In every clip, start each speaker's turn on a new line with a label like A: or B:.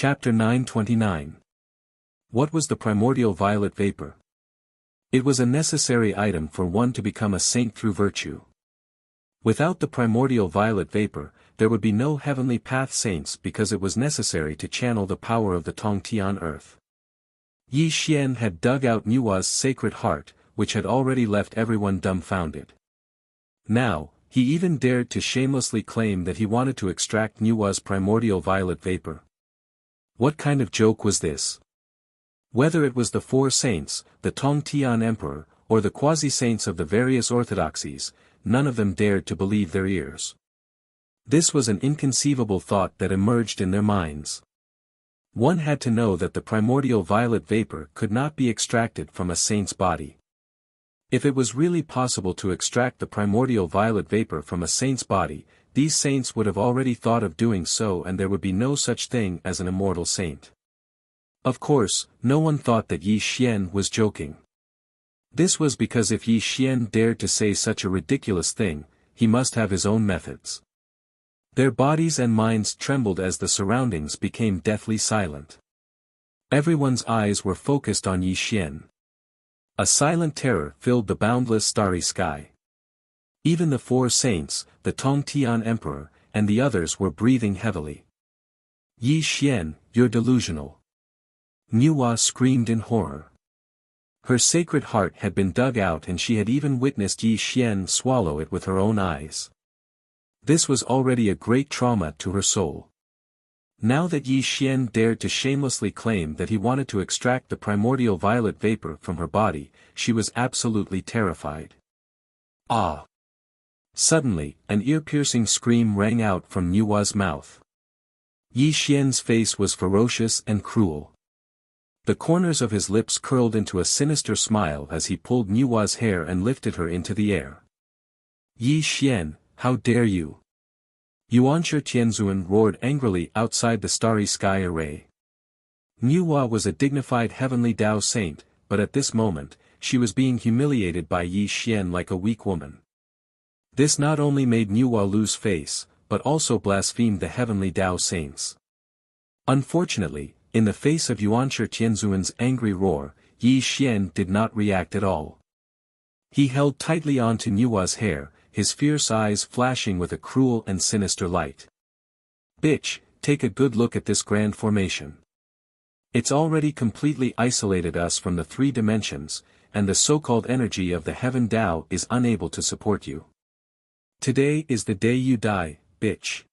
A: Chapter 929. What was the primordial violet vapor? It was a necessary item for one to become a saint through virtue. Without the primordial violet vapor, there would be no heavenly path saints because it was necessary to channel the power of the Tongti on earth. Yi Xian had dug out Nuwa's sacred heart, which had already left everyone dumbfounded. Now, he even dared to shamelessly claim that he wanted to extract Nuwa's primordial violet vapor. What kind of joke was this? Whether it was the four saints, the Tongtian emperor, or the quasi-saints of the various orthodoxies, none of them dared to believe their ears. This was an inconceivable thought that emerged in their minds. One had to know that the primordial violet vapor could not be extracted from a saint's body. If it was really possible to extract the primordial violet vapor from a saint's body, these saints would have already thought of doing so, and there would be no such thing as an immortal saint. Of course, no one thought that Yi Xian was joking. This was because if Yi Xian dared to say such a ridiculous thing, he must have his own methods. Their bodies and minds trembled as the surroundings became deathly silent. Everyone's eyes were focused on Yi Xian. A silent terror filled the boundless starry sky. Even the four saints, the Tongtian emperor, and the others were breathing heavily. Yi Xian, you're delusional. Nuwa screamed in horror. Her sacred heart had been dug out, and she had even witnessed Yi Xian swallow it with her own eyes. This was already a great trauma to her soul. Now that Yi Xian dared to shamelessly claim that he wanted to extract the primordial violet vapor from her body, she was absolutely terrified. Ah! Suddenly, an ear-piercing scream rang out from Nuwa's mouth. Yi Xian's face was ferocious and cruel. The corners of his lips curled into a sinister smile as he pulled Nuwa's hair and lifted her into the air. Yi Xian, how dare you! Yuanshi Tianzuan roared angrily outside the starry sky array. Nuwa was a dignified heavenly Tao saint, but at this moment, she was being humiliated by Yi Xian like a weak woman. This not only made Nuwa lose face, but also blasphemed the heavenly Tao saints. Unfortunately, in the face of Yuanshi Tianzuan's angry roar, Yi Xian did not react at all. He held tightly on to Nuwa's hair, his fierce eyes flashing with a cruel and sinister light. Bitch, take a good look at this grand formation. It's already completely isolated us from the three dimensions, and the so-called energy of the heaven Tao is unable to support you. Today is the day you die, bitch.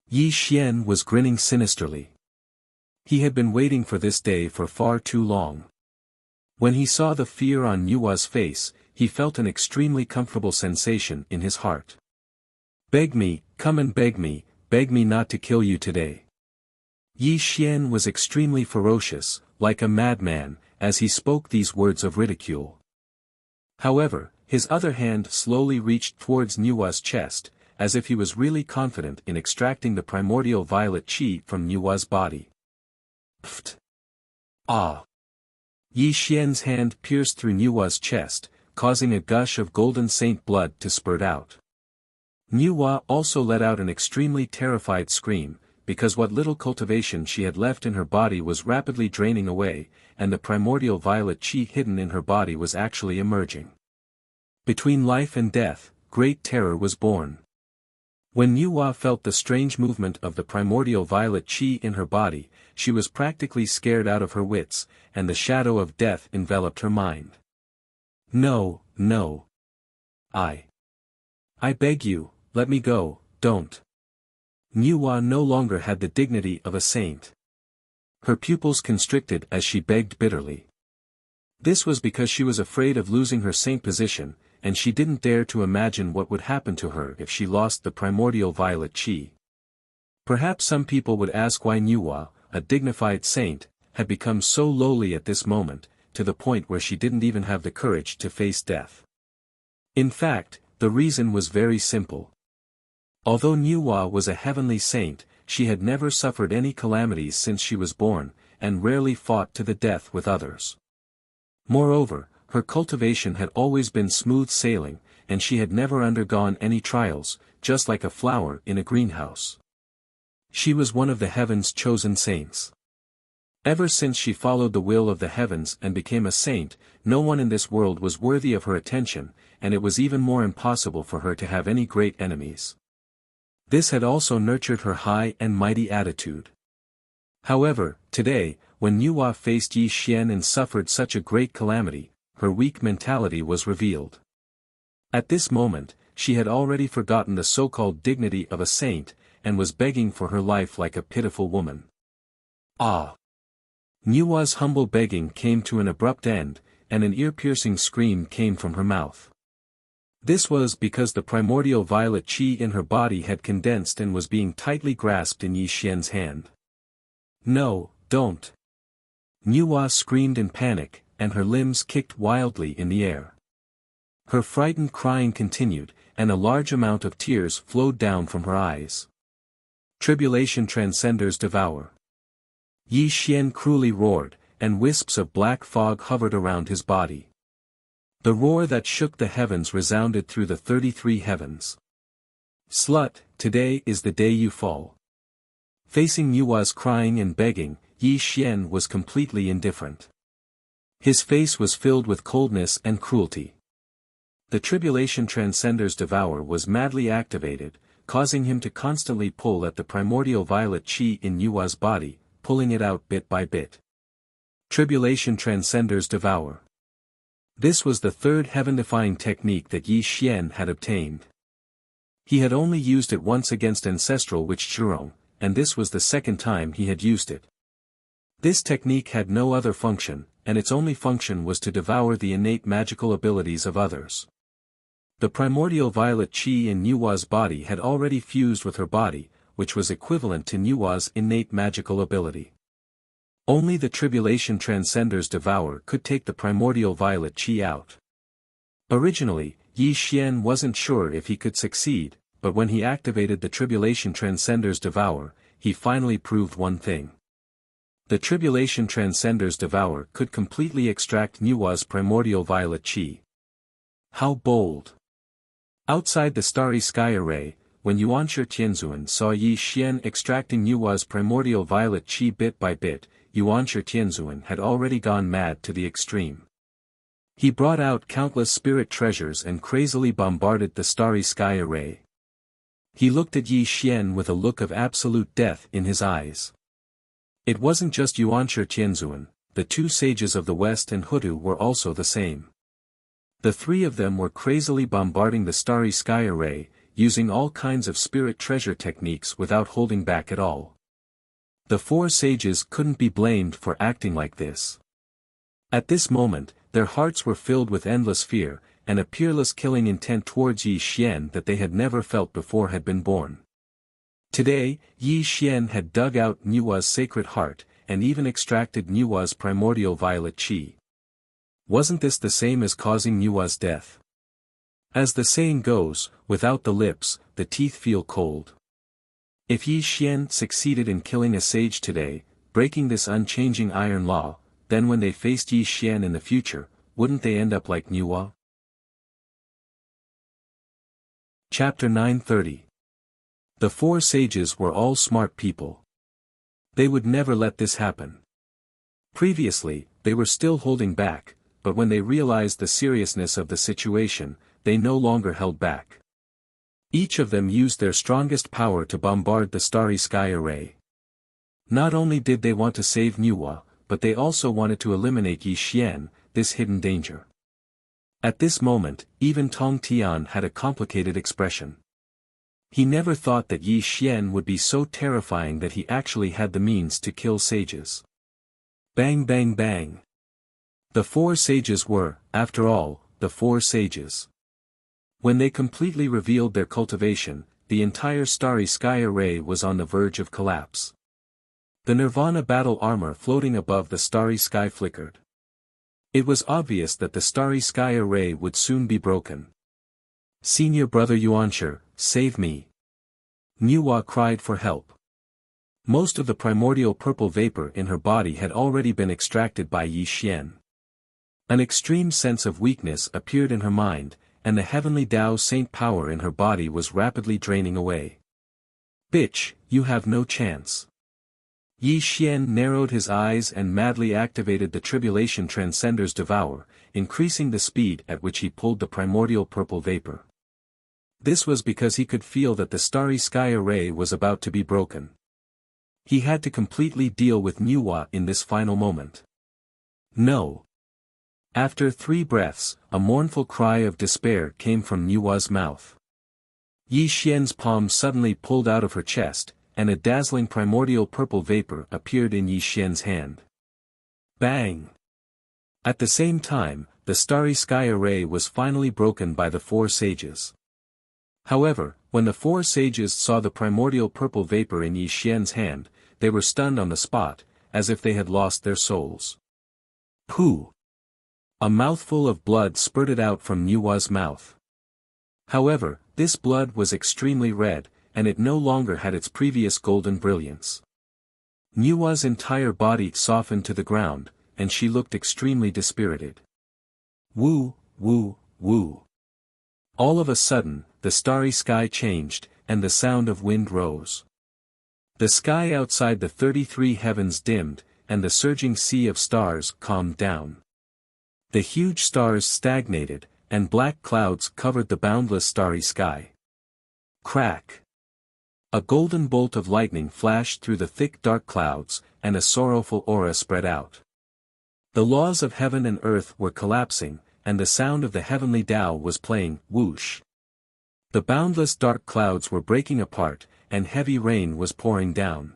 A: Yi Xian was grinning sinisterly. He had been waiting for this day for far too long. When he saw the fear on Nuwa's face, he felt an extremely comfortable sensation in his heart. Beg me, come and beg me not to kill you today. Yi Xian was extremely ferocious, like a madman, as he spoke these words of ridicule. However, his other hand slowly reached towards Nuwa's chest, as if he was really confident in extracting the primordial violet qi from Nuwa's body. Pfft! Ah! Yi Xian's hand pierced through Nuwa's chest, causing a gush of golden saint blood to spurt out. Nuwa also let out an extremely terrified scream, because what little cultivation she had left in her body was rapidly draining away, and the primordial violet qi hidden in her body was actually emerging. Between life and death, great terror was born. When Nuwa felt the strange movement of the primordial violet qi in her body, she was practically scared out of her wits, and the shadow of death enveloped her mind. No, no. I beg you, let me go, don't. Nuwa no longer had the dignity of a saint. Her pupils constricted as she begged bitterly. This was because she was afraid of losing her saint position, and she didn't dare to imagine what would happen to her if she lost the primordial violet qi. Perhaps some people would ask why Nuwa, a dignified saint, had become so lowly at this moment, to the point where she didn't even have the courage to face death. In fact, the reason was very simple. Although Nuwa was a heavenly saint, she had never suffered any calamities since she was born, and rarely fought to the death with others. Moreover, her cultivation had always been smooth sailing, and she had never undergone any trials, just like a flower in a greenhouse. She was one of the heaven's chosen saints. Ever since she followed the will of the heavens and became a saint, no one in this world was worthy of her attention, and it was even more impossible for her to have any great enemies. This had also nurtured her high and mighty attitude. However, today, when Nuwa faced Yi Xian and suffered such a great calamity, her weak mentality was revealed. At this moment, she had already forgotten the so-called dignity of a saint, and was begging for her life like a pitiful woman. Ah! Nuwa's humble begging came to an abrupt end, and an ear-piercing scream came from her mouth. This was because the primordial violet qi in her body had condensed and was being tightly grasped in Yi Xian's hand. "No, don't!" Nuwa screamed in panic, and her limbs kicked wildly in the air. Her frightened crying continued, and a large amount of tears flowed down from her eyes. Tribulation transcenders devour. Yi Xian cruelly roared, and wisps of black fog hovered around his body. The roar that shook the heavens resounded through the 33 heavens. "Slut, today is the day you fall." Facing Nuwa's crying and begging, Yi Xian was completely indifferent. His face was filled with coldness and cruelty. The Tribulation Transcender's Devour was madly activated, causing him to constantly pull at the primordial violet qi in Nuwa's body, pulling it out bit by bit. Tribulation Transcender's Devour. This was the third heaven-defying technique that Yi Xian had obtained. He had only used it once against ancestral witch Zhurong, and this was the second time he had used it. This technique had no other function, and its only function was to devour the innate magical abilities of others. The primordial violet qi in Nuwa's body had already fused with her body, which was equivalent to Nuwa's innate magical ability. Only the Tribulation Transcender's Devour could take the primordial violet qi out. Originally, Yi Xian wasn't sure if he could succeed, but when he activated the Tribulation Transcender's Devour, he finally proved one thing. The Tribulation Transcender's Devour could completely extract Nuwa's primordial violet qi. How bold! Outside the starry sky array, when Yuanshi Tianzuan saw Yi Xian extracting Nuwa's primordial violet qi bit by bit, Yuanshi Tianzuan had already gone mad to the extreme. He brought out countless spirit treasures and crazily bombarded the starry sky array. He looked at Yi Xian with a look of absolute death in his eyes. It wasn't just Yuanshi Tianzuan, the two sages of the West and Hutu were also the same. The three of them were crazily bombarding the starry sky array, using all kinds of spirit treasure techniques without holding back at all. The four sages couldn't be blamed for acting like this. At this moment, their hearts were filled with endless fear, and a peerless killing intent towards Yi Xian that they had never felt before had been born. Today, Yi Xian had dug out Nuwa's sacred heart, and even extracted Nuwa's primordial violet qi. Wasn't this the same as causing Nuwa's death? As the saying goes, without the lips, the teeth feel cold. If Yi Xian succeeded in killing a sage today, breaking this unchanging iron law, then when they faced Yi Xian in the future, wouldn't they end up like Nuwa? Chapter 930. The four sages were all smart people. They would never let this happen. Previously, they were still holding back, but when they realized the seriousness of the situation, they no longer held back. Each of them used their strongest power to bombard the starry sky array. Not only did they want to save Nuwa, but they also wanted to eliminate Yi Xian, this hidden danger. At this moment, even Tong Tian had a complicated expression. He never thought that Yi Xian would be so terrifying that he actually had the means to kill sages. Bang bang bang. The four sages were, after all, the four sages. When they completely revealed their cultivation, the entire starry sky array was on the verge of collapse. The Nirvana battle armor floating above the starry sky flickered. It was obvious that the starry sky array would soon be broken. "Senior brother Yuanshi, save me!" Nuwa cried for help. Most of the primordial purple vapor in her body had already been extracted by Yi Xian. An extreme sense of weakness appeared in her mind, and the heavenly Tao Saint power in her body was rapidly draining away. Bitch, you have no chance. Yi Xian narrowed his eyes and madly activated the Tribulation Transcender's Devour, increasing the speed at which he pulled the primordial purple vapor. This was because he could feel that the starry sky array was about to be broken. He had to completely deal with Nuwa in this final moment. No. After 3 breaths, a mournful cry of despair came from Nuwa's mouth. Yi Xian's palm suddenly pulled out of her chest, and a dazzling primordial purple vapor appeared in Yi Xian's hand. Bang! At the same time, the starry sky array was finally broken by the 4 sages. However, when the 4 sages saw the primordial purple vapor in Yi Xian's hand, they were stunned on the spot, as if they had lost their souls. Pooh! A mouthful of blood spurted out from Nuwa's mouth. However, this blood was extremely red, and it no longer had its previous golden brilliance. Nuwa's entire body softened to the ground, and she looked extremely dispirited. Woo, woo, woo. All of a sudden, the starry sky changed, and the sound of wind rose. The sky outside the 33 heavens dimmed, and the surging sea of stars calmed down. The huge stars stagnated, and black clouds covered the boundless starry sky. Crack! A golden bolt of lightning flashed through the thick dark clouds, and a sorrowful aura spread out. The laws of heaven and earth were collapsing, and the sound of the heavenly Tao was playing, whoosh. The boundless dark clouds were breaking apart, and heavy rain was pouring down.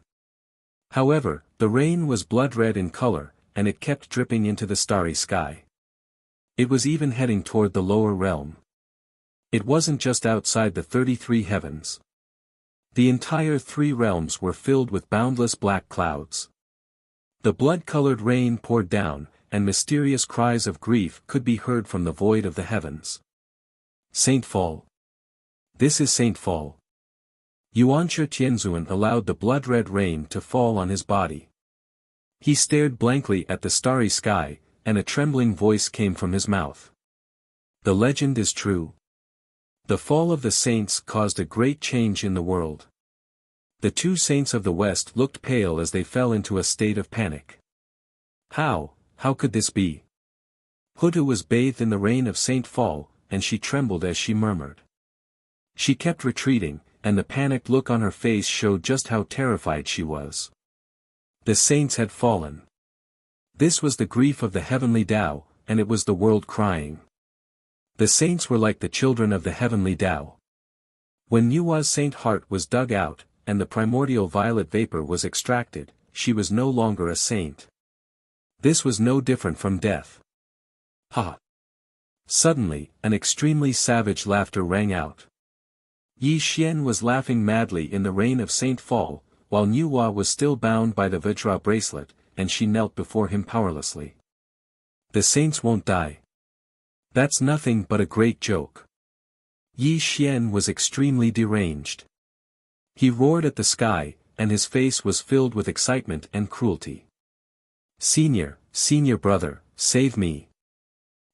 A: However, the rain was blood-red in color, and it kept dripping into the starry sky. It was even heading toward the lower realm. It wasn't just outside the 33 heavens. The entire 3 realms were filled with boundless black clouds. The blood-colored rain poured down, and mysterious cries of grief could be heard from the void of the heavens. Saint Fall. This is Saint Fall. Yuanshi Tianzuan allowed the blood-red rain to fall on his body. He stared blankly at the starry sky, and a trembling voice came from his mouth. The legend is true. The fall of the saints caused a great change in the world. The 2 saints of the West looked pale as they fell into a state of panic. How could this be? Hutu was bathed in the rain of Saint Fall, and she trembled as she murmured. She kept retreating, and the panicked look on her face showed just how terrified she was. The saints had fallen. This was the grief of the heavenly Tao, and it was the world crying. The saints were like the children of the heavenly Tao. When Nuwa's saint heart was dug out, and the primordial violet vapor was extracted, she was no longer a saint. This was no different from death. Ha! Suddenly, an extremely savage laughter rang out. Yi Xian was laughing madly in the rain of Saint Fall, while Nuwa was still bound by the Vajra bracelet, and she knelt before him powerlessly. The saints won't die. That's nothing but a great joke. Yi Xian was extremely deranged. He roared at the sky, and his face was filled with excitement and cruelty. Senior brother, save me.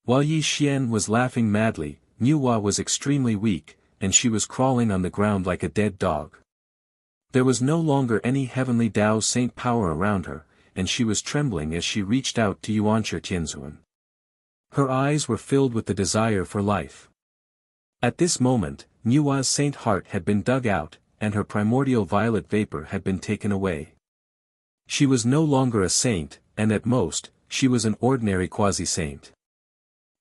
A: While Yi Xian was laughing madly, Nuwa was extremely weak, and she was crawling on the ground like a dead dog. There was no longer any heavenly Tao saint power around her, and she was trembling as she reached out to Yuanshi Tianzuan. Her eyes were filled with the desire for life. At this moment, Nuwa's saint heart had been dug out, and her primordial violet vapor had been taken away. She was no longer a saint, and at most, she was an ordinary quasi-saint.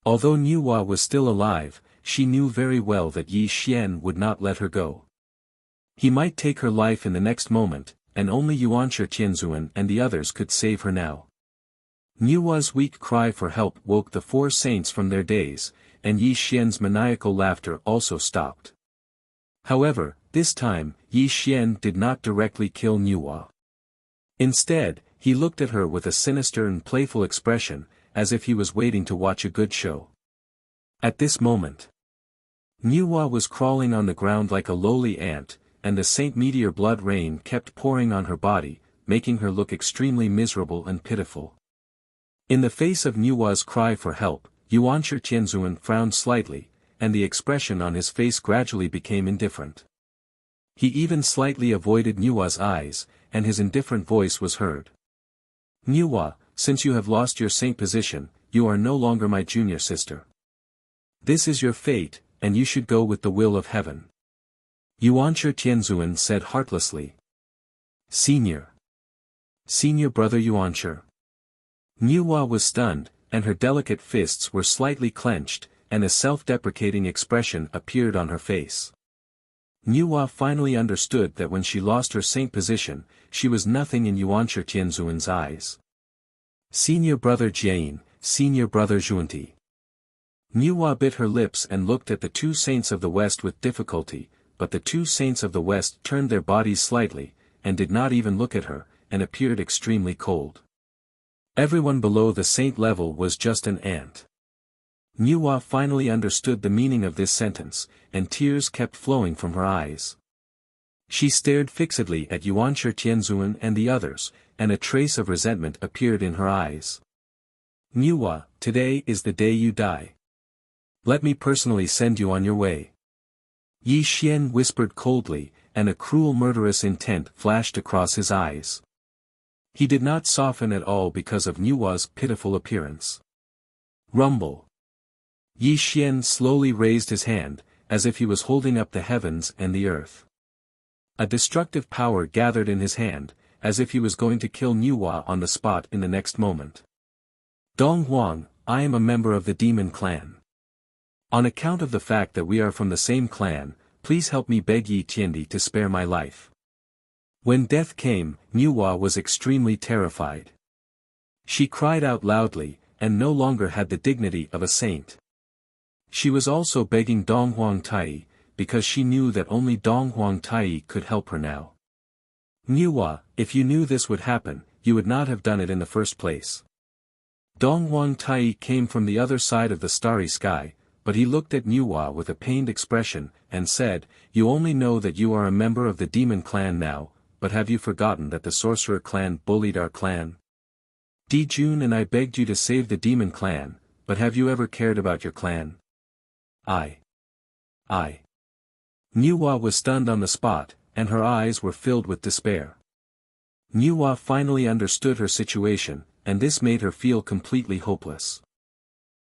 A: Although Nuwa was still alive, she knew very well that Yi Xian would not let her go. He might take her life in the next moment, and only Yuanshi Tianzuan and the others could save her now. Nuwa's weak cry for help woke the 4 saints from their daze, and Yi Xian's maniacal laughter also stopped. However, this time, Yi Xian did not directly kill Nuwa. Instead, he looked at her with a sinister and playful expression, as if he was waiting to watch a good show. At this moment, Nuwa was crawling on the ground like a lowly ant, and the Saint Meteor blood rain kept pouring on her body, making her look extremely miserable and pitiful. In the face of Nuwa's cry for help, Yuanshi Tianzuan frowned slightly, and the expression on his face gradually became indifferent. He even slightly avoided Nua's eyes, and his indifferent voice was heard. Nua, since you have lost your saint position, you are no longer my junior sister. This is your fate, and you should go with the will of heaven. Yuanshi Tianzuan said heartlessly. Senior brother Yuanshi. Nua was stunned, and her delicate fists were slightly clenched, and a self-deprecating expression appeared on her face. Nua finally understood that when she lost her saint position, she was nothing in Yuanshi Tianzuan's eyes. Senior brother Jian, senior brother Zhuanti. Nua bit her lips and looked at the two saints of the West with difficulty, but the two saints of the West turned their bodies slightly, and did not even look at her, and appeared extremely cold. Everyone below the saint level was just an ant. Nua finally understood the meaning of this sentence, and tears kept flowing from her eyes. She stared fixedly at Yuanshi Tianzuan and the others, and a trace of resentment appeared in her eyes. Nua, today is the day you die. Let me personally send you on your way. Yi Xian whispered coldly, and a cruel murderous intent flashed across his eyes. He did not soften at all because of Nua's pitiful appearance. Rumble. Yi Xian slowly raised his hand, as if he was holding up the heavens and the earth. A destructive power gathered in his hand, as if he was going to kill Nua on the spot in the next moment. Dong Huang, I am a member of the demon clan. On account of the fact that we are from the same clan, please help me beg Yi Tiendi to spare my life. When death came, Nua was extremely terrified. She cried out loudly, and no longer had the dignity of a saint. She was also begging Dong Huang Tai, because she knew that only Dong Huang Tai could help her now. Nua, if you knew this would happen, you would not have done it in the first place. Dong Huang Tai came from the other side of the starry sky, but he looked at Nua with a pained expression, and said, You only know that you are a member of the demon clan now, but have you forgotten that the sorcerer clan bullied our clan? Di Jun and I begged you to save the demon clan, but have you ever cared about your clan? I. Nua was stunned on the spot, and her eyes were filled with despair. Nua finally understood her situation, and this made her feel completely hopeless.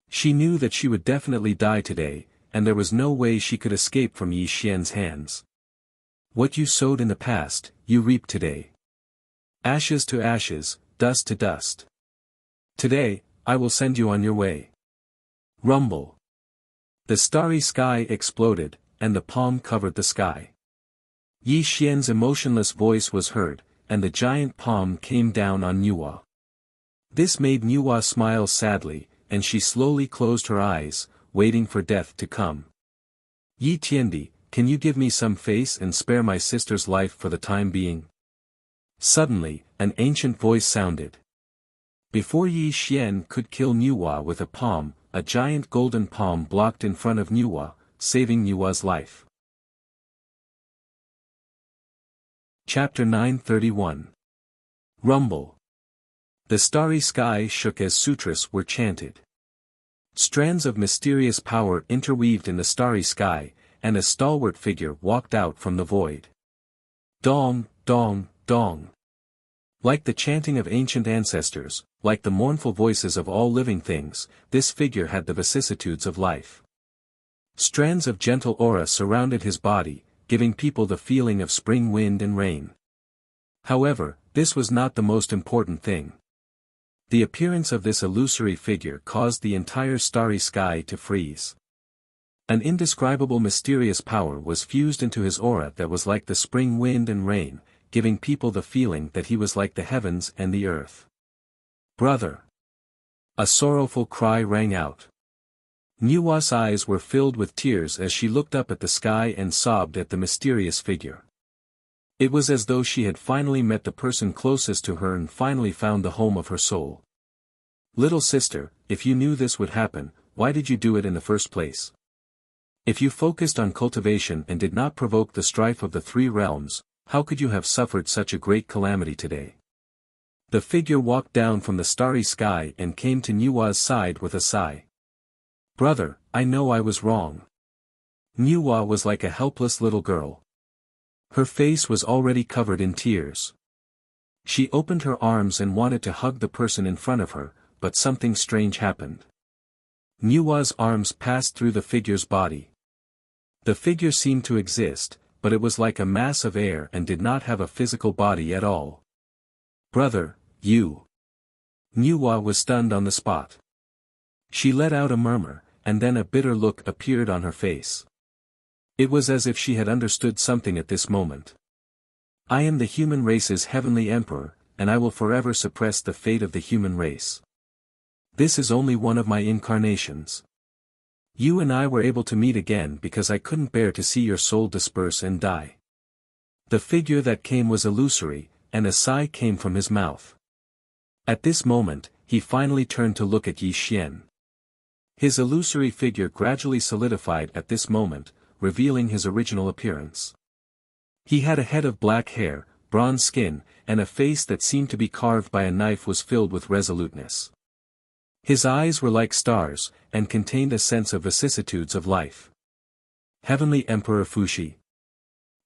A: She knew that she would definitely die today, and there was no way she could escape from Yi Xian's hands. What you sowed in the past, you reap today. Ashes to ashes, dust to dust. Today, I will send you on your way. Rumble. The starry sky exploded, and the palm covered the sky. Yi Xian's emotionless voice was heard, and the giant palm came down on Nua. This made Nua smile sadly, and she slowly closed her eyes, waiting for death to come. Yi Tiendi, can you give me some face and spare my sister's life for the time being? Suddenly, an ancient voice sounded. Before Yi Xian could kill Nua with a palm, a giant golden palm blocked in front of Nua, saving Nua's life. Chapter 931. Rumble. The starry sky shook as sutras were chanted. Strands of mysterious power interweaved in the starry sky, and a stalwart figure walked out from the void. Dong, dong, dong. Like the chanting of ancient ancestors, like the mournful voices of all living things, this figure had the vicissitudes of life. Strands of gentle aura surrounded his body, giving people the feeling of spring wind and rain. However, this was not the most important thing. The appearance of this illusory figure caused the entire starry sky to freeze. An indescribable mysterious power was fused into his aura that was like the spring wind and rain, giving people the feeling that he was like the heavens and the earth. Brother! A sorrowful cry rang out. Nua's eyes were filled with tears as she looked up at the sky and sobbed at the mysterious figure. It was as though she had finally met the person closest to her and finally found the home of her soul. Little sister, if you knew this would happen, why did you do it in the first place? If you focused on cultivation and did not provoke the strife of the three realms, how could you have suffered such a great calamity today? The figure walked down from the starry sky and came to Nua's side with a sigh. Brother, I know I was wrong. Nua was like a helpless little girl. Her face was already covered in tears. She opened her arms and wanted to hug the person in front of her, but something strange happened. Nua's arms passed through the figure's body. The figure seemed to exist, but it was like a mass of air and did not have a physical body at all. "Brother, you." Nua was stunned on the spot. She let out a murmur, and then a bitter look appeared on her face. It was as if she had understood something at this moment. "I am the human race's heavenly emperor, and I will forever suppress the fate of the human race. This is only one of my incarnations. You and I were able to meet again because I couldn't bear to see your soul disperse and die." The figure that came was illusory, and a sigh came from his mouth. At this moment, he finally turned to look at Yi Xian. His illusory figure gradually solidified at this moment, revealing his original appearance. He had a head of black hair, bronze skin, and a face that seemed to be carved by a knife was filled with resoluteness. His eyes were like stars, and contained a sense of vicissitudes of life. Heavenly Emperor Fuxi.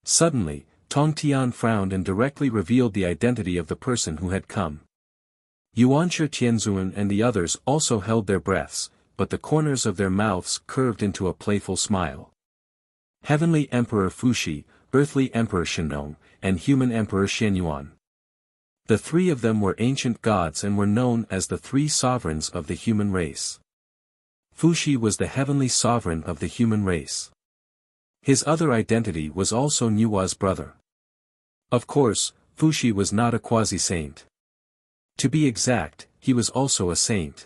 A: Suddenly, Tong Tian frowned and directly revealed the identity of the person who had come. Yuanshi Tianzun and the others also held their breaths, but the corners of their mouths curved into a playful smile. Heavenly Emperor Fuxi, Earthly Emperor Shenong, and Human Emperor Shenyuan. The three of them were ancient gods and were known as the three sovereigns of the human race. Fuxi was the heavenly sovereign of the human race. His other identity was also Nua's brother. Of course, Fuxi was not a quasi-saint. To be exact, he was also a saint.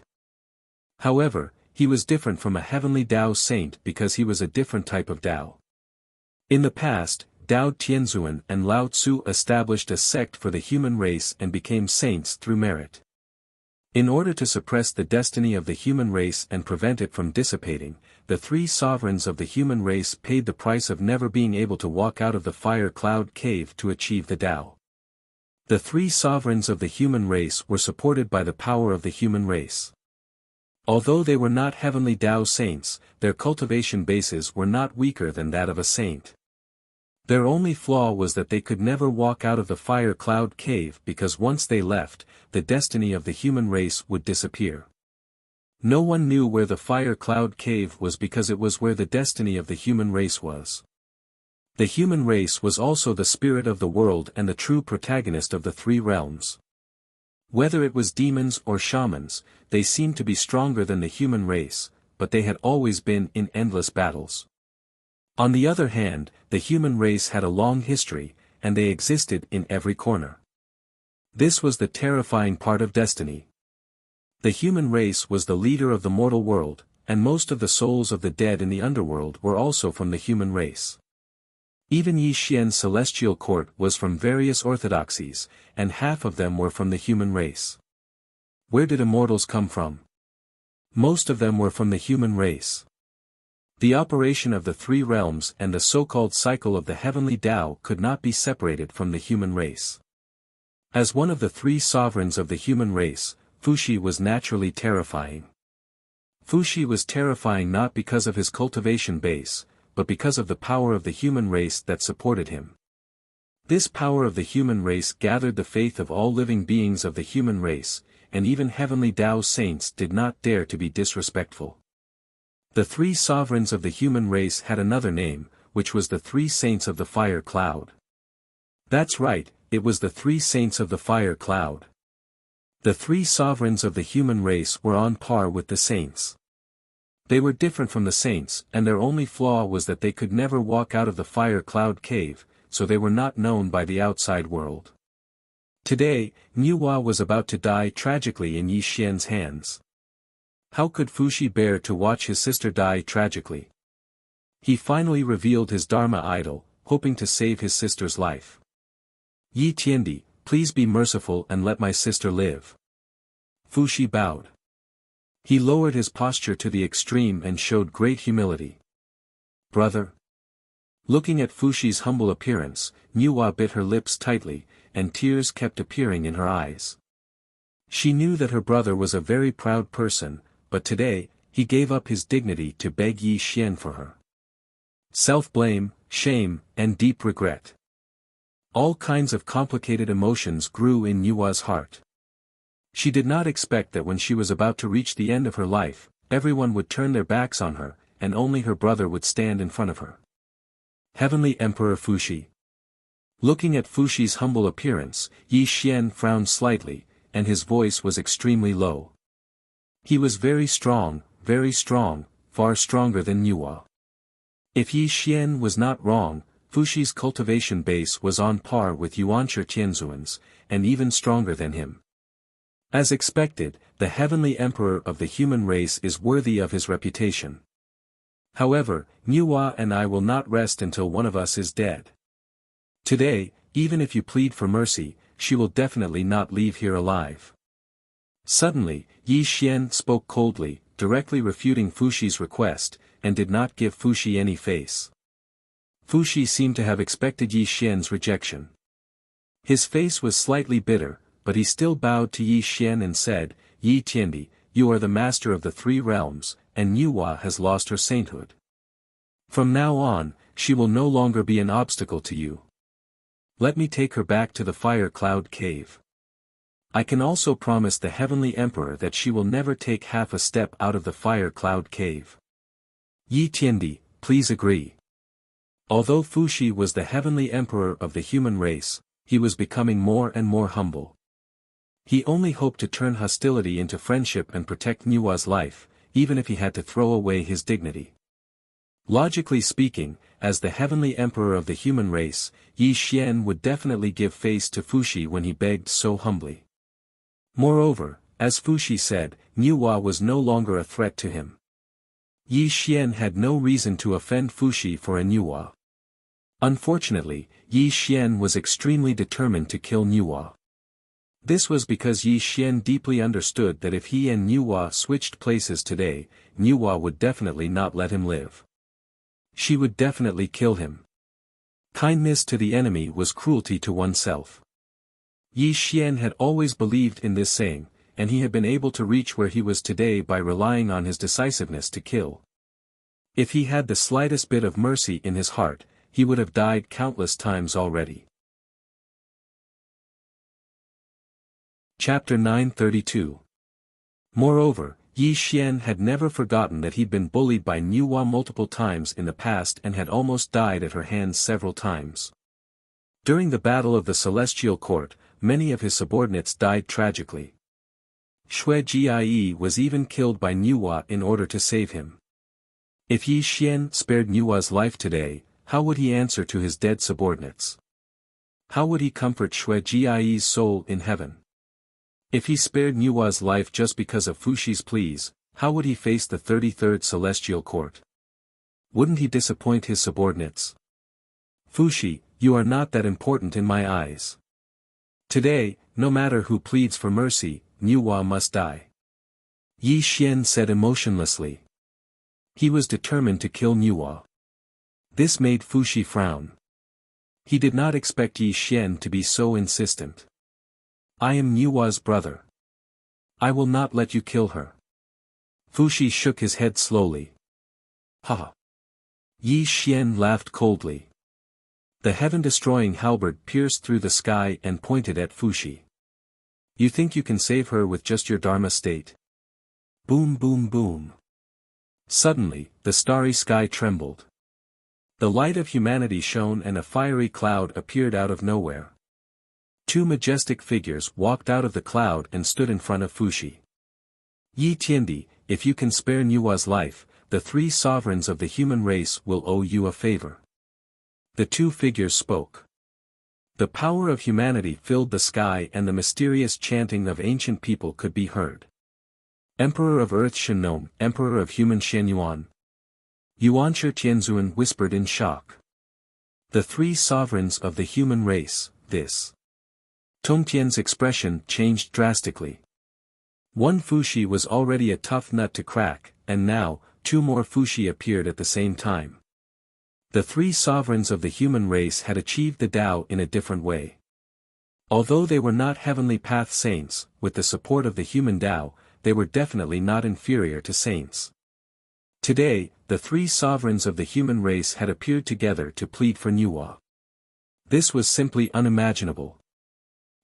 A: However, he was different from a heavenly Dao saint because he was a different type of Dao. In the past, Dao Tianzuan and Lao Tzu established a sect for the human race and became saints through merit. In order to suppress the destiny of the human race and prevent it from dissipating, the three sovereigns of the human race paid the price of never being able to walk out of the fire cloud cave to achieve the Dao. The three sovereigns of the human race were supported by the power of the human race. Although they were not heavenly Dao saints, their cultivation bases were not weaker than that of a saint. Their only flaw was that they could never walk out of the fire cloud cave because once they left, the destiny of the human race would disappear. No one knew where the fire cloud cave was because it was where the destiny of the human race was. The human race was also the spirit of the world and the true protagonist of the three realms. Whether it was demons or shamans, they seemed to be stronger than the human race, but they had always been in endless battles. On the other hand, the human race had a long history, and they existed in every corner. This was the terrifying part of destiny. The human race was the leader of the mortal world, and most of the souls of the dead in the underworld were also from the human race. Even Yi Xian's celestial court was from various orthodoxies, and half of them were from the human race. Where did immortals come from? Most of them were from the human race. The operation of the three realms and the so-called cycle of the heavenly Tao could not be separated from the human race. As one of the three sovereigns of the human race, Fuxi was naturally terrifying. Fuxi was terrifying not because of his cultivation base, but because of the power of the human race that supported him. This power of the human race gathered the faith of all living beings of the human race, and even heavenly Tao saints did not dare to be disrespectful. The three sovereigns of the human race had another name, which was the three saints of the fire cloud. That's right, it was the three saints of the fire cloud. The three sovereigns of the human race were on par with the saints. They were different from the saints, and their only flaw was that they could never walk out of the fire cloud cave, so they were not known by the outside world. Today, Nua was about to die tragically in Yi Xian's hands. How could Fuxi bear to watch his sister die tragically? He finally revealed his Dharma idol, hoping to save his sister's life. Yi Tiandi, please be merciful and let my sister live. Fuxi bowed. He lowered his posture to the extreme and showed great humility. Brother. Looking at Fuxi's humble appearance, Nua bit her lips tightly, and tears kept appearing in her eyes. She knew that her brother was a very proud person, but today, he gave up his dignity to beg Yi Xian for her. Self-blame, shame, and deep regret. All kinds of complicated emotions grew in Yua's heart. She did not expect that when she was about to reach the end of her life, everyone would turn their backs on her, and only her brother would stand in front of her. Heavenly Emperor Fuxi. Looking at Fuxi's humble appearance, Yi Xian frowned slightly, and his voice was extremely low. He was very strong, far stronger than Yua. If Yi Xian was not wrong, Fuxi's cultivation base was on par with Yuanshi Tianzuan's, and even stronger than him. As expected, the heavenly emperor of the human race is worthy of his reputation. However, Yua and I will not rest until one of us is dead. Today, even if you plead for mercy, she will definitely not leave here alive. Suddenly, Yi Xian spoke coldly, directly refuting Fuxi's request, and did not give Fuxi any face. Fuxi seemed to have expected Yi Xian's rejection. His face was slightly bitter, but he still bowed to Yi Xian and said, "Yi Tiandi, you are the master of the three realms, and Yua has lost her sainthood. From now on, she will no longer be an obstacle to you. Let me take her back to the Fire Cloud Cave. I can also promise the Heavenly Emperor that she will never take half a step out of the Fire Cloud Cave." Yi Tiandi, please agree. Although Fuxi was the Heavenly Emperor of the human race, he was becoming more and more humble. He only hoped to turn hostility into friendship and protect Yua's life, even if he had to throw away his dignity. Logically speaking, as the Heavenly Emperor of the human race, Yi Xian would definitely give face to Fuxi when he begged so humbly. Moreover, as Fuxi said, Yua was no longer a threat to him. Yi Xian had no reason to offend Fuxi for Yua. Unfortunately, Yi Xian was extremely determined to kill Yua. This was because Yi Xian deeply understood that if he and Yua switched places today, Yua would definitely not let him live. She would definitely kill him. Kindness to the enemy was cruelty to oneself. Yi Xian had always believed in this saying, and he had been able to reach where he was today by relying on his decisiveness to kill. If he had the slightest bit of mercy in his heart, he would have died countless times already. Chapter 932. Moreover, Yi Xian had never forgotten that he'd been bullied by Yua multiple times in the past and had almost died at her hands several times. During the Battle of the Celestial Court, many of his subordinates died tragically. Xue Jie was even killed by Yua in order to save him. If Yi Xian spared Yua's life today, how would he answer to his dead subordinates? How would he comfort Xue Jie's soul in heaven? If he spared Yua's life just because of Fuxi's pleas, how would he face the 33rd Celestial Court? Wouldn't he disappoint his subordinates? Fuxi, you are not that important in my eyes. Today, no matter who pleads for mercy, Yua must die. Yi Xian said emotionlessly. He was determined to kill Yua. This made Fuxi frown. He did not expect Yi Xian to be so insistent. I am Yua's brother. I will not let you kill her. Fuxi shook his head slowly. Ha! Yi Xian laughed coldly. The heaven-destroying halberd pierced through the sky and pointed at Fuxi. You think you can save her with just your Dharma state? Boom boom boom. Suddenly, the starry sky trembled. The light of humanity shone and a fiery cloud appeared out of nowhere. Two majestic figures walked out of the cloud and stood in front of Fuxi. Yi Tiandi, if you can spare Yua's life, the three sovereigns of the human race will owe you a favor. The two figures spoke. The power of humanity filled the sky and the mysterious chanting of ancient people could be heard. Emperor of Earth Shennom, Emperor of Human Shenyuan. Yuanshi Tianzuan whispered in shock. The three sovereigns of the human race, this. Tongtian's expression changed drastically. One Fuxi was already a tough nut to crack, and now, two more Fuxi appeared at the same time. The three sovereigns of the human race had achieved the Tao in a different way. Although they were not heavenly path saints, with the support of the human Tao, they were definitely not inferior to saints. Today, the three sovereigns of the human race had appeared together to plead for Yua. This was simply unimaginable.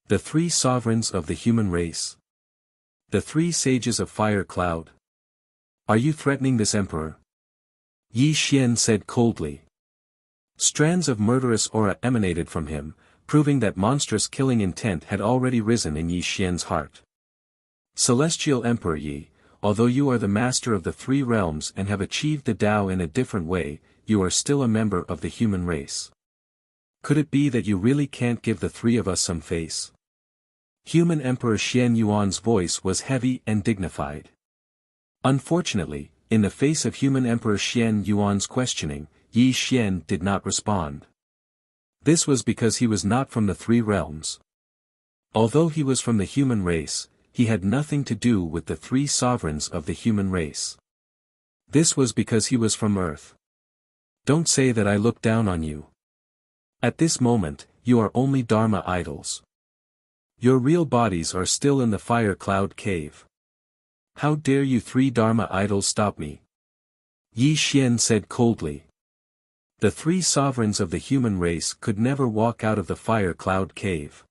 A: The three sovereigns of the human race. The three sages of Fire Cloud. Are you threatening this emperor? Yi Xian said coldly. Strands of murderous aura emanated from him, proving that monstrous killing intent had already risen in Yi Xian's heart. Celestial Emperor Yi, although you are the master of the three realms and have achieved the Tao in a different way, you are still a member of the human race. Could it be that you really can't give the three of us some face? Human Emperor Xian Yuan's voice was heavy and dignified. Unfortunately, in the face of human Emperor Xian Yuan's questioning, Yi Xian did not respond. This was because he was not from the three realms. Although he was from the human race, he had nothing to do with the three sovereigns of the human race. This was because he was from Earth. Don't say that I look down on you. At this moment, you are only Dharma idols. Your real bodies are still in the Fire Cloud cave. How dare you three Dharma idols stop me? Yi Xian said coldly. The three sovereigns of the human race could never walk out of the Fire Cloud cave.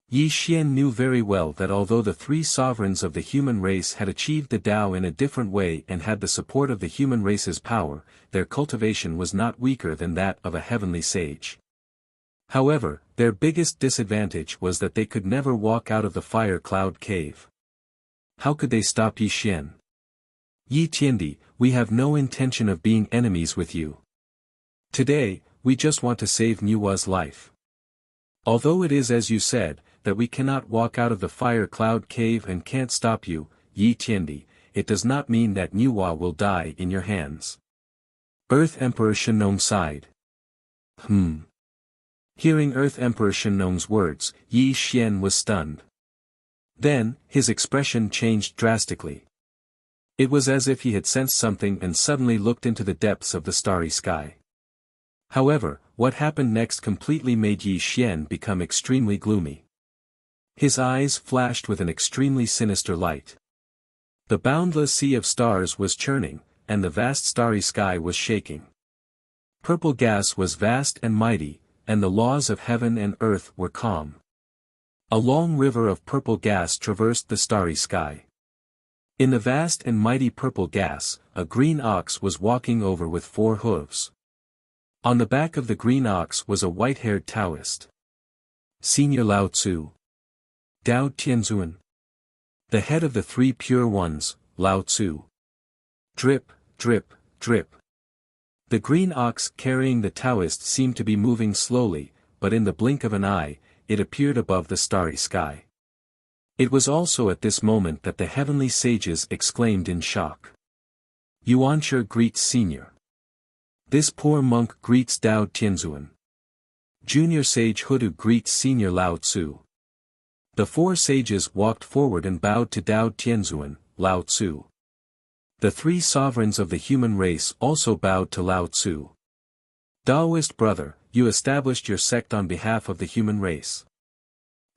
A: Yi Xian knew very well that although the three sovereigns of the human race had achieved the Tao in a different way and had the support of the human race's power, their cultivation was not weaker than that of a heavenly sage. However, their biggest disadvantage was that they could never walk out of the Fire Cloud cave. How could they stop Yi Xian? Yi Tiandi, we have no intention of being enemies with you. Today, we just want to save Nuwa's life. Although it is as you said, that we cannot walk out of the Fire Cloud cave and can't stop you, Yi Tiandi, it does not mean that Nuwa will die in your hands. Earth Emperor Shenong sighed. Hearing Earth Emperor Shenong's words, Yi Xian was stunned. Then, his expression changed drastically. It was as if he had sensed something and suddenly looked into the depths of the starry sky. However, what happened next completely made Yi Xian become extremely gloomy. His eyes flashed with an extremely sinister light. The boundless sea of stars was churning, and the vast starry sky was shaking. Purple gas was vast and mighty, and the laws of heaven and earth were calm. A long river of purple gas traversed the starry sky. In the vast and mighty purple gas, a green ox was walking over with 4 hooves. On the back of the green ox was a white-haired Taoist. Senior Lao Tzu. Dao Tianzuan. The head of the 3 pure ones, Lao Tzu. Drip, drip, drip. The green ox carrying the Taoist seemed to be moving slowly, but in the blink of an eye, it appeared above the starry sky. It was also at this moment that the heavenly sages exclaimed in shock. Yuanshi greets Senior. This poor monk greets Dao Tianzuan. Junior Sage Hudu greets Senior Lao Tzu. The 4 sages walked forward and bowed to Dao Tianzuan, Lao Tzu. The 3 sovereigns of the human race also bowed to Lao Tzu. Taoist brother, you established your sect on behalf of the human race.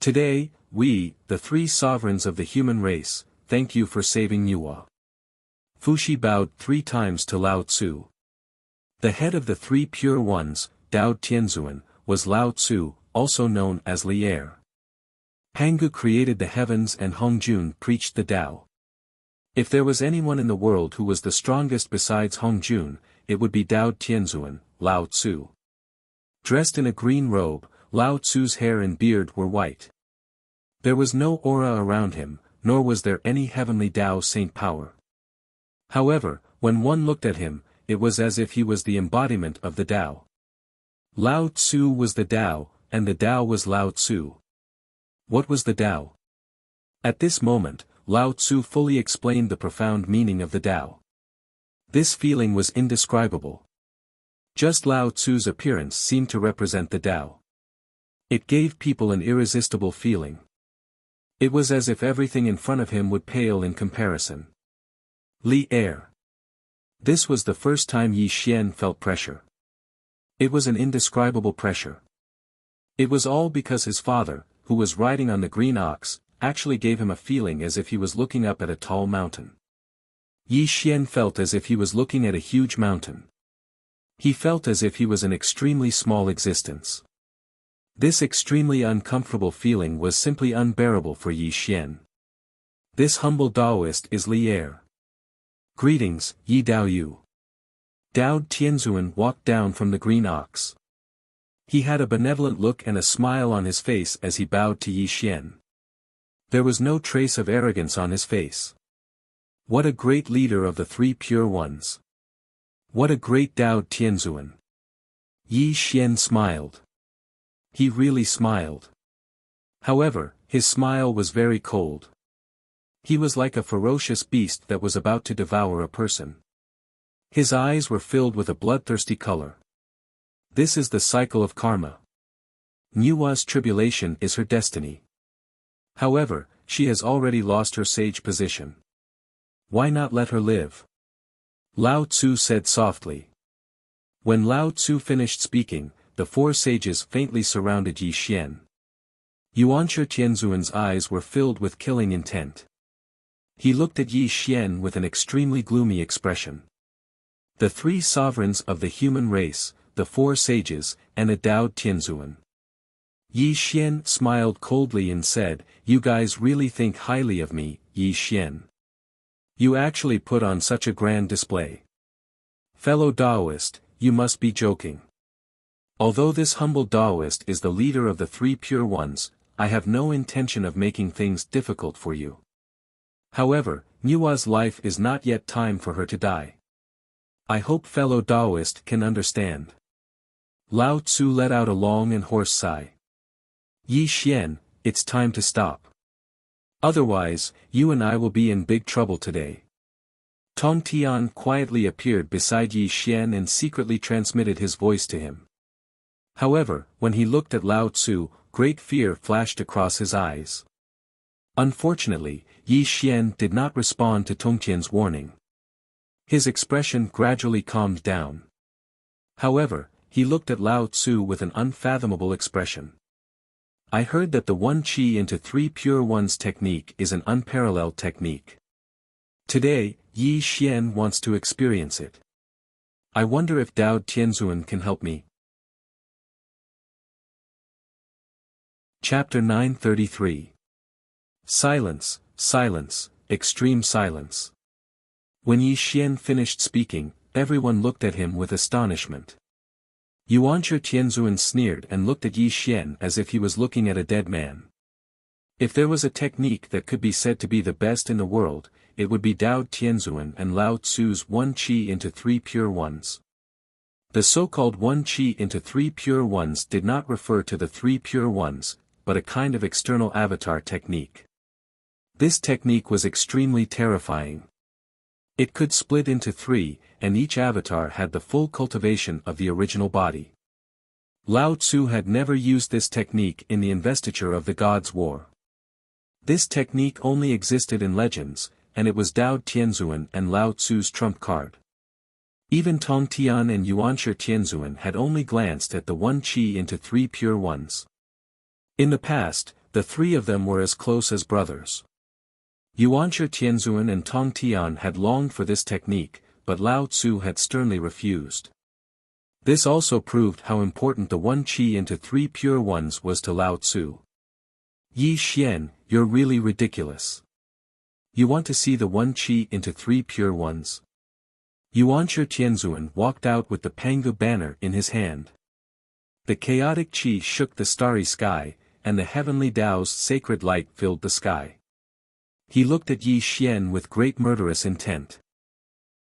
A: Today, we, the 3 sovereigns of the human race, thank you for saving Nuwa. Fuxi bowed 3 times to Lao Tzu. The head of the 3 pure ones, Dao Tianzuan, was Lao Tzu, also known as Li'er. Hangu created the heavens and Hongjun preached the Tao. If there was anyone in the world who was the strongest besides Hongjun, it would be Dao Tianzuan, Lao Tzu. Dressed in a green robe, Lao Tzu's hair and beard were white. There was no aura around him, nor was there any heavenly Tao saint power. However, when one looked at him, it was as if he was the embodiment of the Tao. Lao Tzu was the Tao, and the Tao was Lao Tzu. What was the Tao? At this moment, Lao Tzu fully explained the profound meaning of the Tao. This feeling was indescribable. Just Lao Tzu's appearance seemed to represent the Tao. It gave people an irresistible feeling. It was as if everything in front of him would pale in comparison. Li'er. This was the first time Yi Xian felt pressure. It was an indescribable pressure. It was all because his father, who was riding on the green ox, actually gave him a feeling as if he was looking up at a tall mountain. Yi Xian felt as if he was looking at a huge mountain. He felt as if he was an extremely small existence. This extremely uncomfortable feeling was simply unbearable for Yi Xian. This humble Taoist is Li Er. Greetings, Yi Dao Yu. Dao Tianzuan walked down from the green ox. He had a benevolent look and a smile on his face as he bowed to Yi Xian. There was no trace of arrogance on his face. What a great leader of the three pure ones. What a great Dao Tianzuan. Yi Xian smiled. He really smiled. However, his smile was very cold. He was like a ferocious beast that was about to devour a person. His eyes were filled with a bloodthirsty color. This is the cycle of karma. Nuwa's tribulation is her destiny. However, she has already lost her sage position. Why not let her live? Lao Tzu said softly. When Lao Tzu finished speaking, the four sages faintly surrounded Yi Xian. Yuanshi Tianzuan's eyes were filled with killing intent. He looked at Yi Xian with an extremely gloomy expression. The three sovereigns of the human race, the four sages, and a Dao Tianzuan. Yi Xian smiled coldly and said, "You guys really think highly of me, Yi Xian. You actually put on such a grand display. Fellow Taoist, you must be joking. Although this humble Taoist is the leader of the three pure ones, I have no intention of making things difficult for you. However, Nuwa's life is not yet time for her to die. I hope fellow Taoist can understand." Lao Tzu let out a long and hoarse sigh. "Yi Xian, it's time to stop. Otherwise, you and I will be in big trouble today." Tong Tian quietly appeared beside Yi Xian and secretly transmitted his voice to him. However, when he looked at Lao Tzu, great fear flashed across his eyes. Unfortunately, Yi Xian did not respond to Tong Tian's warning. His expression gradually calmed down. However, he looked at Lao Tzu with an unfathomable expression. "I heard that the one qi into three pure ones technique is an unparalleled technique. Today, Yi Xian wants to experience it. I wonder if Dao Tianzuan can help me." Chapter 933. Silence, silence, extreme silence. When Yi Xian finished speaking, everyone looked at him with astonishment. Yuanshi Tianzuan sneered and looked at Yi Xian as if he was looking at a dead man. If there was a technique that could be said to be the best in the world, it would be Dao Tianzuan and Lao Tzu's one qi into three pure ones. The so-called one qi into three pure ones did not refer to the three pure ones, but a kind of external avatar technique. This technique was extremely terrifying. It could split into three, and each avatar had the full cultivation of the original body. Lao Tzu had never used this technique in the investiture of the Gods' War. This technique only existed in legends, and it was Dao Tianzuan and Lao Tzu's trump card. Even Tong Tian and Yuanshi Tianzuan had only glanced at the one qi into three pure ones. In the past, the three of them were as close as brothers. Yuanshi Tianzuan and Tong Tian had longed for this technique, but Lao Tzu had sternly refused. This also proved how important the one qi into three pure ones was to Lao Tzu. "Yi Xian, you're really ridiculous. You want to see the one qi into three pure ones?" Yuanshi Tianzuan walked out with the Pangu banner in his hand. The chaotic qi shook the starry sky, and the heavenly Tao's sacred light filled the sky. He looked at Yi Xian with great murderous intent.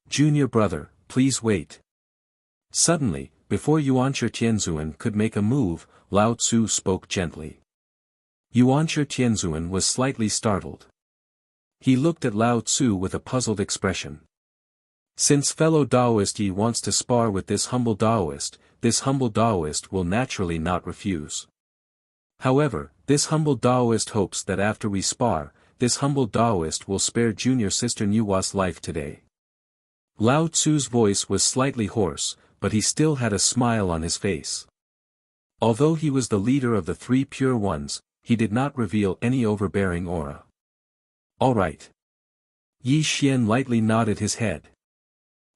A: "Junior brother, please wait." Suddenly, before Yuanshi Tianzuan could make a move, Lao Tzu spoke gently. Yuanshi Tianzuan was slightly startled. He looked at Lao Tzu with a puzzled expression. Since fellow Taoist Yi wants to spar with this humble Taoist will naturally not refuse. However, this humble Taoist hopes that after we spar, this humble Taoist will spare junior sister Nuwa's life today. Lao Tzu's voice was slightly hoarse, but he still had a smile on his face. Although he was the leader of the three pure ones, he did not reveal any overbearing aura. "All right." Yi Xian lightly nodded his head.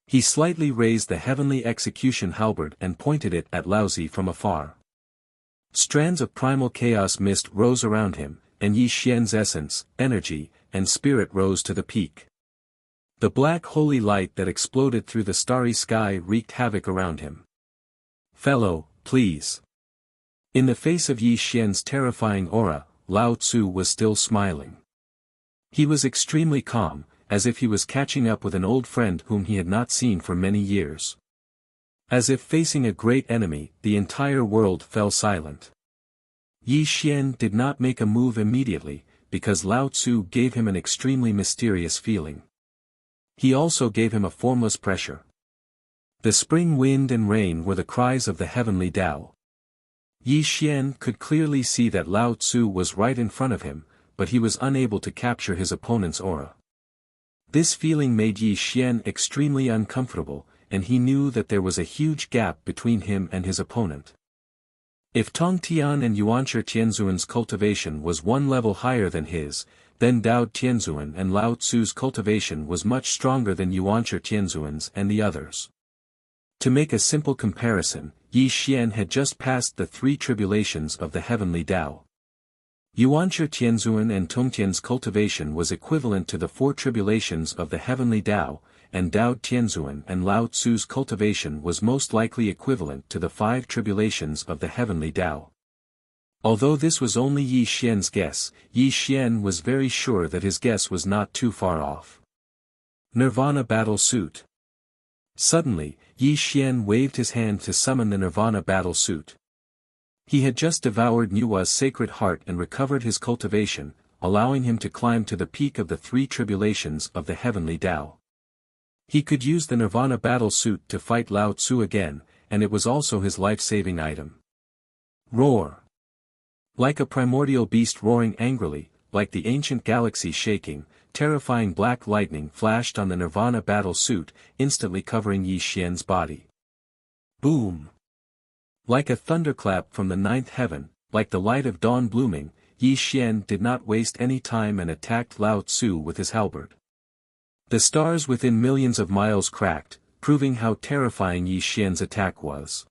A: He slightly raised the heavenly execution halberd and pointed it at Laozi from afar. Strands of primal chaos mist rose around him, and Yi Xian's essence, energy, and spirit rose to the peak. The black holy light that exploded through the starry sky wreaked havoc around him. "Fellow, please." In the face of Yi Xian's terrifying aura, Lao Tzu was still smiling. He was extremely calm, as if he was catching up with an old friend whom he had not seen for many years. As if facing a great enemy, the entire world fell silent. Yi Xian did not make a move immediately, because Lao Tzu gave him an extremely mysterious feeling. He also gave him a formless pressure. The spring wind and rain were the cries of the heavenly Tao. Yi Xian could clearly see that Lao Tzu was right in front of him, but he was unable to capture his opponent's aura. This feeling made Yi Xian extremely uncomfortable, and he knew that there was a huge gap between him and his opponent. If Tong Tian and Yuanshi Tianzuan's cultivation was one level higher than his, then Dao Tianzuan and Lao Tzu's cultivation was much stronger than Yuanshi Tianzuan's and the others. To make a simple comparison, Yi Xian had just passed the 3 tribulations of the heavenly Tao. Yuanshi Tianzuan and Tongtian's cultivation was equivalent to the 4 tribulations of the heavenly Tao, and Dao Tianzuan and Lao Tzu's cultivation was most likely equivalent to the 5 tribulations of the heavenly Tao. Although this was only Yi Xian's guess, Yi Xian was very sure that his guess was not too far off. Nirvana Battle Suit. Suddenly, Yi Xian waved his hand to summon the Nirvana Battle Suit. He had just devoured Nuwa's sacred heart and recovered his cultivation, allowing him to climb to the peak of the 3 tribulations of the heavenly Tao. He could use the Nirvana Battle Suit to fight Lao Tzu again, and it was also his life-saving item. Roar. Like a primordial beast roaring angrily, like the ancient galaxy shaking, terrifying black lightning flashed on the Nirvana Battle Suit, instantly covering Yi Xian's body. Boom! Like a thunderclap from the 9th heaven, like the light of dawn blooming, Yi Xian did not waste any time and attacked Lao Tzu with his halberd. The stars within millions of miles cracked, proving how terrifying Yi Xian's attack was.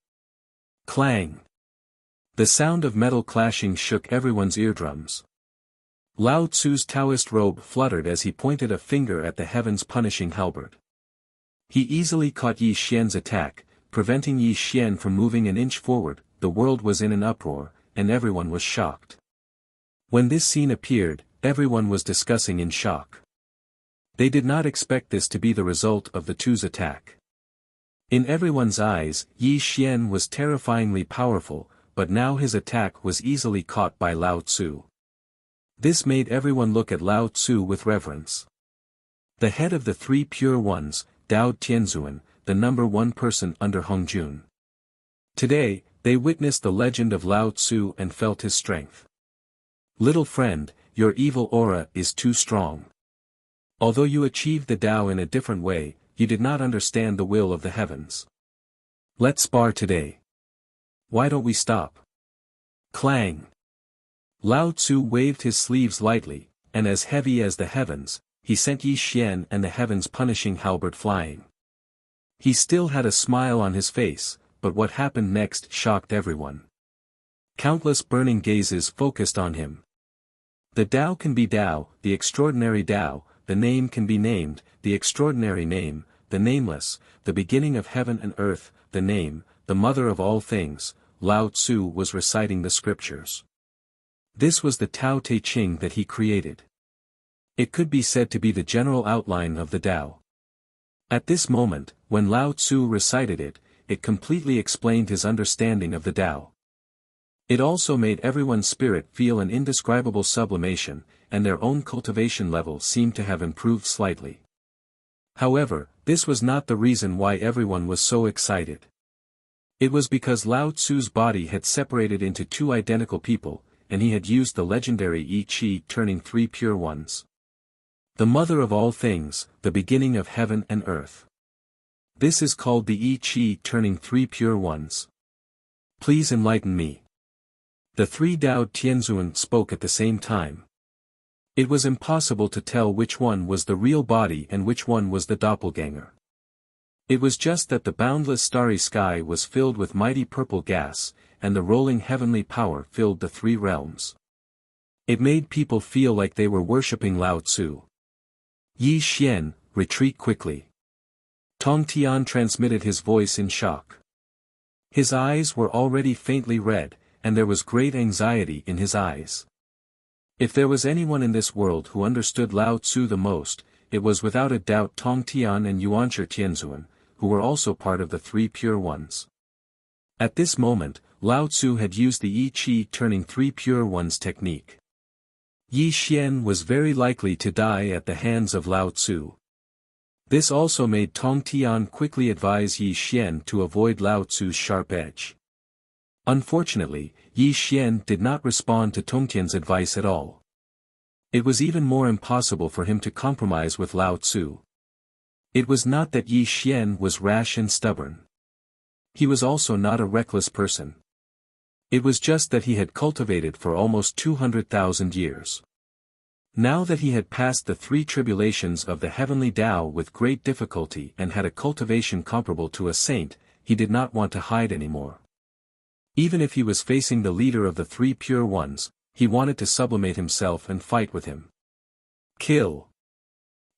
A: Clang! The sound of metal clashing shook everyone's eardrums. Lao Tzu's Taoist robe fluttered as he pointed a finger at the heavens punishing halberd. He easily caught Yi Xian's attack, preventing Yi Xian from moving an inch forward. The world was in an uproar, and everyone was shocked. When this scene appeared, everyone was discussing in shock. They did not expect this to be the result of the two's attack. In everyone's eyes, Yi Xian was terrifyingly powerful, but now his attack was easily caught by Lao Tzu. This made everyone look at Lao Tzu with reverence. The head of the 3 pure ones, Dao Tianzuan, the number 1 person under Hongjun. Today, they witnessed the legend of Lao Tzu and felt his strength. Little friend, your evil aura is too strong. Although you achieved the Tao in a different way, you did not understand the will of the heavens. Let's spar today. Why don't we stop? Clang! Lao Tzu waved his sleeves lightly, and as heavy as the heavens, he sent Yi Xian and the heavens punishing halberd flying. He still had a smile on his face, but what happened next shocked everyone. Countless burning gazes focused on him. The Tao can be Tao, the extraordinary Tao, the name can be named, the extraordinary name, the nameless, the beginning of heaven and earth, the name, the mother of all things. Lao Tzu was reciting the scriptures. This was the Tao Te Ching that he created. It could be said to be the general outline of the Tao. At this moment, when Lao Tzu recited it, it completely explained his understanding of the Tao. It also made everyone's spirit feel an indescribable sublimation, and their own cultivation level seemed to have improved slightly. However, this was not the reason why everyone was so excited. It was because Lao Tzu's body had separated into 2 identical people, and he had used the legendary Yi Qi turning 3 pure ones. The mother of all things, the beginning of heaven and earth. This is called the Yi Qi turning 3 pure ones. Please enlighten me. The 3 Dao Tianzuan spoke at the same time. It was impossible to tell which one was the real body and which one was the doppelganger. It was just that the boundless starry sky was filled with mighty purple gas, and the rolling heavenly power filled the three realms. It made people feel like they were worshipping Lao Tzu. Yi Xian, retreat quickly. Tong Tian transmitted his voice in shock. His eyes were already faintly red, and there was great anxiety in his eyes. If there was anyone in this world who understood Lao Tzu the most, it was without a doubt Tong Tian and Yuanshi Tianzuan, who were also part of the three pure ones. At this moment, Lao Tzu had used the Yi Qi turning three pure ones technique. Yi Xian was very likely to die at the hands of Lao Tzu. This also made Tong Tian quickly advise Yi Xian to avoid Lao Tzu's sharp edge. Unfortunately, Yi Xian did not respond to Tong Tian's advice at all. It was even more impossible for him to compromise with Lao Tzu. It was not that Yi Xian was rash and stubborn. He was also not a reckless person. It was just that he had cultivated for almost 200,000 years. Now that he had passed the three tribulations of the heavenly Tao with great difficulty and had a cultivation comparable to a saint, he did not want to hide anymore. Even if he was facing the leader of the three pure ones, he wanted to sublimate himself and fight with him. Kill.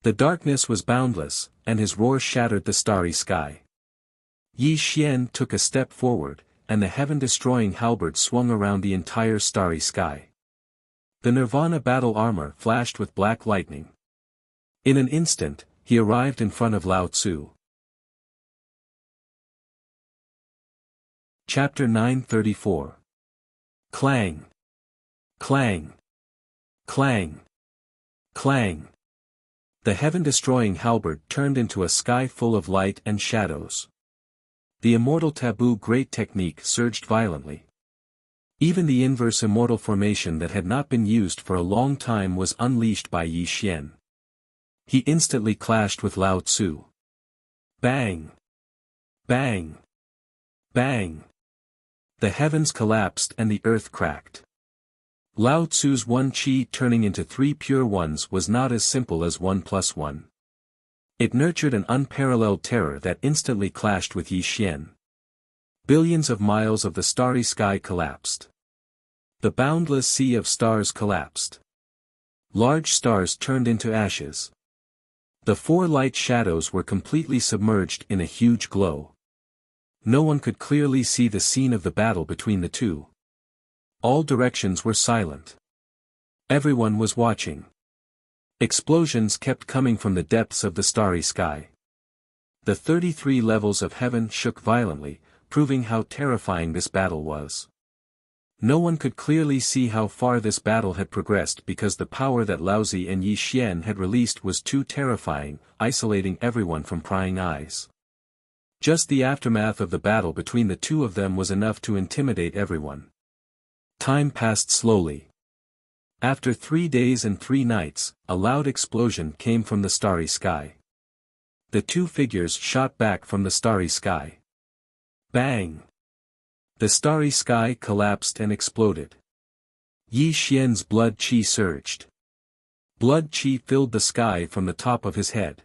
A: The darkness was boundless, and his roar shattered the starry sky. Yi Xian took a step forward, and the heaven-destroying halberd swung around the entire starry sky. The Nirvana battle armor flashed with black lightning. In an instant, he arrived in front of Lao Tzu. Chapter 934. Clang. Clang. Clang. Clang. The heaven-destroying halberd turned into a sky full of light and shadows. The immortal taboo great technique surged violently. Even the inverse immortal formation that had not been used for a long time was unleashed by Yi Xian. He instantly clashed with Lao Tzu. Bang! Bang! Bang! The heavens collapsed and the earth cracked. Lao Tzu's one qi turning into three pure ones was not as simple as 1 + 1. It nurtured an unparalleled terror that instantly clashed with Yi Xian. Billions of miles of the starry sky collapsed. The boundless sea of stars collapsed. Large stars turned into ashes. The four light shadows were completely submerged in a huge glow. No one could clearly see the scene of the battle between the two. All directions were silent. Everyone was watching. Explosions kept coming from the depths of the starry sky. The 33 levels of heaven shook violently, proving how terrifying this battle was. No one could clearly see how far this battle had progressed because the power that Laozi and Yi Xian had released was too terrifying, isolating everyone from prying eyes. Just the aftermath of the battle between the two of them was enough to intimidate everyone. Time passed slowly. After 3 days and 3 nights, a loud explosion came from the starry sky. The two figures shot back from the starry sky. Bang! The starry sky collapsed and exploded. Yi Xian's blood qi surged. Blood qi filled the sky from the top of his head.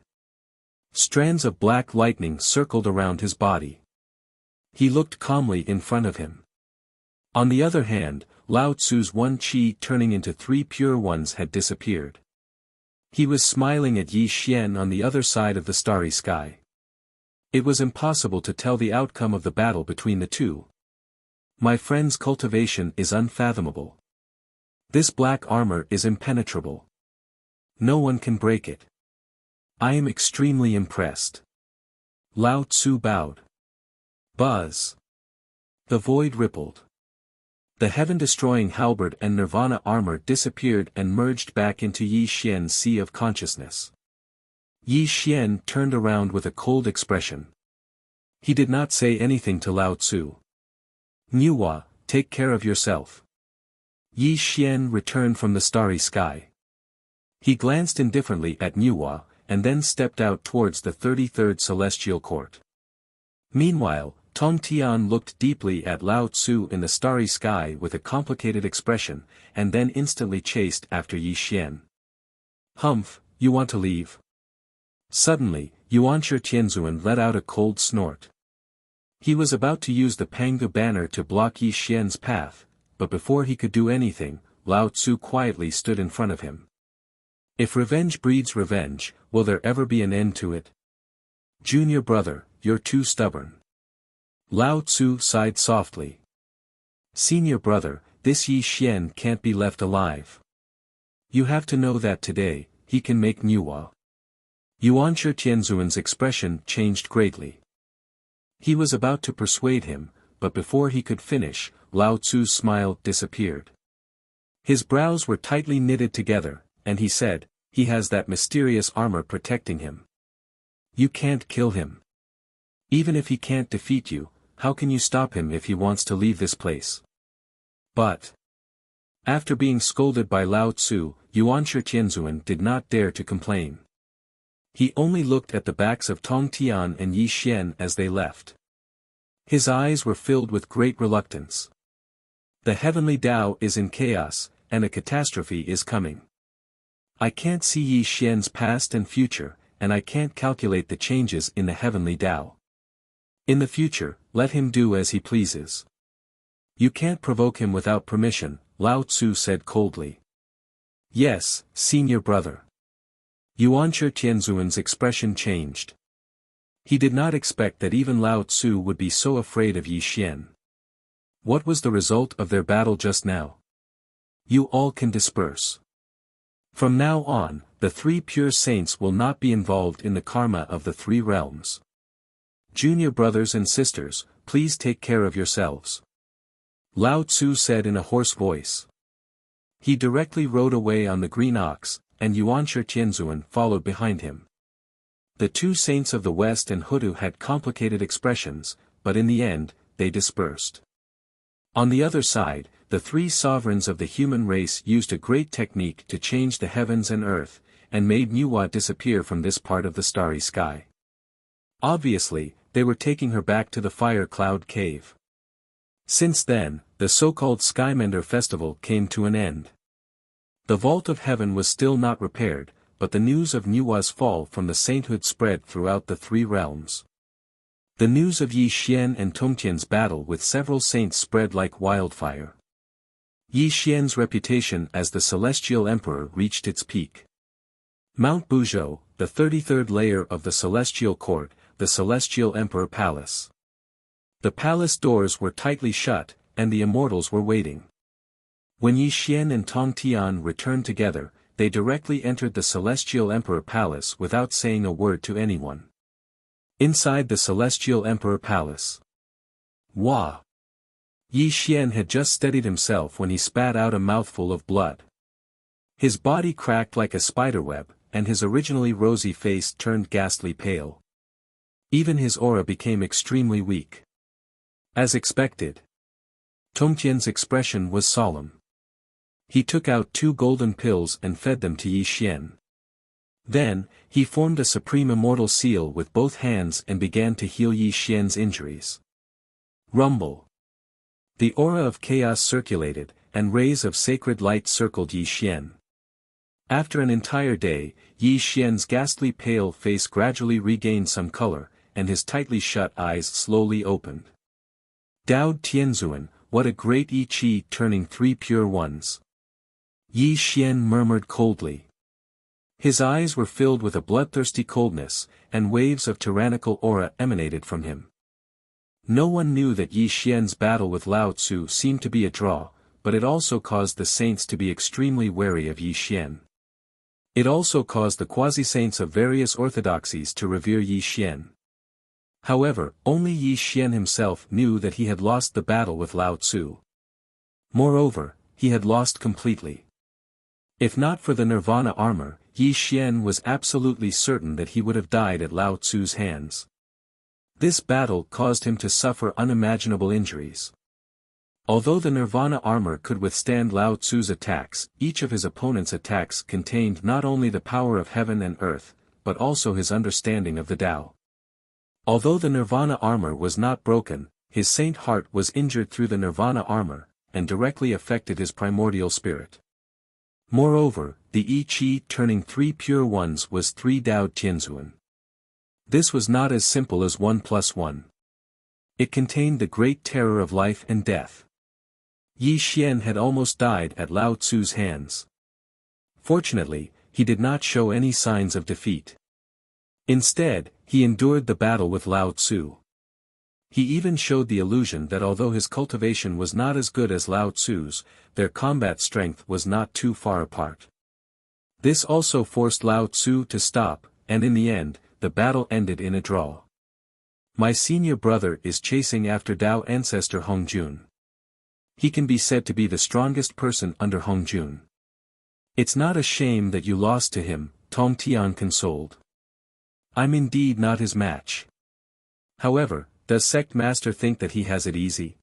A: Strands of black lightning circled around his body. He looked calmly in front of him. On the other hand, Lao Tzu's one qi turning into three pure ones had disappeared. He was smiling at Yi Xian on the other side of the starry sky. It was impossible to tell the outcome of the battle between the two. My friend's cultivation is unfathomable. This black armor is impenetrable. No one can break it. I am extremely impressed. Lao Tzu bowed. Buzz. The void rippled. The heaven-destroying halberd and nirvana armor disappeared and merged back into Yi Xian's sea of consciousness. Yi Xian turned around with a cold expression. He did not say anything to Lao Tzu. Niuhua, take care of yourself. Yi Xian returned from the starry sky. He glanced indifferently at Niuhua, and then stepped out towards the 33rd celestial court. Meanwhile, Tong Tian looked deeply at Lao Tzu in the starry sky with a complicated expression, and then instantly chased after Yi Xian. Humph, you want to leave? Suddenly, Yuanshi Tianzuan let out a cold snort. He was about to use the Pangu banner to block Yi Xian's path, but before he could do anything, Lao Tzu quietly stood in front of him. If revenge breeds revenge, will there ever be an end to it? Junior brother, you're too stubborn. Lao Tzu sighed softly. Senior brother, this Yi Xian can't be left alive. You have to know that today, he can make Nuwa. Yuan Tianzuan's expression changed greatly. He was about to persuade him, but before he could finish, Lao Tzu's smile disappeared. His brows were tightly knitted together, and he said, he has that mysterious armor protecting him. You can't kill him. Even if he can't defeat you, how can you stop him if he wants to leave this place? But after being scolded by Lao Tzu, Yuan Tianzuan did not dare to complain. He only looked at the backs of Tong Tian and Yi Xian as they left. His eyes were filled with great reluctance. The heavenly Tao is in chaos, and a catastrophe is coming. I can't see Yi Xian's past and future, and I can't calculate the changes in the heavenly Tao. In the future, let him do as he pleases. You can't provoke him without permission, Lao Tzu said coldly. Yes, senior brother. Yuan Tianzuan's expression changed. He did not expect that even Lao Tzu would be so afraid of Yi Xian. What was the result of their battle just now? You all can disperse. From now on, the three pure saints will not be involved in the karma of the three realms. Junior brothers and sisters, please take care of yourselves. Lao Tzu said in a hoarse voice. He directly rode away on the green ox, and Yuan Tianzuan followed behind him. The two saints of the West and Hutu had complicated expressions, but in the end, they dispersed. On the other side, the three sovereigns of the human race used a great technique to change the heavens and earth, and made Nuwa disappear from this part of the starry sky. Obviously, they were taking her back to the fire cloud cave. Since then, the so-called Skymender festival came to an end. The vault of heaven was still not repaired, but the news of Nuwa's fall from the sainthood spread throughout the three realms. The news of Yi Xian and Tongtian's battle with several saints spread like wildfire. Yi Xian's reputation as the celestial emperor reached its peak. Mount Buzhou, the 33rd layer of the celestial court, the celestial emperor palace. The palace doors were tightly shut, and the immortals were waiting. When Yi Xian and Tong Tian returned together, they directly entered the celestial emperor palace without saying a word to anyone. Inside the celestial emperor palace. Wah! Yi Xian had just steadied himself when he spat out a mouthful of blood. His body cracked like a spiderweb, and his originally rosy face turned ghastly pale. Even his aura became extremely weak. As expected, Tongtian's expression was solemn. He took out 2 golden pills and fed them to Yi Xian. Then, he formed a supreme immortal seal with both hands and began to heal Yi Xian's injuries. Rumble. The aura of chaos circulated, and rays of sacred light circled Yi Xian. After an entire day, Yi Xian's ghastly pale face gradually regained some color, and his tightly shut eyes slowly opened. Dao Tianzuan, what a great Yi Qi turning 3 pure ones. Yi Xian murmured coldly. His eyes were filled with a bloodthirsty coldness, and waves of tyrannical aura emanated from him. No one knew that Yi Xian's battle with Lao Tzu seemed to be a draw, but it also caused the saints to be extremely wary of Yi Xian. It also caused the quasi-saints of various orthodoxies to revere Yi Xian. However, only Yi Xian himself knew that he had lost the battle with Lao Tzu. Moreover, he had lost completely. If not for the Nirvana armor, Yi Xian was absolutely certain that he would have died at Lao Tzu's hands. This battle caused him to suffer unimaginable injuries. Although the Nirvana armor could withstand Lao Tzu's attacks, each of his opponent's attacks contained not only the power of heaven and earth, but also his understanding of the Tao. Although the Nirvana armor was not broken, his saint heart was injured through the Nirvana armor, and directly affected his primordial spirit. Moreover, the Yi Qi turning 3 pure ones was 3 Dao Tianzuan. This was not as simple as 1 plus 1. It contained the great terror of life and death. Yi Xian had almost died at Lao Tzu's hands. Fortunately, he did not show any signs of defeat. Instead, he endured the battle with Lao Tzu. He even showed the illusion that although his cultivation was not as good as Lao Tzu's, their combat strength was not too far apart. This also forced Lao Tzu to stop, and in the end, the battle ended in a draw. My senior brother is chasing after Tao ancestor Hongjun. He can be said to be the strongest person under Hongjun. It's not a shame that you lost to him, Tong Tian consoled. I'm indeed not his match. However, does sect master think that he has it easy?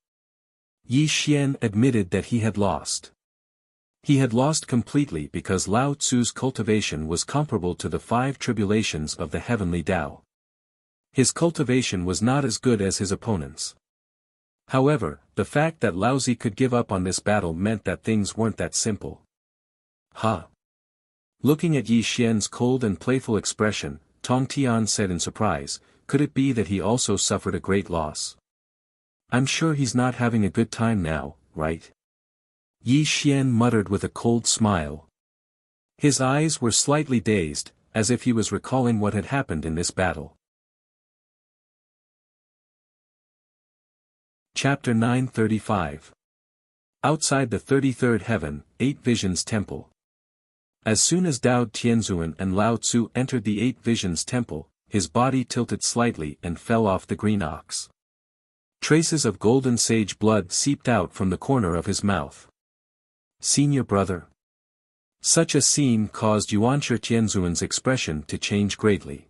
A: Yi Xian admitted that he had lost. He had lost completely because Lao Tzu's cultivation was comparable to the 5 tribulations of the heavenly Tao. His cultivation was not as good as his opponent's. However, the fact that Lao Tzu could give up on this battle meant that things weren't that simple. Ha! Looking at Yi Xian's cold and playful expression, Tong Tian said in surprise, could it be that he also suffered a great loss? I'm sure he's not having a good time now, right? Yi Xian muttered with a cold smile. His eyes were slightly dazed, as if he was recalling what had happened in this battle. Chapter 935. Outside the 33rd heaven, 8 Visions Temple. As soon as Dao Tianzuan and Lao Tzu entered the 8 Visions Temple, his body tilted slightly and fell off the green ox. Traces of golden sage blood seeped out from the corner of his mouth. Senior brother. Such a scene caused Yuanshi Tianzuan's expression to change greatly.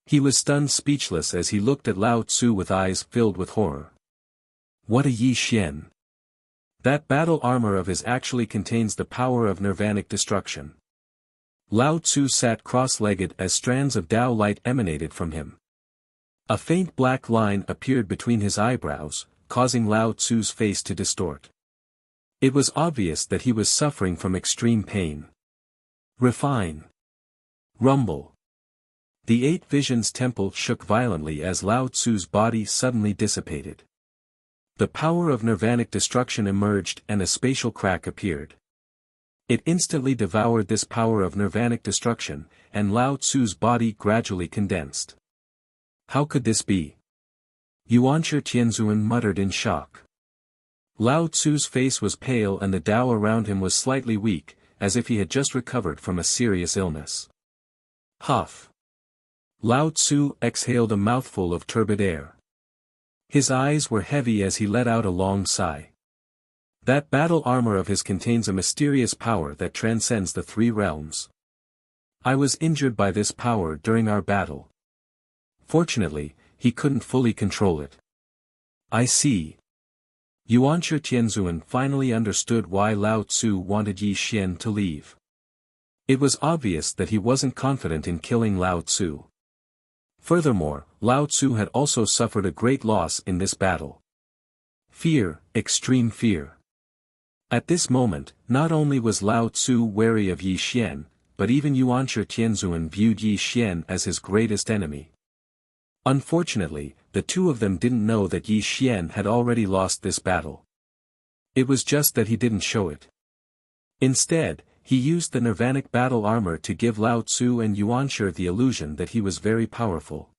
A: He was stunned speechless as he looked at Lao Tzu with eyes filled with horror. What a Yi Xian! That battle armor of his actually contains the power of nirvanic destruction. Lao Tzu sat cross-legged as strands of Tao light emanated from him. A faint black line appeared between his eyebrows, causing Lao Tzu's face to distort. It was obvious that he was suffering from extreme pain. Refine. Rumble. The 8 Visions Temple shook violently as Lao Tzu's body suddenly dissipated. The power of nirvanic destruction emerged and a spatial crack appeared. It instantly devoured this power of nirvanic destruction, and Lao Tzu's body gradually condensed. How could this be? Yuanshi Tianzuan muttered in shock. Lao Tzu's face was pale and the Tao around him was slightly weak, as if he had just recovered from a serious illness. Huff. Lao Tzu exhaled a mouthful of turbid air. His eyes were heavy as he let out a long sigh. That battle armor of his contains a mysterious power that transcends the 3 realms. I was injured by this power during our battle. Fortunately, he couldn't fully control it. I see. Yuanshi Tianzuan finally understood why Lao Tzu wanted Yi Xian to leave. It was obvious that he wasn't confident in killing Lao Tzu. Furthermore, Lao Tzu had also suffered a great loss in this battle. Fear, extreme fear. At this moment, not only was Lao Tzu wary of Yi Xian, but even Yuanshi Tianzuan viewed Yi Xian as his greatest enemy. Unfortunately, the two of them didn't know that Yi Xian had already lost this battle. It was just that he didn't show it. Instead, he used the nirvanic battle armor to give Lao Tzu and Yuanshi the illusion that he was very powerful.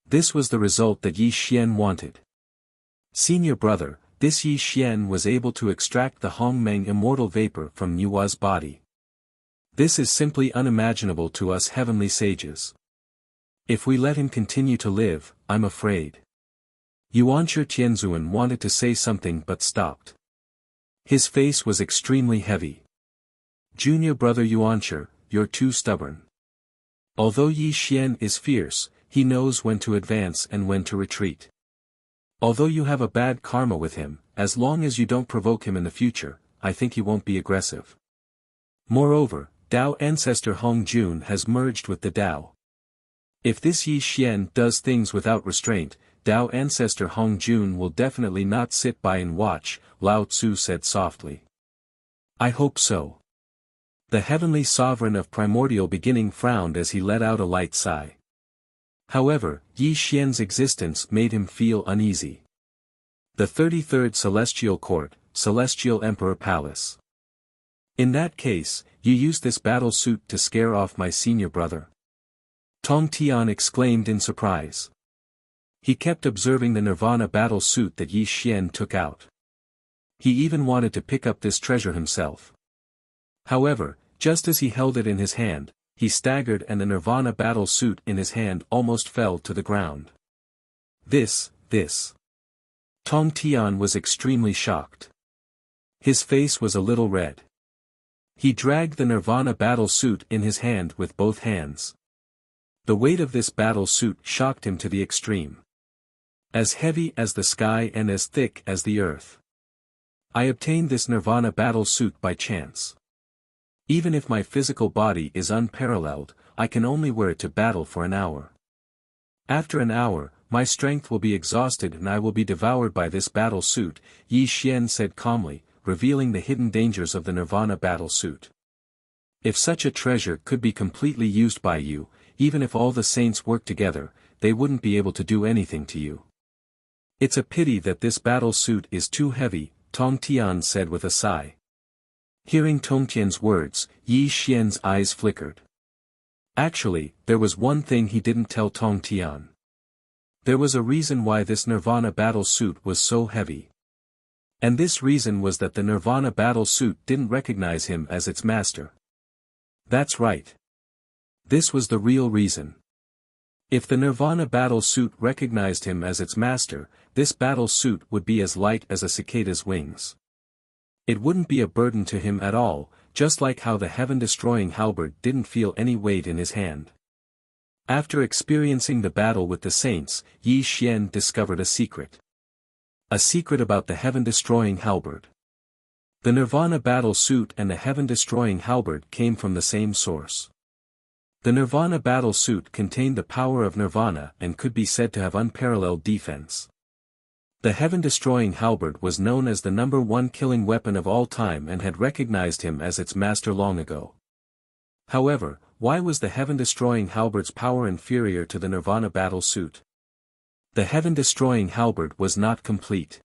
A: This was the result that Yi Xian wanted. Senior brother, this Yi Xian was able to extract the Hongmeng immortal vapor from Nuwa's body. This is simply unimaginable to us heavenly sages. If we let him continue to live, I'm afraid. Yuanshi Tianzuan wanted to say something but stopped. His face was extremely heavy. Junior brother Yuanshi, you're too stubborn. Although Yi Xian is fierce, he knows when to advance and when to retreat. Although you have a bad karma with him, as long as you don't provoke him in the future, I think he won't be aggressive. Moreover, Tao ancestor Hongjun has merged with the Tao. If this Yi Xian does things without restraint, Tao ancestor Hongjun will definitely not sit by and watch, Lao Tzu said softly. I hope so. The heavenly sovereign of primordial beginning frowned as he let out a light sigh. However, Yi Xian's existence made him feel uneasy. The 33rd Celestial Court, Celestial Emperor Palace. In that case, you used this battle suit to scare off my senior brother? Tong Tian exclaimed in surprise. He kept observing the Nirvana battle suit that Yi Xian took out. He even wanted to pick up this treasure himself. However, just as he held it in his hand, he staggered and the Nirvana battle suit in his hand almost fell to the ground. This. Tong Tian was extremely shocked. His face was a little red. He dragged the Nirvana battle suit in his hand with both hands. The weight of this battle suit shocked him to the extreme. As heavy as the sky and as thick as the earth. I obtained this Nirvana battle suit by chance. Even if my physical body is unparalleled, I can only wear it to battle for an hour. After an hour, my strength will be exhausted and I will be devoured by this battle suit, Yi Xian said calmly, revealing the hidden dangers of the Nirvana battle suit. If such a treasure could be completely used by you, even if all the saints worked together, they wouldn't be able to do anything to you. It's a pity that this battle suit is too heavy, Tong Tian said with a sigh. Hearing Tong Tian's words, Yi Xian's eyes flickered. Actually, there was one thing he didn't tell Tong Tian. There was a reason why this Nirvana battle suit was so heavy. And this reason was that the Nirvana battle suit didn't recognize him as its master. That's right. This was the real reason. If the Nirvana battle suit recognized him as its master, this battle suit would be as light as a cicada's wings. It wouldn't be a burden to him at all, just like how the heaven-destroying halberd didn't feel any weight in his hand. After experiencing the battle with the saints, Yi Xian discovered a secret. A secret about the heaven-destroying halberd. The Nirvana battle suit and the heaven-destroying halberd came from the same source. The Nirvana battle suit contained the power of Nirvana and could be said to have unparalleled defense. The heaven-destroying halberd was known as the #1 killing weapon of all time and had recognized him as its master long ago. However, why was the heaven-destroying halberd's power inferior to the Nirvana battle suit? The heaven-destroying halberd was not complete.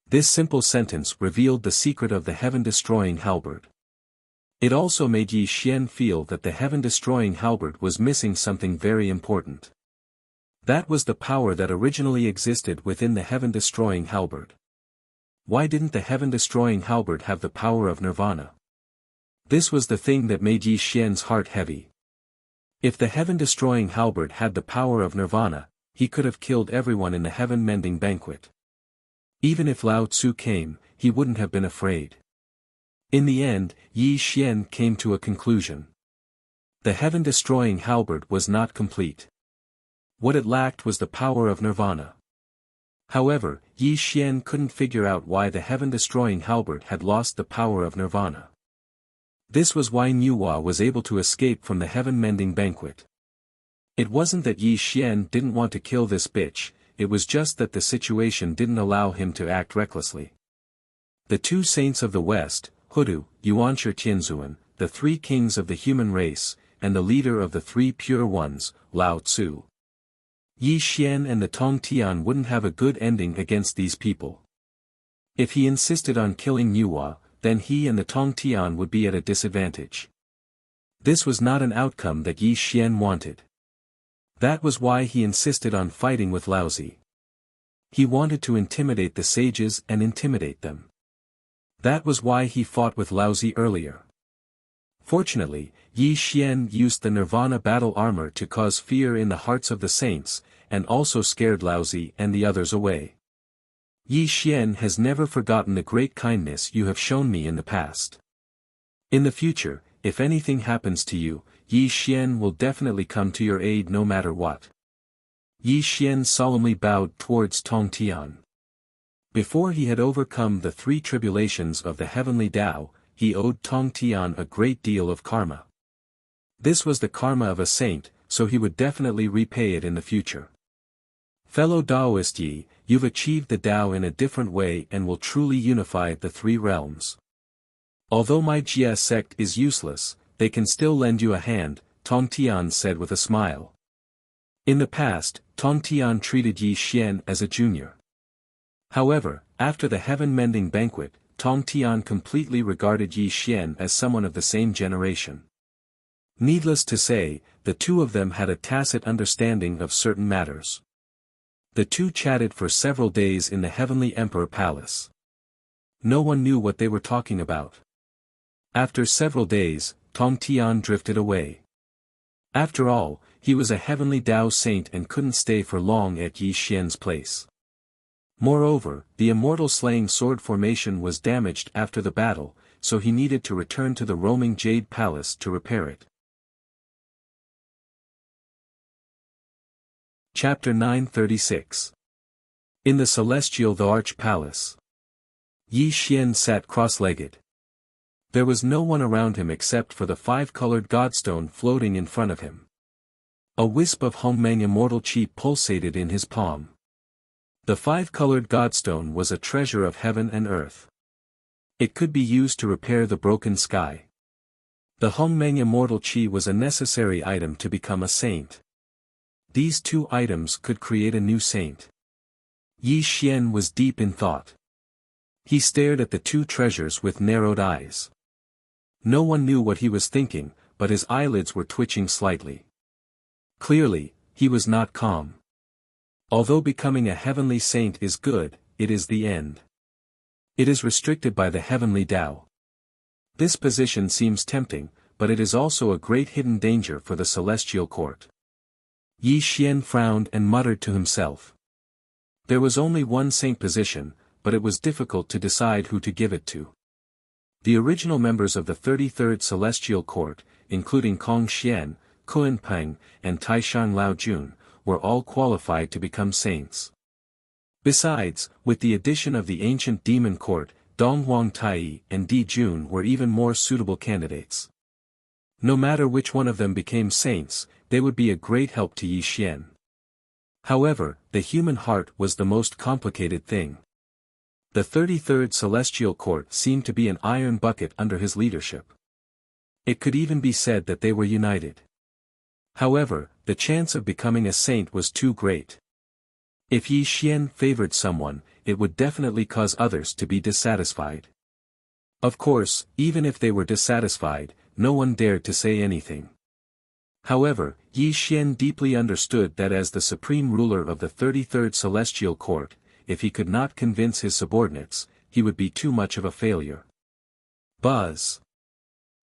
A: This simple sentence revealed the secret of the heaven-destroying halberd. It also made Yi Xian feel that the heaven-destroying halberd was missing something very important. That was the power that originally existed within the heaven-destroying halberd. Why didn't the heaven-destroying halberd have the power of Nirvana? This was the thing that made Yi Xian's heart heavy. If the heaven-destroying halberd had the power of Nirvana, he could have killed everyone in the heaven-mending banquet. Even if Lao Tzu came, he wouldn't have been afraid. In the end, Yi Xian came to a conclusion. The heaven-destroying halberd was not complete. What it lacked was the power of Nirvana. However, Yi Xian couldn't figure out why the heaven-destroying halberd had lost the power of Nirvana. This was why Nuwa was able to escape from the heaven-mending banquet. It wasn't that Yi Xian didn't want to kill this bitch, it was just that the situation didn't allow him to act recklessly. The two saints of the West, Hudu, Yuanshi Tianzuan, the three kings of the human race, and the leader of the three pure ones, Lao Tzu. Yi Xian and the Tong Tian wouldn't have a good ending against these people. If he insisted on killing Nuwa, then he and the Tong Tian would be at a disadvantage. This was not an outcome that Yi Xian wanted. That was why he insisted on fighting with Laozi. He wanted to intimidate the sages and intimidate them. That was why he fought with Laozi earlier. Fortunately, Yi Xian used the Nirvana battle armor to cause fear in the hearts of the saints, and also scared Laozi and the others away. Yi Xian has never forgotten the great kindness you have shown me in the past. In the future, if anything happens to you, Yi Xian will definitely come to your aid no matter what. Yi Xian solemnly bowed towards Tong Tian. Before he had overcome the three tribulations of the heavenly Tao, he owed Tong Tian a great deal of karma. This was the karma of a saint, so he would definitely repay it in the future. Fellow Taoist Yi, you've achieved the Tao in a different way and will truly unify the three realms. Although my Jia sect is useless, they can still lend you a hand, Tong Tian said with a smile. In the past, Tong Tian treated Yi Xian as a junior. However, after the heaven-mending banquet, Tong Tian completely regarded Yi Xian as someone of the same generation. Needless to say, the two of them had a tacit understanding of certain matters. The two chatted for several days in the Heavenly Emperor Palace. No one knew what they were talking about. After several days, Tong Tian drifted away. After all, he was a heavenly Tao saint and couldn't stay for long at Yi Xian's place. Moreover, the immortal slaying sword formation was damaged after the battle, so he needed to return to the roaming Jade Palace to repair it. Chapter 936. In the Celestial the Arch Palace. Yi Xian sat cross-legged. There was no one around him except for the five-colored godstone floating in front of him. A wisp of Hongmeng immortal chi pulsated in his palm. The five-colored godstone was a treasure of heaven and earth. It could be used to repair the broken sky. The Hongmeng immortal chi was a necessary item to become a saint. These two items could create a new saint. Yi Xian was deep in thought. He stared at the two treasures with narrowed eyes. No one knew what he was thinking, but his eyelids were twitching slightly. Clearly, he was not calm. Although becoming a heavenly saint is good, it is the end. It is restricted by the heavenly Tao. This position seems tempting, but it is also a great hidden danger for the celestial court. Yi Xian frowned and muttered to himself. There was only one saint position, but it was difficult to decide who to give it to. The original members of the 33rd Celestial Court, including Kong Xian, Kuan Peng, and Taishang Lao Jun, were all qualified to become saints. Besides, with the addition of the ancient demon court, Dong Huang Tai and Di Jun were even more suitable candidates. No matter which one of them became saints, they would be a great help to Yi Xian. However, the human heart was the most complicated thing. The 33rd Celestial Court seemed to be an iron bucket under his leadership. It could even be said that they were united. However, the chance of becoming a saint was too great. If Yi Xian favored someone, it would definitely cause others to be dissatisfied. Of course, even if they were dissatisfied, no one dared to say anything. However, Yi Xian deeply understood that as the supreme ruler of the 33rd Celestial Court, if he could not convince his subordinates, he would be too much of a failure. Buzz.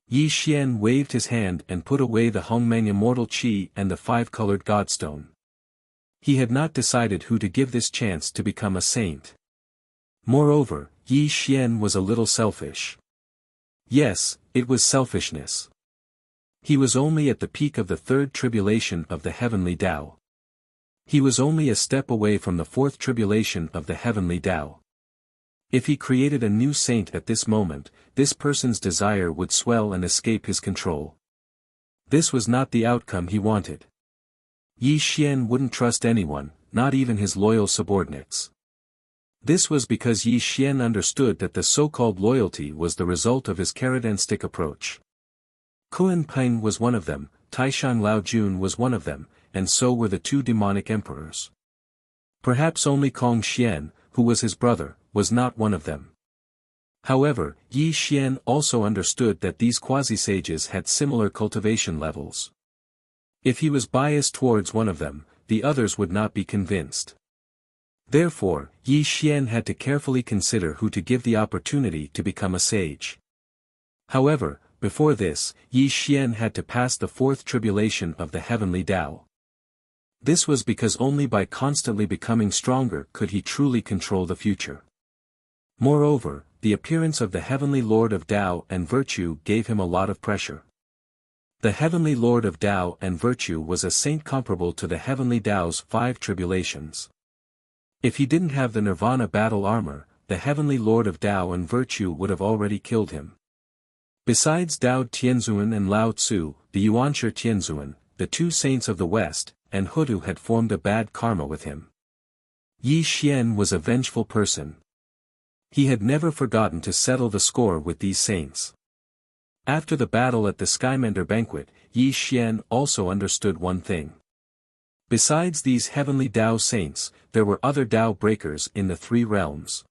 A: Yi Xian waved his hand and put away the Hongmeng immortal chi and the five-colored godstone. He had not decided who to give this chance to become a saint. Moreover, Yi Xian was a little selfish. Yes, it was selfishness. He was only at the peak of the third tribulation of the heavenly Tao. He was only a step away from the fourth tribulation of the heavenly Tao. If he created a new saint at this moment, this person's desire would swell and escape his control. This was not the outcome he wanted. Yi Xian wouldn't trust anyone, not even his loyal subordinates. This was because Yi Xian understood that the so-called loyalty was the result of his carrot-and-stick approach. Kuan Peng was one of them, Taishang Lao Jun was one of them, and so were the two demonic emperors. Perhaps only Kong Xian, who was his brother, was not one of them. However, Yi Xian also understood that these quasi-sages had similar cultivation levels. If he was biased towards one of them, the others would not be convinced. Therefore, Yi Xian had to carefully consider who to give the opportunity to become a sage. However, before this, Yi Xian had to pass the fourth tribulation of the heavenly Tao. This was because only by constantly becoming stronger could he truly control the future. Moreover, the appearance of the heavenly Lord of Tao and Virtue gave him a lot of pressure. The heavenly Lord of Tao and Virtue was a saint comparable to the heavenly Tao's 5 tribulations. If he didn't have the Nirvana battle armor, the heavenly Lord of Tao and Virtue would have already killed him. Besides Dao Tianzuan and Lao Tzu, the Yuanshi Tianzuan, the two saints of the West, and Hudu had formed a bad karma with him. Yi Xian was a vengeful person. He had never forgotten to settle the score with these saints. After the battle at the Skymender banquet, Yi Xian also understood one thing. Besides these heavenly Tao saints, there were other Tao breakers in the three realms.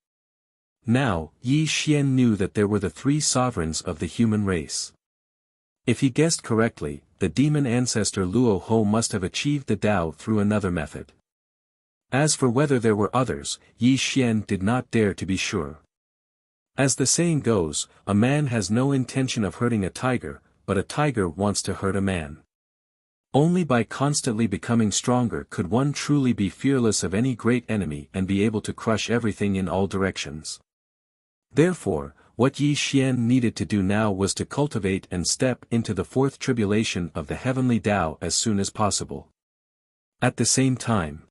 A: Now, Yi Xian knew that there were the three sovereigns of the human race. If he guessed correctly, the demon ancestor Luo Ho must have achieved the Tao through another method. As for whether there were others, Yi Xian did not dare to be sure. As the saying goes, a man has no intention of hurting a tiger, but a tiger wants to hurt a man. Only by constantly becoming stronger could one truly be fearless of any great enemy and be able to crush everything in all directions. Therefore, what Yi Xian needed to do now was to cultivate and step into the fourth tribulation of the heavenly Tao as soon as possible. At the same time,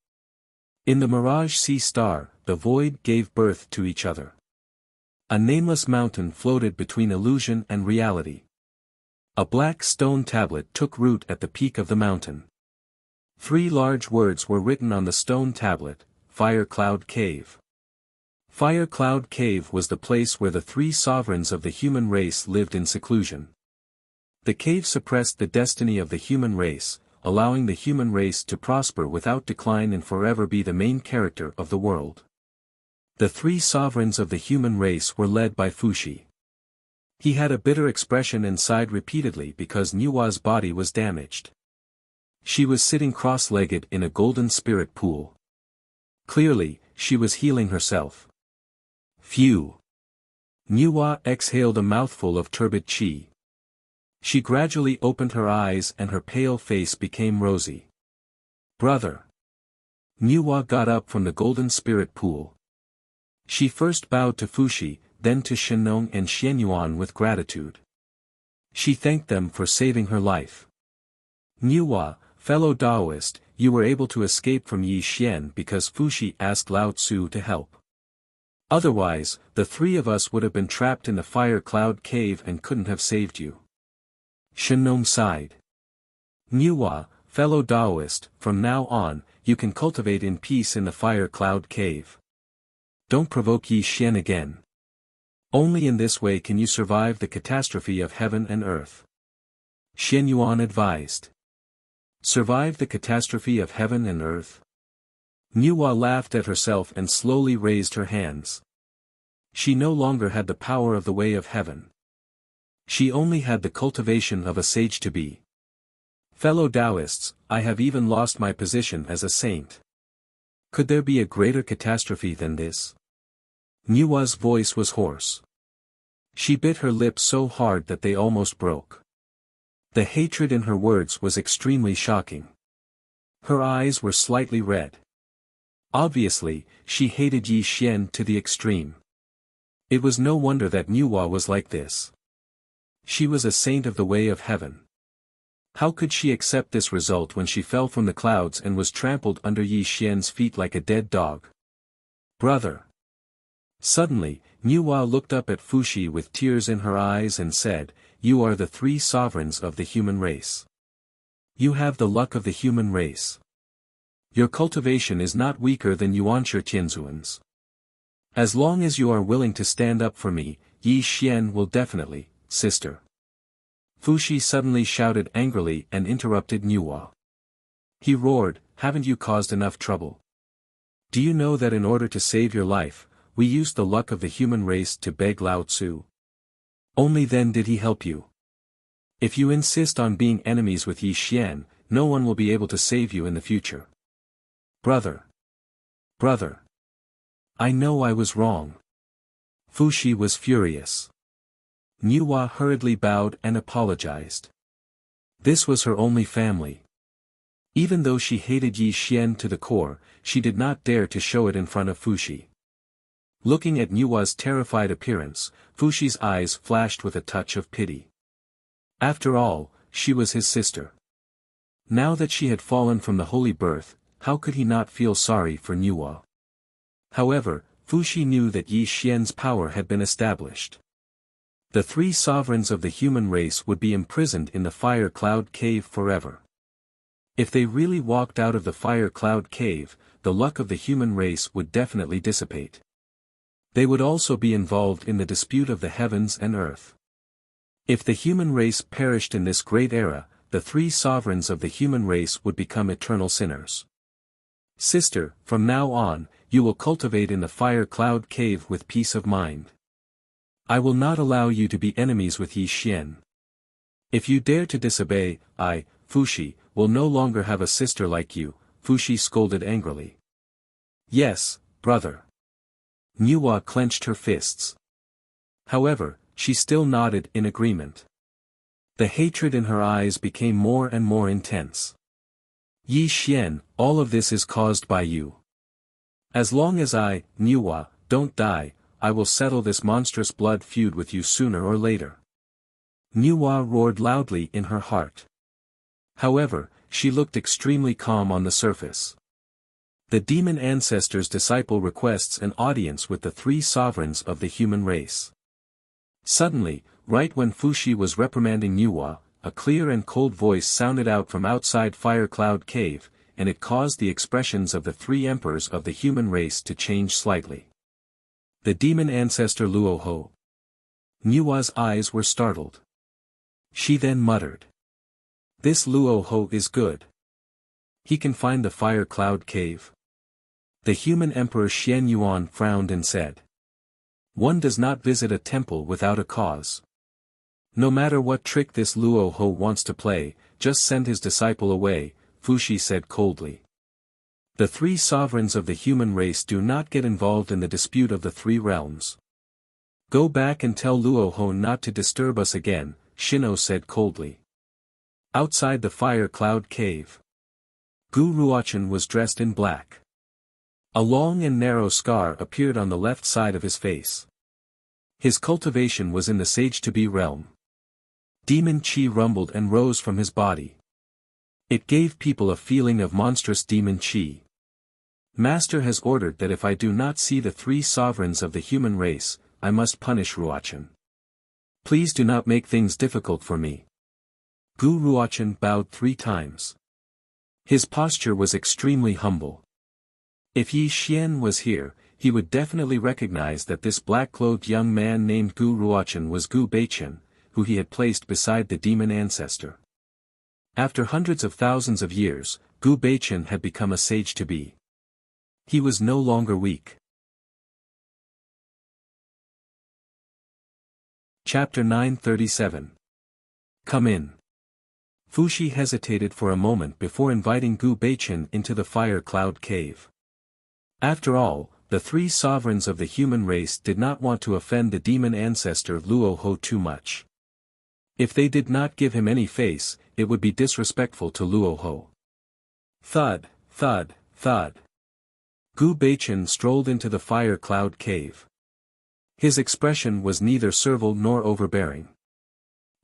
A: in the Mirage Sea Star, the void gave birth to each other. A nameless mountain floated between illusion and reality. A black stone tablet took root at the peak of the mountain. 3 large words were written on the stone tablet: Fire Cloud Cave. Fire Cloud Cave was the place where the 3 sovereigns of the human race lived in seclusion. The cave suppressed the destiny of the human race, allowing the human race to prosper without decline and forever be the main character of the world. The 3 sovereigns of the human race were led by Fuxi. He had a bitter expression and sighed repeatedly because Niua's body was damaged. She was sitting cross-legged in a golden spirit pool. Clearly, she was healing herself. Phew! Niua exhaled a mouthful of turbid qi. She gradually opened her eyes and her pale face became rosy. Brother! Niua got up from the golden spirit pool. She first bowed to Fuxi, then to Shenong and Xianyuan with gratitude. She thanked them for saving her life. Niua, fellow Taoist, you were able to escape from Yi Xian because Fuxi asked Lao Tzu to help. Otherwise, the 3 of us would have been trapped in the Fire Cloud Cave and couldn't have saved you. Shenong sighed. Niua, fellow Taoist, from now on, you can cultivate in peace in the Fire Cloud Cave. Don't provoke Yi Xian again. Only in this way can you survive the catastrophe of heaven and earth. Xianyuan advised. Survive the catastrophe of heaven and earth? Niua laughed at herself and slowly raised her hands. She no longer had the power of the way of heaven. She only had the cultivation of a sage to be. Fellow Taoists, I have even lost my position as a saint. Could there be a greater catastrophe than this? Niua's voice was hoarse. She bit her lips so hard that they almost broke. The hatred in her words was extremely shocking. Her eyes were slightly red. Obviously, she hated Yi Xian to the extreme. It was no wonder that Niua was like this. She was a saint of the way of heaven. How could she accept this result when she fell from the clouds and was trampled under Yi Xian's feet like a dead dog? Brother! Suddenly, Niua looked up at Fuxi with tears in her eyes and said, You are the 3 sovereigns of the human race. You have the luck of the human race. Your cultivation is not weaker than Yuanshi Tianzuan's. As long as you are willing to stand up for me, Yi Xian will definitely, sister. Fuxi suddenly shouted angrily and interrupted Niua. He roared, Haven't you caused enough trouble? Do you know that in order to save your life, we used the luck of the human race to beg Lao Tzu? Only then did he help you. If you insist on being enemies with Yi Xian, no one will be able to save you in the future. Brother! Brother! I know I was wrong. Fuxi was furious. Niua hurriedly bowed and apologized. This was her only family. Even though she hated Yi Xian to the core, she did not dare to show it in front of Fuxi. Looking at Niua's terrified appearance, Fuxi's eyes flashed with a touch of pity. After all, she was his sister. Now that she had fallen from the holy birth, how could he not feel sorry for Niua? However, Fuxi knew that Yi Xian's power had been established. The 3 sovereigns of the human race would be imprisoned in the Fire Cloud Cave forever. If they really walked out of the Fire Cloud Cave, the luck of the human race would definitely dissipate. They would also be involved in the dispute of the heavens and earth. If the human race perished in this great era, the three sovereigns of the human race would become eternal sinners. Sister, from now on, you will cultivate in the fire cloud cave with peace of mind. I will not allow you to be enemies with Yi Xian. If you dare to disobey, I, Fuxi, will no longer have a sister like you, Fuxi scolded angrily. Yes, brother. Nuwa clenched her fists. However, she still nodded in agreement. The hatred in her eyes became more and more intense. Yi Xian, all of this is caused by you. As long as I, Nuwa, don't die, I will settle this monstrous blood feud with you sooner or later. Nuwa roared loudly in her heart. However, she looked extremely calm on the surface. The demon ancestor's disciple requests an audience with the three sovereigns of the human race. Suddenly, right when Fuxi was reprimanding Nuwa, a clear and cold voice sounded out from outside Fire Cloud Cave, and it caused the expressions of the three emperors of the human race to change slightly. The demon ancestor Luoho. Nuwa's eyes were startled. She then muttered. This Luoho is good. He can find the Fire Cloud Cave. The human emperor Xian Yuan frowned and said. One does not visit a temple without a cause. No matter what trick this Luoho wants to play, just send his disciple away, Fuxi said coldly. The three sovereigns of the human race do not get involved in the dispute of the three realms. Go back and tell Luoho not to disturb us again, Shino said coldly. Outside the Fire Cloud Cave. Gu Ruochen was dressed in black. A long and narrow scar appeared on the left side of his face. His cultivation was in the Sage-to-Be realm. Demon Qi rumbled and rose from his body. It gave people a feeling of monstrous demon Qi. Master has ordered that if I do not see the three sovereigns of the human race, I must punish Ruochen. Please do not make things difficult for me. Gu Ruochen bowed 3 times. His posture was extremely humble. If Yi Xian was here, he would definitely recognize that this black-clothed young man named Gu Ruochen was Gu Beichen, who he had placed beside the demon ancestor. After hundreds of thousands of years, Gu Beichen had become a sage-to-be. He was no longer weak. Chapter 937. Come in. Fuxi hesitated for a moment before inviting Gu Beichen into the Fire Cloud Cave. After all, the three sovereigns of the human race did not want to offend the demon ancestor Luoho too much. If they did not give him any face, it would be disrespectful to Luoho. Thud, thud, thud. Gu Beichen strolled into the Fire Cloud Cave. His expression was neither servile nor overbearing.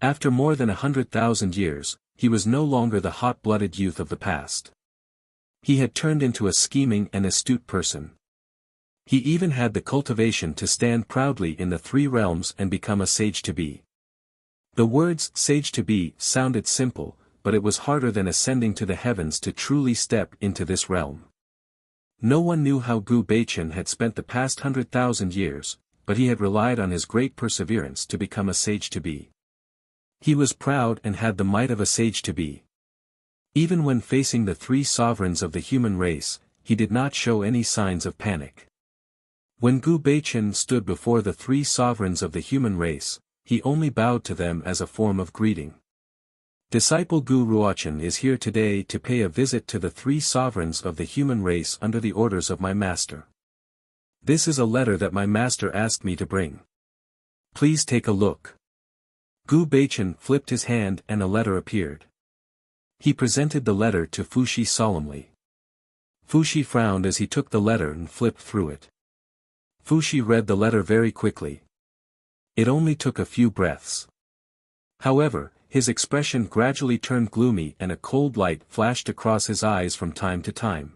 A: After more than 100,000 years, he was no longer the hot-blooded youth of the past. He had turned into a scheming and astute person. He even had the cultivation to stand proudly in the three realms and become a sage-to-be. The words sage-to-be sounded simple, but it was harder than ascending to the heavens to truly step into this realm. No one knew how Gu Beichen had spent the past 100,000 years, but he had relied on his great perseverance to become a sage-to-be. He was proud and had the might of a sage-to-be. Even when facing the three sovereigns of the human race, he did not show any signs of panic. When Gu Beichen stood before the three sovereigns of the human race, he only bowed to them as a form of greeting. Disciple Gu Ruochen is here today to pay a visit to the three sovereigns of the human race under the orders of my master. This is a letter that my master asked me to bring. Please take a look. Gu Beichen flipped his hand and a letter appeared. He presented the letter to Fuxi solemnly. Fuxi frowned as he took the letter and flipped through it. Fuxi read the letter very quickly. It only took a few breaths. However, his expression gradually turned gloomy and a cold light flashed across his eyes from time to time.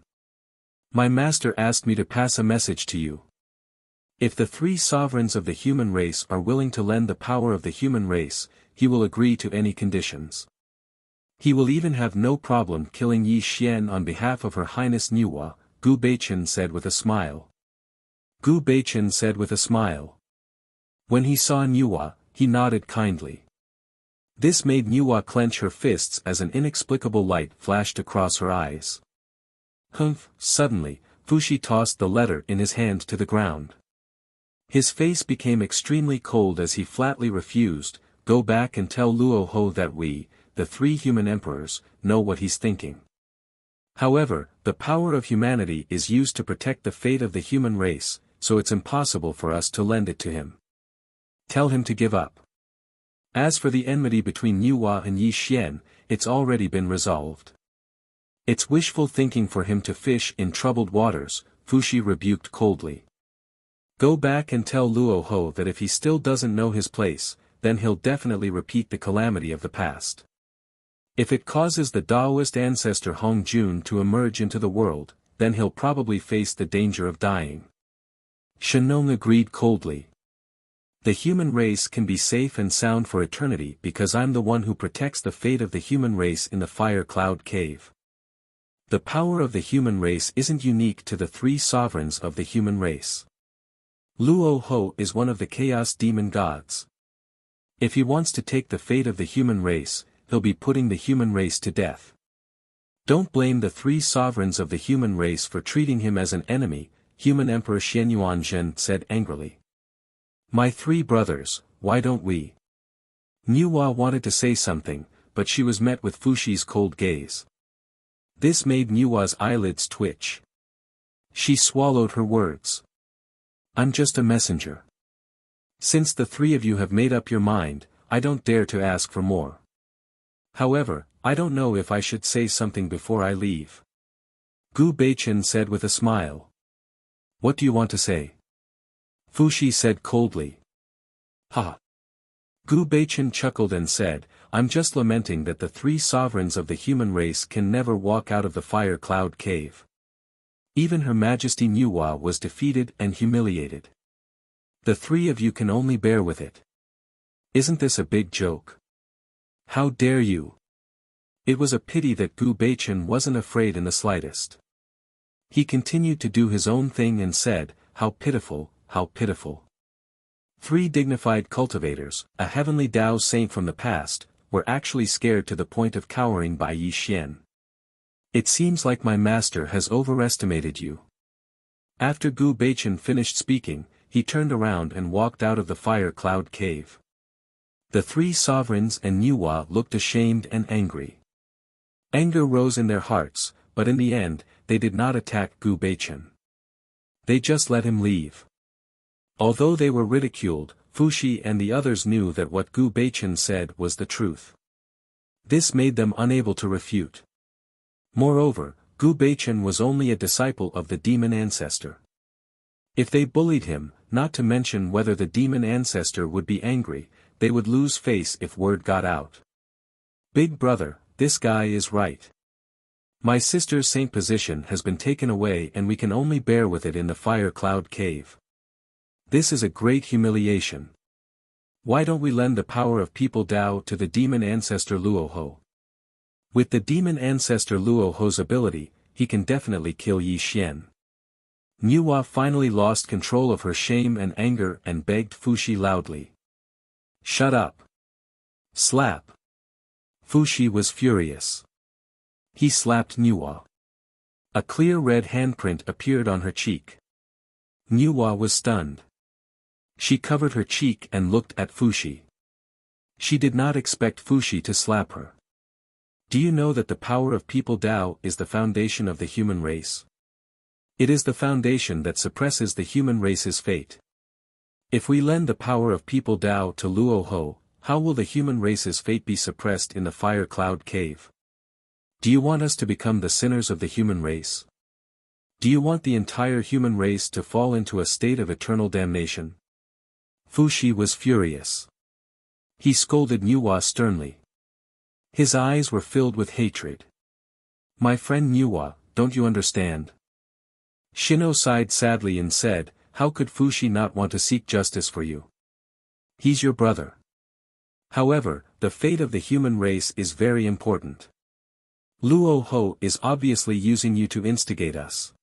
A: My master asked me to pass a message to you. If the three sovereigns of the human race are willing to lend the power of the human race, he will agree to any conditions. He will even have no problem killing Yi Xian on behalf of Her Highness Nuwa, Gu Beichen said with a smile. Gu Beichen said with a smile. When he saw Nuwa, he nodded kindly. This made Nuwa clench her fists as an inexplicable light flashed across her eyes. Humph! Suddenly, Fushi tossed the letter in his hand to the ground. His face became extremely cold as he flatly refused. Go back and tell Luo Ho that we, the 3 human emperors, know what he's thinking. However, the power of humanity is used to protect the fate of the human race, so it's impossible for us to lend it to him. Tell him to give up. As for the enmity between Nuwa and Yi Xian, it's already been resolved. It's wishful thinking for him to fish in troubled waters, Fushi rebuked coldly. Go back and tell Luo Ho that if he still doesn't know his place, then he'll definitely repeat the calamity of the past. If it causes the Daoist ancestor Hong Jun to emerge into the world, then he'll probably face the danger of dying. Shenong agreed coldly. The human race can be safe and sound for eternity because I'm the one who protects the fate of the human race in the Fire Cloud Cave. The power of the human race isn't unique to the 3 sovereigns of the human race. Luo Ho is one of the Chaos Demon Gods. If he wants to take the fate of the human race, he'll be putting the human race to death. Don't blame the 3 sovereigns of the human race for treating him as an enemy, Human Emperor Xianyuanzhen said angrily. My 3 brothers, why don't we? Nuwa wanted to say something, but she was met with Fushi's cold gaze. This made Nuwa's eyelids twitch. She swallowed her words. I'm just a messenger. Since the 3 of you have made up your mind, I don't dare to ask for more. However, I don't know if I should say something before I leave. Gu Beichen said with a smile. What do you want to say? Fushi said coldly. Ha! Gu Beichen chuckled and said, I'm just lamenting that the 3 sovereigns of the human race can never walk out of the Fire Cloud Cave. Even Her Majesty Nuwa was defeated and humiliated. The 3 of you can only bear with it. Isn't this a big joke? How dare you? It was a pity that Gu Beichen wasn't afraid in the slightest. He continued to do his own thing and said, how pitiful, how pitiful. 3 dignified cultivators, a heavenly Tao saint from the past, were actually scared to the point of cowering by Yi Xian. It seems like my master has overestimated you. After Gu Beichen finished speaking, he turned around and walked out of the Fire Cloud Cave. The 3 sovereigns and Nuwa looked ashamed and angry. Anger rose in their hearts, but in the end, they did not attack Gu Beichen. They just let him leave. Although they were ridiculed, Fushi and the others knew that what Gu Beichen said was the truth. This made them unable to refute. Moreover, Gu Beichen was only a disciple of the demon ancestor. If they bullied him, not to mention whether the demon ancestor would be angry, they would lose face if word got out. Big brother, this guy is right. My sister's saint position has been taken away and we can only bear with it in the Fire Cloud Cave. This is a great humiliation. Why don't we lend the power of People Dao to the demon ancestor Luo Ho? With the demon ancestor Luo Ho's ability, he can definitely kill Yi Xian. Nuwa finally lost control of her shame and anger and begged Fushi loudly. Shut up. Slap. Fushi was furious. He slapped Nuwa. A clear red handprint appeared on her cheek. Nuwa was stunned. She covered her cheek and looked at Fushi. She did not expect Fushi to slap her. Do you know that the power of People Dao is the foundation of the human race? It is the foundation that suppresses the human race's fate. If we lend the power of People Dao to Luo Ho, how will the human race's fate be suppressed in the Fire Cloud Cave? Do you want us to become the sinners of the human race? Do you want the entire human race to fall into a state of eternal damnation? Fushi was furious. He scolded Nuwa sternly. His eyes were filled with hatred. My friend Nuwa, don't you understand? Shino sighed sadly and said, how could Fushi not want to seek justice for you? He's your brother. However, the fate of the human race is very important. Luo Ho is obviously using you to instigate us.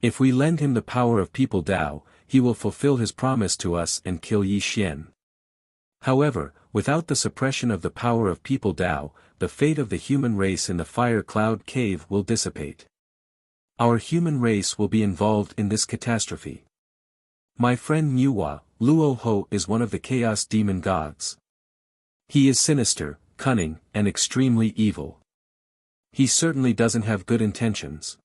A: If we lend him the power of People Dao, he will fulfill his promise to us and kill Yi Xian. However, without the suppression of the power of People Tao, the fate of the human race in the fire cloud cave will dissipate. Our human race will be involved in this catastrophe. My friend Nuwa, Luo Ho is one of the chaos demon gods. He is sinister, cunning, and extremely evil. He certainly doesn't have good intentions.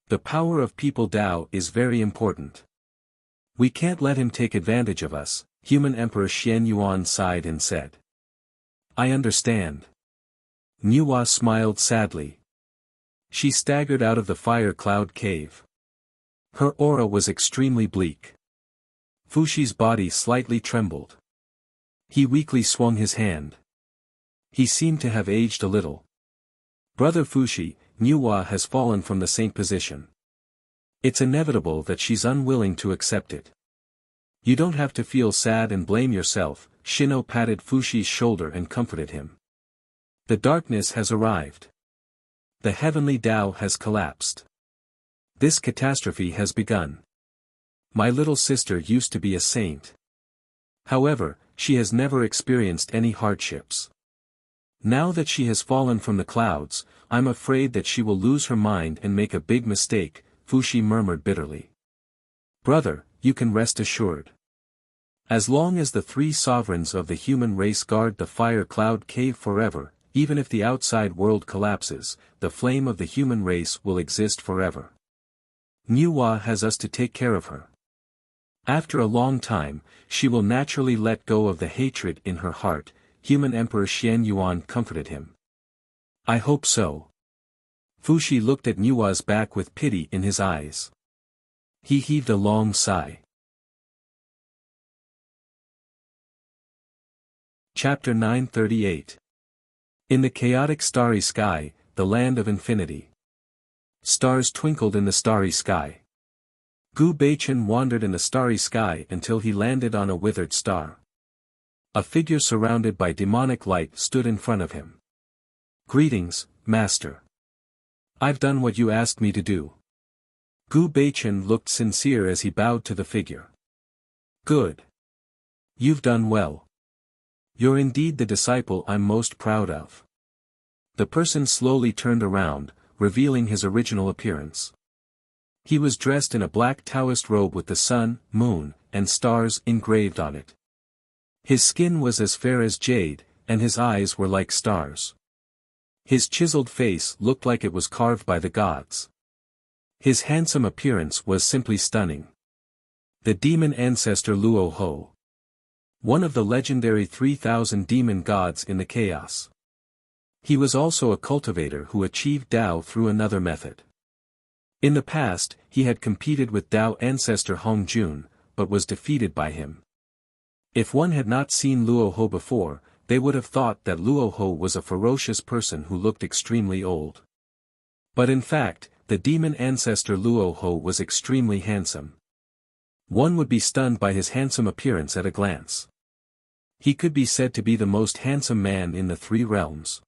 A: The power of People Tao is very important. We can't let him take advantage of us, Human Emperor Xian Yuan sighed and said. I understand. Nuwa smiled sadly. She staggered out of the fire cloud cave. Her aura was extremely bleak. Fushi's body slightly trembled. He weakly swung his hand. He seemed to have aged a little. Brother Fushi, Nuwa has fallen from the saint position. It's inevitable that she's unwilling to accept it. You don't have to feel sad and blame yourself, Shino patted Fushi's shoulder and comforted him. The darkness has arrived. The heavenly Tao has collapsed. This catastrophe has begun. My little sister used to be a saint. However, she has never experienced any hardships. Now that she has fallen from the clouds, I'm afraid that she will lose her mind and make a big mistake, Fushi murmured bitterly. Brother, you can rest assured. As long as the three sovereigns of the human race guard the fire cloud cave forever, even if the outside world collapses, the flame of the human race will exist forever. Nuwa has us to take care of her. After a long time, she will naturally let go of the hatred in her heart, Human Emperor Xian Yuan comforted him. I hope so. Fushi looked at Nuwa's back with pity in his eyes. He heaved a long sigh. Chapter 938. In the chaotic starry sky, the land of infinity. Stars twinkled in the starry sky. Gu Beichen wandered in the starry sky until he landed on a withered star. A figure surrounded by demonic light stood in front of him. Greetings, Master. I've done what you asked me to do. Gu Beichen looked sincere as he bowed to the figure. Good. You've done well. You're indeed the disciple I'm most proud of. The person slowly turned around, revealing his original appearance. He was dressed in a black Taoist robe with the sun, moon, and stars engraved on it. His skin was as fair as jade, and his eyes were like stars. His chiseled face looked like it was carved by the gods. His handsome appearance was simply stunning. The demon ancestor Luo Ho. One of the legendary 3,000 demon gods in the chaos. He was also a cultivator who achieved Tao through another method. In the past, he had competed with Tao ancestor Hong Jun, but was defeated by him. If one had not seen Luo Ho before, they would have thought that Luo Ho was a ferocious person who looked extremely old. But in fact, the demon ancestor Luo Ho was extremely handsome. One would be stunned by his handsome appearance at a glance. He could be said to be the most handsome man in the three realms.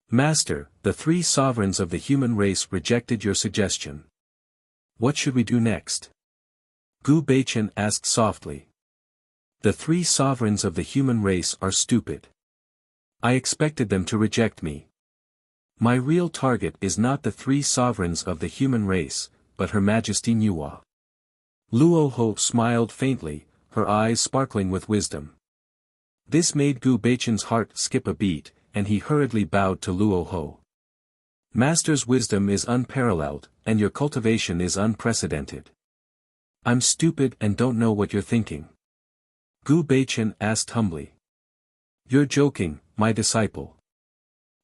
A: Master, the three sovereigns of the human race rejected your suggestion. What should we do next? Gu Beichen asked softly. The three sovereigns of the human race are stupid. I expected them to reject me. My real target is not the three sovereigns of the human race, but Her Majesty Nuwa. Luo Ho smiled faintly, her eyes sparkling with wisdom. This made Gu Beichen's heart skip a beat, and he hurriedly bowed to Luo Ho. Master's wisdom is unparalleled, and your cultivation is unprecedented. I'm stupid and don't know what you're thinking. Gu Beichen asked humbly. You're joking, my disciple.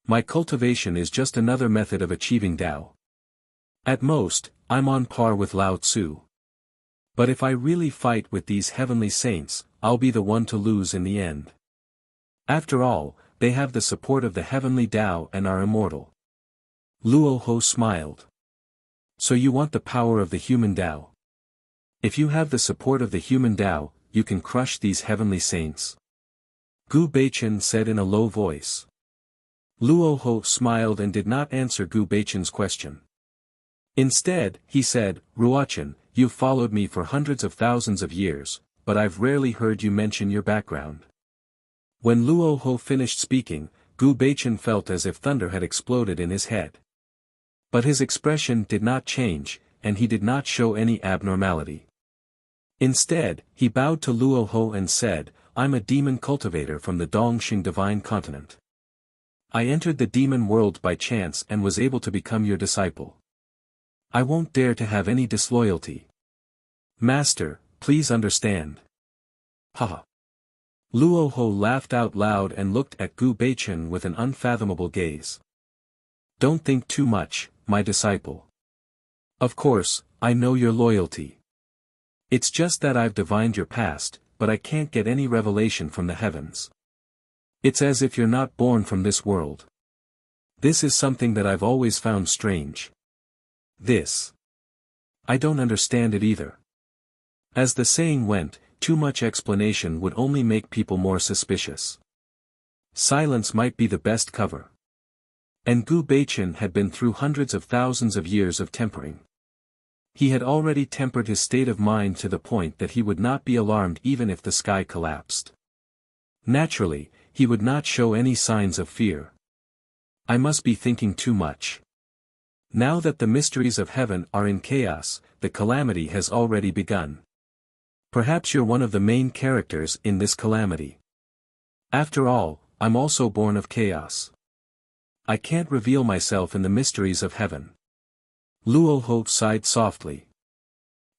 A: My cultivation is just another method of achieving Tao. At most, I'm on par with Lao Tzu. But if I really fight with these heavenly saints, I'll be the one to lose in the end. After all, they have the support of the heavenly Tao and are immortal. Luo Ho smiled. So you want the power of the human Tao? If you have the support of the human Tao, you can crush these heavenly saints. Gu Beichen said in a low voice. Luo Ho smiled and did not answer Gu Beichen's question. Instead, he said, Ruochen, you've followed me for hundreds of thousands of years, but I've rarely heard you mention your background. When Luo Ho finished speaking, Gu Beichen felt as if thunder had exploded in his head. But his expression did not change, and he did not show any abnormality. Instead, he bowed to Luo Ho and said, "I'm a demon cultivator from the Dongxing Divine Continent. I entered the demon world by chance and was able to become your disciple. I won't dare to have any disloyalty. Master, please understand." Haha. Luo Ho laughed out loud and looked at Gu Beichen with an unfathomable gaze. "Don't think too much, my disciple. Of course, I know your loyalty. It's just that I've divined your past, but I can't get any revelation from the heavens. It's as if you're not born from this world. This is something that I've always found strange. I don't understand it either." As the saying went, too much explanation would only make people more suspicious. Silence might be the best cover. And Gu Beichen had been through hundreds of thousands of years of tempering. He had already tempered his state of mind to the point that he would not be alarmed even if the sky collapsed. Naturally, he would not show any signs of fear. I must be thinking too much. Now that the mysteries of heaven are in chaos, the calamity has already begun. Perhaps you're one of the main characters in this calamity. After all, I'm also born of chaos. I can't reveal myself in the mysteries of heaven. Luo Ho sighed softly.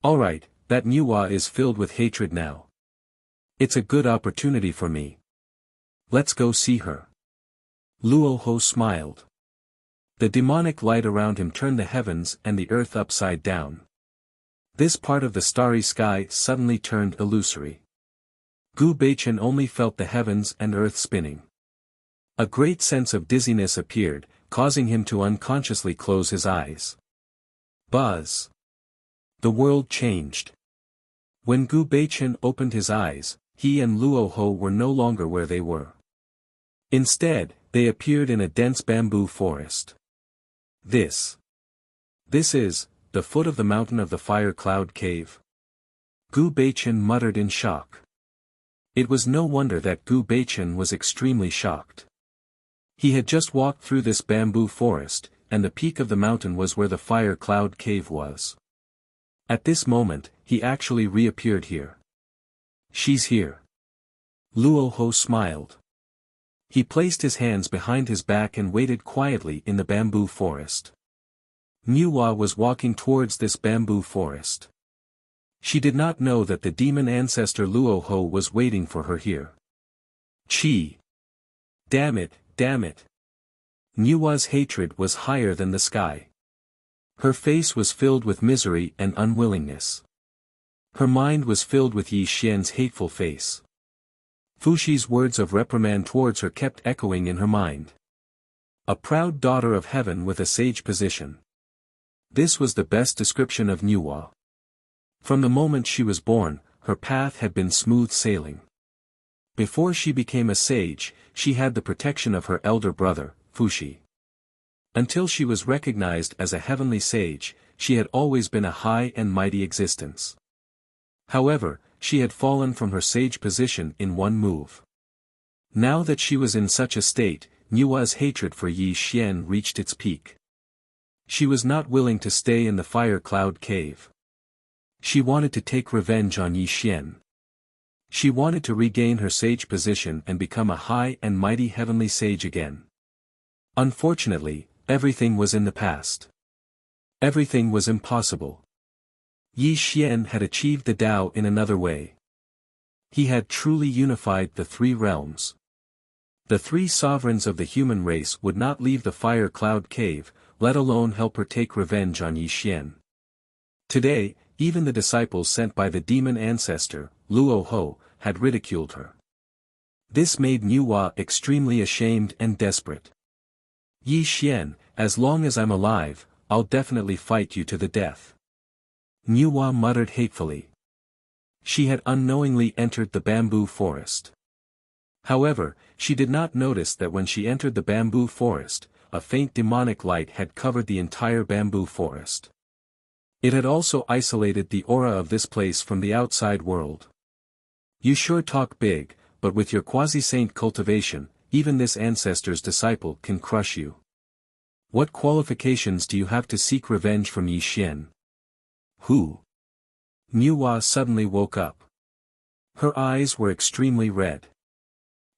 A: Alright, that Nuwa is filled with hatred now. It's a good opportunity for me. Let's go see her. Luo Ho smiled. The demonic light around him turned the heavens and the earth upside down. This part of the starry sky suddenly turned illusory. Gu Beichen only felt the heavens and earth spinning. A great sense of dizziness appeared, causing him to unconsciously close his eyes. Buzz. The world changed. When Gu Beichen opened his eyes, he and Luo Ho were no longer where they were. Instead, they appeared in a dense bamboo forest. This is the foot of the mountain of the fire cloud cave. Gu Beichen muttered in shock. It was no wonder that Gu Beichen was extremely shocked. He had just walked through this bamboo forest, and the peak of the mountain was where the fire cloud cave was. At this moment, he actually reappeared here. She's here. Luo Ho smiled. He placed his hands behind his back and waited quietly in the bamboo forest. Nuwa was walking towards this bamboo forest. She did not know that the demon ancestor Luo Ho was waiting for her here. Chi! Damn it, damn it! Nuwa's hatred was higher than the sky. Her face was filled with misery and unwillingness. Her mind was filled with Yi Xian's hateful face. Fushi's words of reprimand towards her kept echoing in her mind. A proud daughter of heaven with a sage position. This was the best description of Nuwa. From the moment she was born, her path had been smooth sailing. Before she became a sage, she had the protection of her elder brother, Fushi. Until she was recognized as a heavenly sage, she had always been a high and mighty existence. However, she had fallen from her sage position in one move. Now that she was in such a state, Nuwa's hatred for Yi Xian reached its peak. She was not willing to stay in the fire cloud cave. She wanted to take revenge on Yi Xian. She wanted to regain her sage position and become a high and mighty heavenly sage again. Unfortunately, everything was in the past. Everything was impossible. Yi Xian had achieved the Tao in another way. He had truly unified the three realms. The three sovereigns of the human race would not leave the fire cloud cave, let alone help her take revenge on Yi Xian. Today, even the disciples sent by the demon ancestor, Luo Ho, had ridiculed her. This made Nuwa extremely ashamed and desperate. Yi Xian, as long as I'm alive, I'll definitely fight you to the death. Nuwa muttered hatefully. She had unknowingly entered the bamboo forest. However, she did not notice that when she entered the bamboo forest, a faint demonic light had covered the entire bamboo forest. It had also isolated the aura of this place from the outside world. You sure talk big, but with your quasi-saint cultivation, even this ancestor's disciple can crush you. What qualifications do you have to seek revenge from Yi Xian? Who? Niuhua suddenly woke up. Her eyes were extremely red.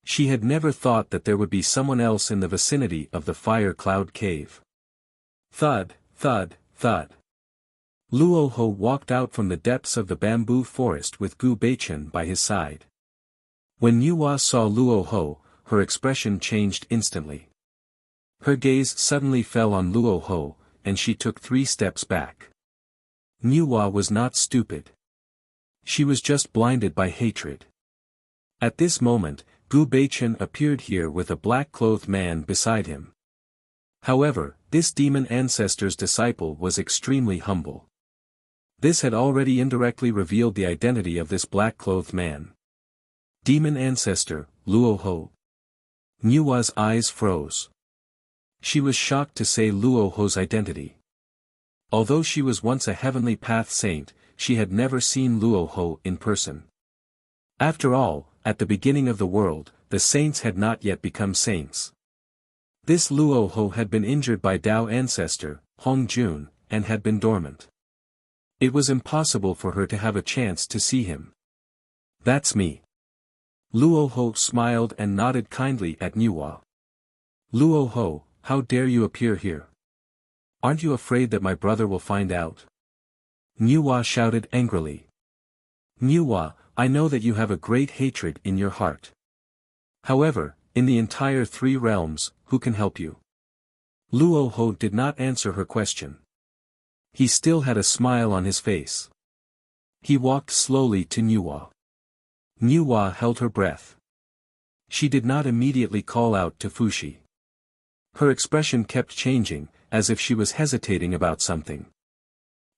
A: She had never thought that there would be someone else in the vicinity of the fire cloud cave. Thud, thud, thud. Luoho walked out from the depths of the bamboo forest with Gu Beichen by his side. When Niuhua saw Luoho, her expression changed instantly. Her gaze suddenly fell on Luoho, and she took 3 steps back. Niuhua was not stupid. She was just blinded by hatred. At this moment, Gu Beichen appeared here with a black-clothed man beside him. However, this demon ancestor's disciple was extremely humble. This had already indirectly revealed the identity of this black-clothed man. Demon ancestor, Luoho. Niuhua's eyes froze. She was shocked to say Luoho's identity. Although she was once a heavenly path saint, she had never seen Luoho in person. After all, at the beginning of the world, the saints had not yet become saints. This Luoho had been injured by Dao ancestor, Hongjun, and had been dormant. It was impossible for her to have a chance to see him. That's me. Luoho smiled and nodded kindly at Niuhua. Luoho, how dare you appear here? Aren't you afraid that my brother will find out? Niuhua shouted angrily. Niuhua, I know that you have a great hatred in your heart. However, in the entire 3 realms, who can help you? Luoho did not answer her question. He still had a smile on his face. He walked slowly to Niuhua. Niuhua held her breath. She did not immediately call out to Fuxi. Her expression kept changing, as if she was hesitating about something.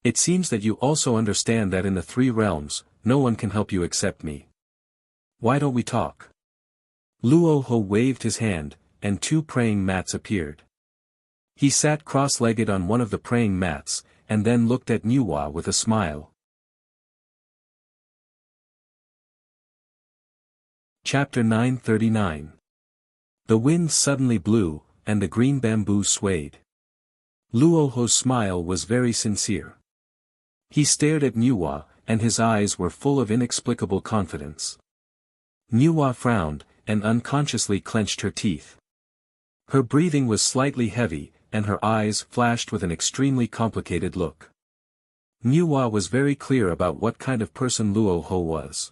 A: It seems that you also understand that in the 3 realms, no one can help you except me. Why don't we talk? Luoho waved his hand, and 2 praying mats appeared. He sat cross-legged on one of the praying mats, and then looked at Niuhua with a smile. Chapter 939. The wind suddenly blew, and the green bamboo swayed. Luoho's smile was very sincere. He stared at Niuhua, and his eyes were full of inexplicable confidence. Niuhua frowned, and unconsciously clenched her teeth. Her breathing was slightly heavy, and her eyes flashed with an extremely complicated look. Niuhua was very clear about what kind of person Luoho was.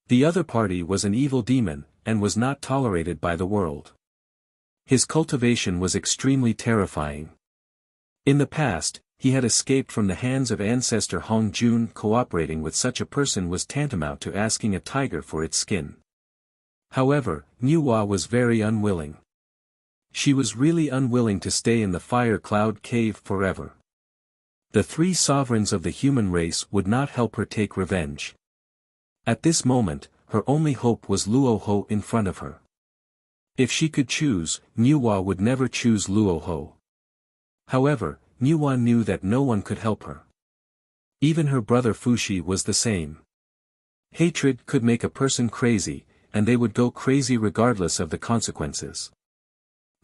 A: The other party was an evil demon, and was not tolerated by the world. His cultivation was extremely terrifying. In the past, he had escaped from the hands of ancestor Hongjun. Cooperating with such a person was tantamount to asking a tiger for its skin. However, Niuhua was very unwilling. She was really unwilling to stay in the fire cloud cave forever. The 3 sovereigns of the human race would not help her take revenge. At this moment, her only hope was Luoho in front of her. If she could choose, Niuhua would never choose Luoho. However, Niuhua knew that no one could help her. Even her brother Fuxi was the same. Hatred could make a person crazy, and they would go crazy regardless of the consequences.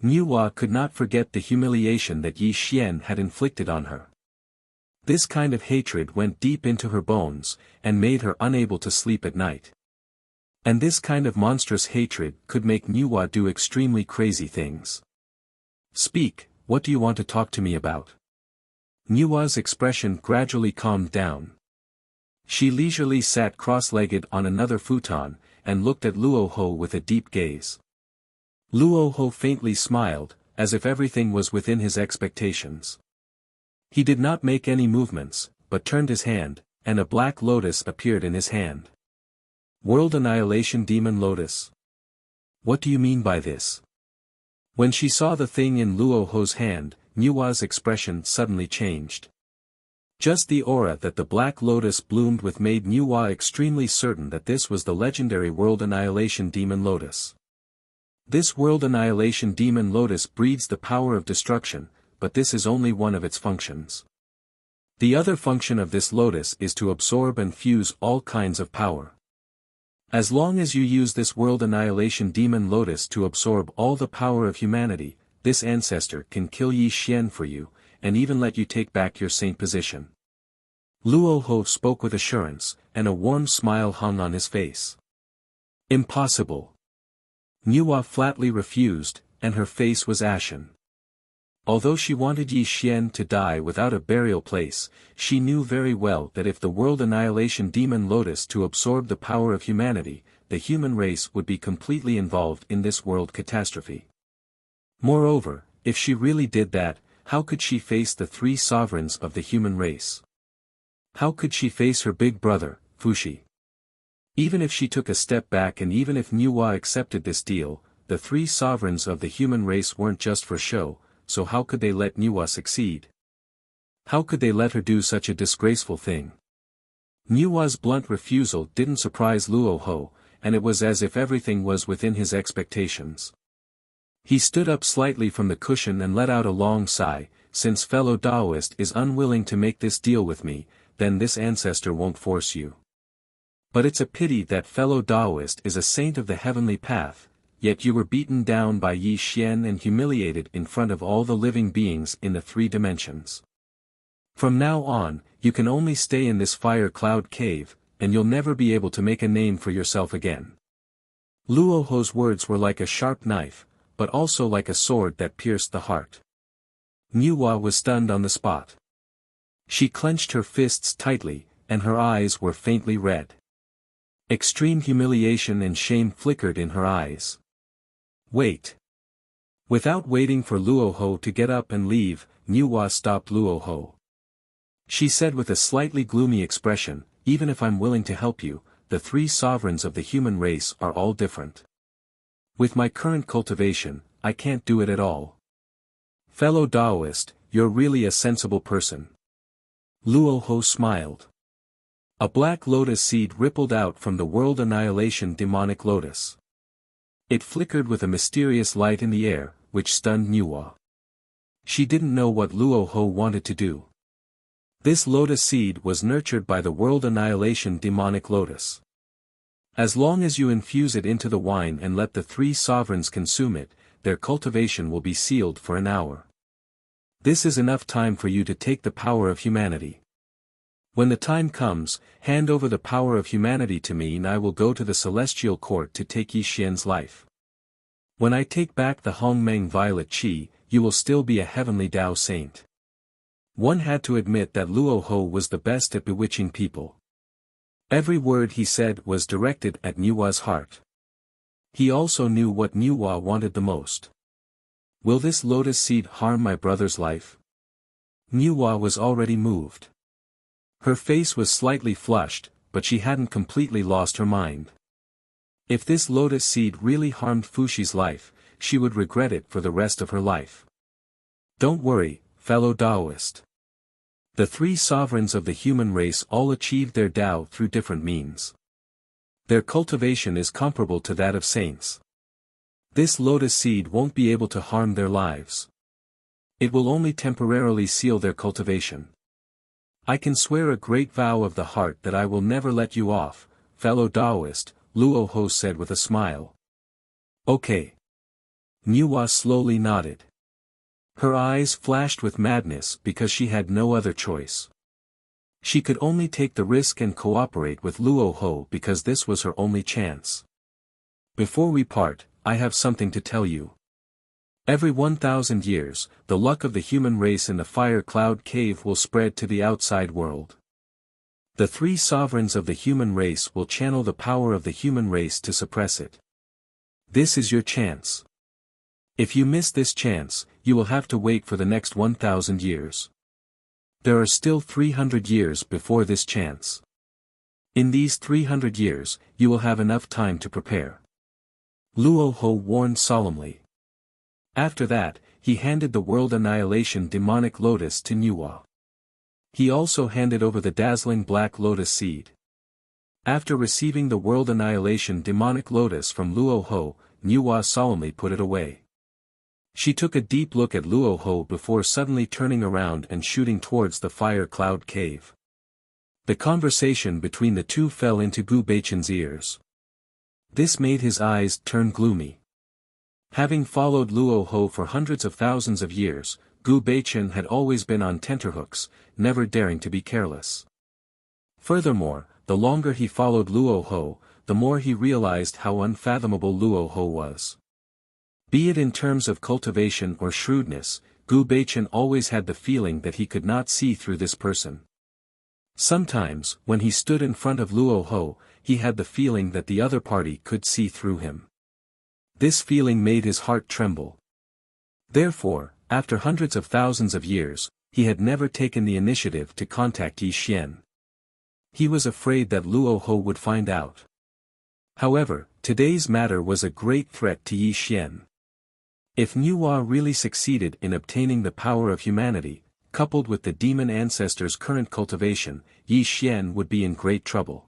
A: Niuhua could not forget the humiliation that Yi Xian had inflicted on her. This kind of hatred went deep into her bones, and made her unable to sleep at night. And this kind of monstrous hatred could make Niuhua do extremely crazy things. Speak, what do you want to talk to me about? Niuhua's expression gradually calmed down. She leisurely sat cross-legged on another futon, and looked at Luoho with a deep gaze. Luoho faintly smiled, as if everything was within his expectations. He did not make any movements, but turned his hand, and a black lotus appeared in his hand. World Annihilation Demon Lotus. What do you mean by this? When she saw the thing in Luoho's hand, Niuhua's expression suddenly changed. Just the aura that the black lotus bloomed with made Niuhua extremely certain that this was the legendary World Annihilation Demon Lotus. This World Annihilation Demon Lotus breeds the power of destruction, but this is only one of its functions. The other function of this lotus is to absorb and fuse all kinds of power. As long as you use this world annihilation demon lotus to absorb all the power of humanity, this ancestor can kill Yi Xian for you, and even let you take back your saint position. Luo Ho spoke with assurance, and a warm smile hung on his face. Impossible. Nuwa flatly refused, and her face was ashen. Although she wanted Yi Xian to die without a burial place, she knew very well that if the world annihilation demon lotus to absorb the power of humanity, the human race would be completely involved in this world catastrophe. Moreover, if she really did that, how could she face the three sovereigns of the human race? How could she face her big brother, Fuxi? Even if she took a step back and even if Nuwa accepted this deal, the three sovereigns of the human race weren't just for show, so how could they let Nuwa succeed? How could they let her do such a disgraceful thing? Nuwa's blunt refusal didn't surprise Luo Ho, and it was as if everything was within his expectations. He stood up slightly from the cushion and let out a long sigh. Since fellow Taoist is unwilling to make this deal with me, then this ancestor won't force you. But it's a pity that fellow Taoist is a saint of the heavenly path, yet you were beaten down by Yi Xian and humiliated in front of all the living beings in the three dimensions. From now on, you can only stay in this fire cloud cave, and you'll never be able to make a name for yourself again. Luo Ho's words were like a sharp knife, but also like a sword that pierced the heart. Nuwa was stunned on the spot. She clenched her fists tightly, and her eyes were faintly red. Extreme humiliation and shame flickered in her eyes. Wait. Without waiting for Luo Ho to get up and leave, Nuwa stopped Luo Ho. She said with a slightly gloomy expression, even if I'm willing to help you, the three sovereigns of the human race are all different. With my current cultivation, I can't do it at all. Fellow Taoist, you're really a sensible person. Luo Ho smiled. A black lotus seed rippled out from the world annihilation demonic lotus. It flickered with a mysterious light in the air, which stunned Nuwa. She didn't know what Luo Ho wanted to do. This lotus seed was nurtured by the world annihilation demonic lotus. As long as you infuse it into the wine and let the three sovereigns consume it, their cultivation will be sealed for an hour. This is enough time for you to take the power of humanity. When the time comes, hand over the power of humanity to me and I will go to the celestial court to take Yi Xian's life. When I take back the Hongmeng violet qi, you will still be a heavenly Tao saint. One had to admit that Luo Ho was the best at bewitching people. Every word he said was directed at Nuwa's heart. He also knew what Nuwa wanted the most. Will this lotus seed harm my brother's life? Nuwa was already moved. Her face was slightly flushed, but she hadn't completely lost her mind. If this lotus seed really harmed Fuxi's life, she would regret it for the rest of her life. Don't worry, fellow Taoist. The three sovereigns of the human race all achieved their Tao through different means. Their cultivation is comparable to that of saints. This lotus seed won't be able to harm their lives. It will only temporarily seal their cultivation. I can swear a great vow of the heart that I will never let you off, fellow Taoist, Luo Ho said with a smile. Okay. Nuwa slowly nodded. Her eyes flashed with madness because she had no other choice. She could only take the risk and cooperate with Luo Ho because this was her only chance. Before we part, I have something to tell you. Every 1,000 years, the luck of the human race in the fire cloud cave will spread to the outside world. The three sovereigns of the human race will channel the power of the human race to suppress it. This is your chance. If you miss this chance, you will have to wait for the next 1,000 years. There are still 300 years before this chance. In these 300 years, you will have enough time to prepare. Luo Ho warned solemnly. After that, he handed the world annihilation demonic lotus to Nuwa. He also handed over the dazzling black lotus seed. After receiving the world annihilation demonic lotus from Luo Ho, Nuwa solemnly put it away. She took a deep look at Luo Ho before suddenly turning around and shooting towards the fire cloud cave. The conversation between the two fell into Gu Beichen's ears. This made his eyes turn gloomy. Having followed Luo Ho for hundreds of thousands of years, Gu Beichen had always been on tenterhooks, never daring to be careless. Furthermore, the longer he followed Luo Ho, the more he realized how unfathomable Luo Ho was. Be it in terms of cultivation or shrewdness, Gu Beichen always had the feeling that he could not see through this person. Sometimes, when he stood in front of Luo Ho, he had the feeling that the other party could see through him. This feeling made his heart tremble. Therefore, after hundreds of thousands of years, he had never taken the initiative to contact Yi Xian. He was afraid that Luo Ho would find out. However, today's matter was a great threat to Yi Xian. If Nuwa really succeeded in obtaining the power of humanity, coupled with the demon ancestor's current cultivation, Yi Xian would be in great trouble.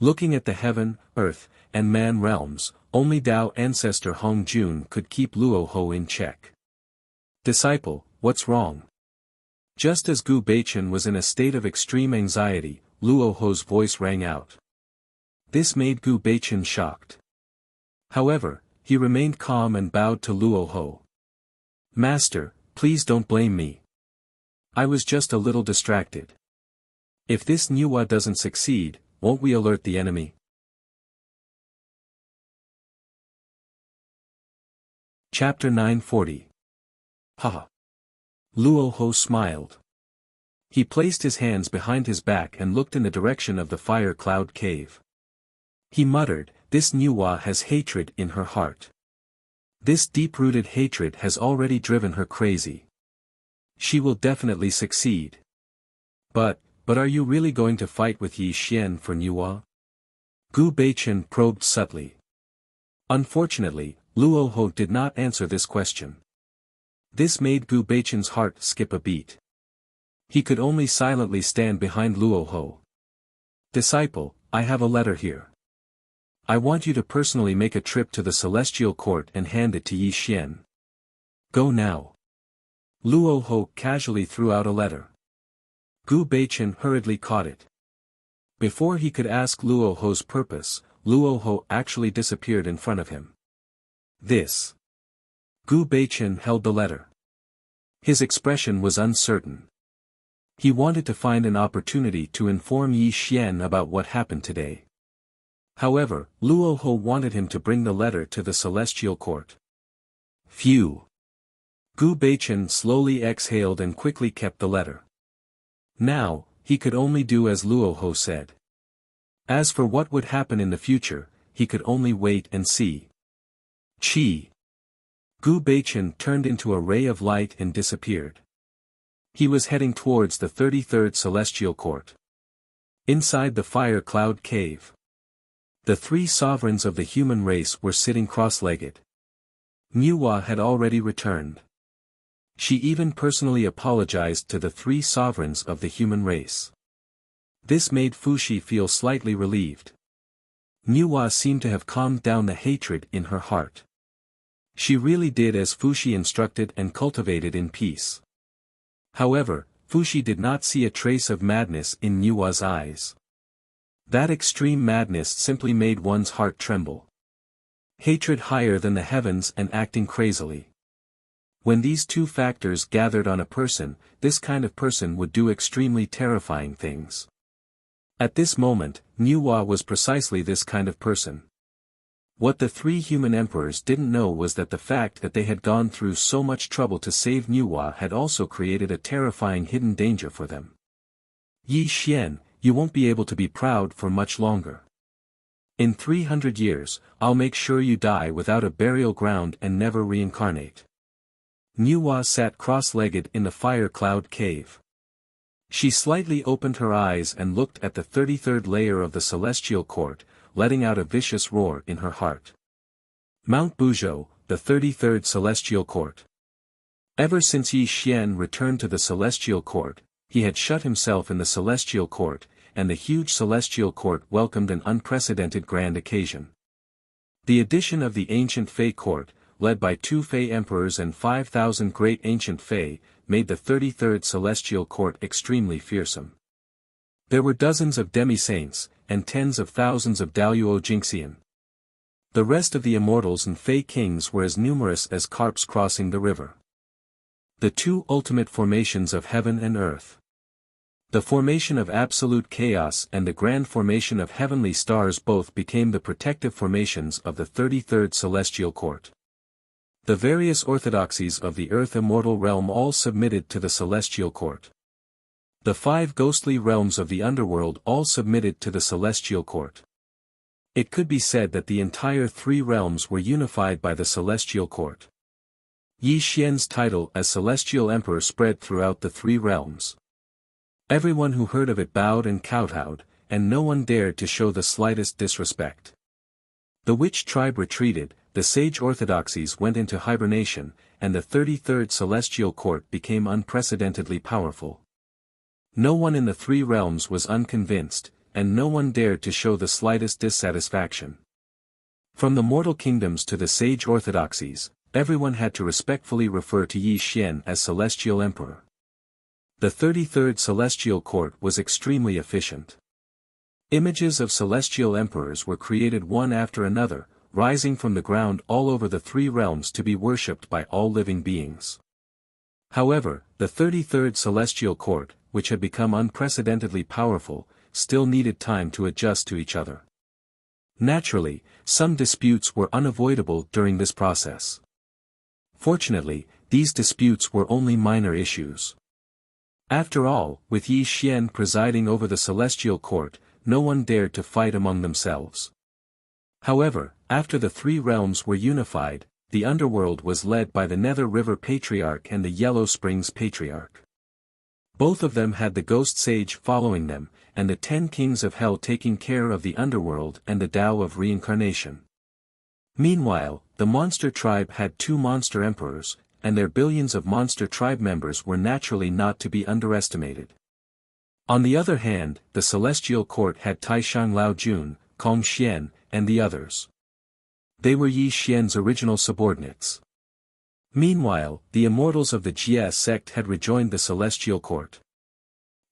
A: Looking at the heaven, earth, and man realms, only Dao ancestor Hong Jun could keep Luo Ho in check. Disciple, what's wrong? Just as Gu Beichen was in a state of extreme anxiety, Luo Ho's voice rang out. This made Gu Beichen shocked. However, he remained calm and bowed to Luo Ho. Master, please don't blame me. I was just a little distracted. If this Nuwa doesn't succeed, won't we alert the enemy? Chapter 940. Haha. Luo Ho smiled. He placed his hands behind his back and looked in the direction of the fire cloud cave. He muttered, this Nuwa has hatred in her heart. This deep-rooted hatred has already driven her crazy. She will definitely succeed. But are you really going to fight with Yi Xian for Nuwa? Gu Beichen probed subtly. Unfortunately, Luo Ho did not answer this question. This made Gu Beichen's heart skip a beat. He could only silently stand behind Luo Ho. Disciple, I have a letter here. I want you to personally make a trip to the Celestial Court and hand it to Yi Xian. Go now. Luo Ho casually threw out a letter. Gu Beichen hurriedly caught it. Before he could ask Luo Ho's purpose, Luo Ho actually disappeared in front of him. This. Gu Beichen held the letter. His expression was uncertain. He wanted to find an opportunity to inform Yi Xian about what happened today. However, Luo Ho wanted him to bring the letter to the Celestial Court. Phew. Gu Beichen slowly exhaled and quickly kept the letter. Now, he could only do as Luo Ho said. As for what would happen in the future, he could only wait and see. Chi. Gu Beichen turned into a ray of light and disappeared. He was heading towards the 33rd Celestial Court. Inside the fire cloud cave, the three sovereigns of the human race were sitting cross-legged. Nuwa had already returned. She even personally apologized to the three sovereigns of the human race. This made Fuxi feel slightly relieved. Nuwa seemed to have calmed down the hatred in her heart. She really did as Fuxi instructed and cultivated in peace. However, Fuxi did not see a trace of madness in Nuwa's eyes. That extreme madness simply made one's heart tremble. Hatred higher than the heavens and acting crazily. When these two factors gathered on a person, this kind of person would do extremely terrifying things. At this moment, Nuwa was precisely this kind of person. What the three human emperors didn't know was that the fact that they had gone through so much trouble to save Nuwa had also created a terrifying hidden danger for them. Yi Xian, you won't be able to be proud for much longer. In 300 years, I'll make sure you die without a burial ground and never reincarnate. Nuwa sat cross-legged in the fire cloud cave. She slightly opened her eyes and looked at the 33rd layer of the Celestial Court, letting out a vicious roar in her heart. Mount Buzhou, the 33rd Celestial Court. Ever since Yi Xian returned to the Celestial Court, he had shut himself in the Celestial Court, and the huge Celestial Court welcomed an unprecedented grand occasion. The addition of the ancient Fei Court, led by 2 Fei emperors and 5,000 great ancient Fei, made the 33rd Celestial Court extremely fearsome. There were dozens of demi-saints, and tens of thousands of Daoyuo Jingxian. The rest of the immortals and Fey kings were as numerous as carps crossing the river. The two ultimate formations of heaven and earth. The formation of absolute chaos and the grand formation of heavenly stars both became the protective formations of the 33rd celestial court. The various orthodoxies of the earth immortal realm all submitted to the celestial court. The 5 ghostly realms of the underworld all submitted to the celestial court. It could be said that the entire 3 realms were unified by the celestial court. Yi Xian's title as celestial emperor spread throughout the 3 realms. Everyone who heard of it bowed and kowtowed, and no one dared to show the slightest disrespect. The witch tribe retreated, the sage orthodoxies went into hibernation, and the 33rd celestial court became unprecedentedly powerful. No one in the 3 realms was unconvinced, and no one dared to show the slightest dissatisfaction. From the mortal kingdoms to the sage orthodoxies, everyone had to respectfully refer to Yi Xian as celestial emperor. The 33rd celestial court was extremely efficient. Images of celestial emperors were created one after another, rising from the ground all over the 3 realms to be worshipped by all living beings. However, the 33rd celestial court, which had become unprecedentedly powerful, still needed time to adjust to each other. Naturally, some disputes were unavoidable during this process. Fortunately, these disputes were only minor issues. After all, with Yi Xian presiding over the celestial court, no one dared to fight among themselves. However, after the 3 realms were unified, the underworld was led by the Nether River Patriarch and the Yellow Springs Patriarch. Both of them had the Ghost Sage following them, and the 10 kings of hell taking care of the underworld and the Tao of reincarnation. Meanwhile, the monster tribe had 2 monster emperors, and their billions of monster tribe members were naturally not to be underestimated. On the other hand, the celestial court had Taishang Lao Jun, Kong Xian, and the others. They were Yi Xian's original subordinates. Meanwhile, the immortals of the Jia sect had rejoined the celestial court.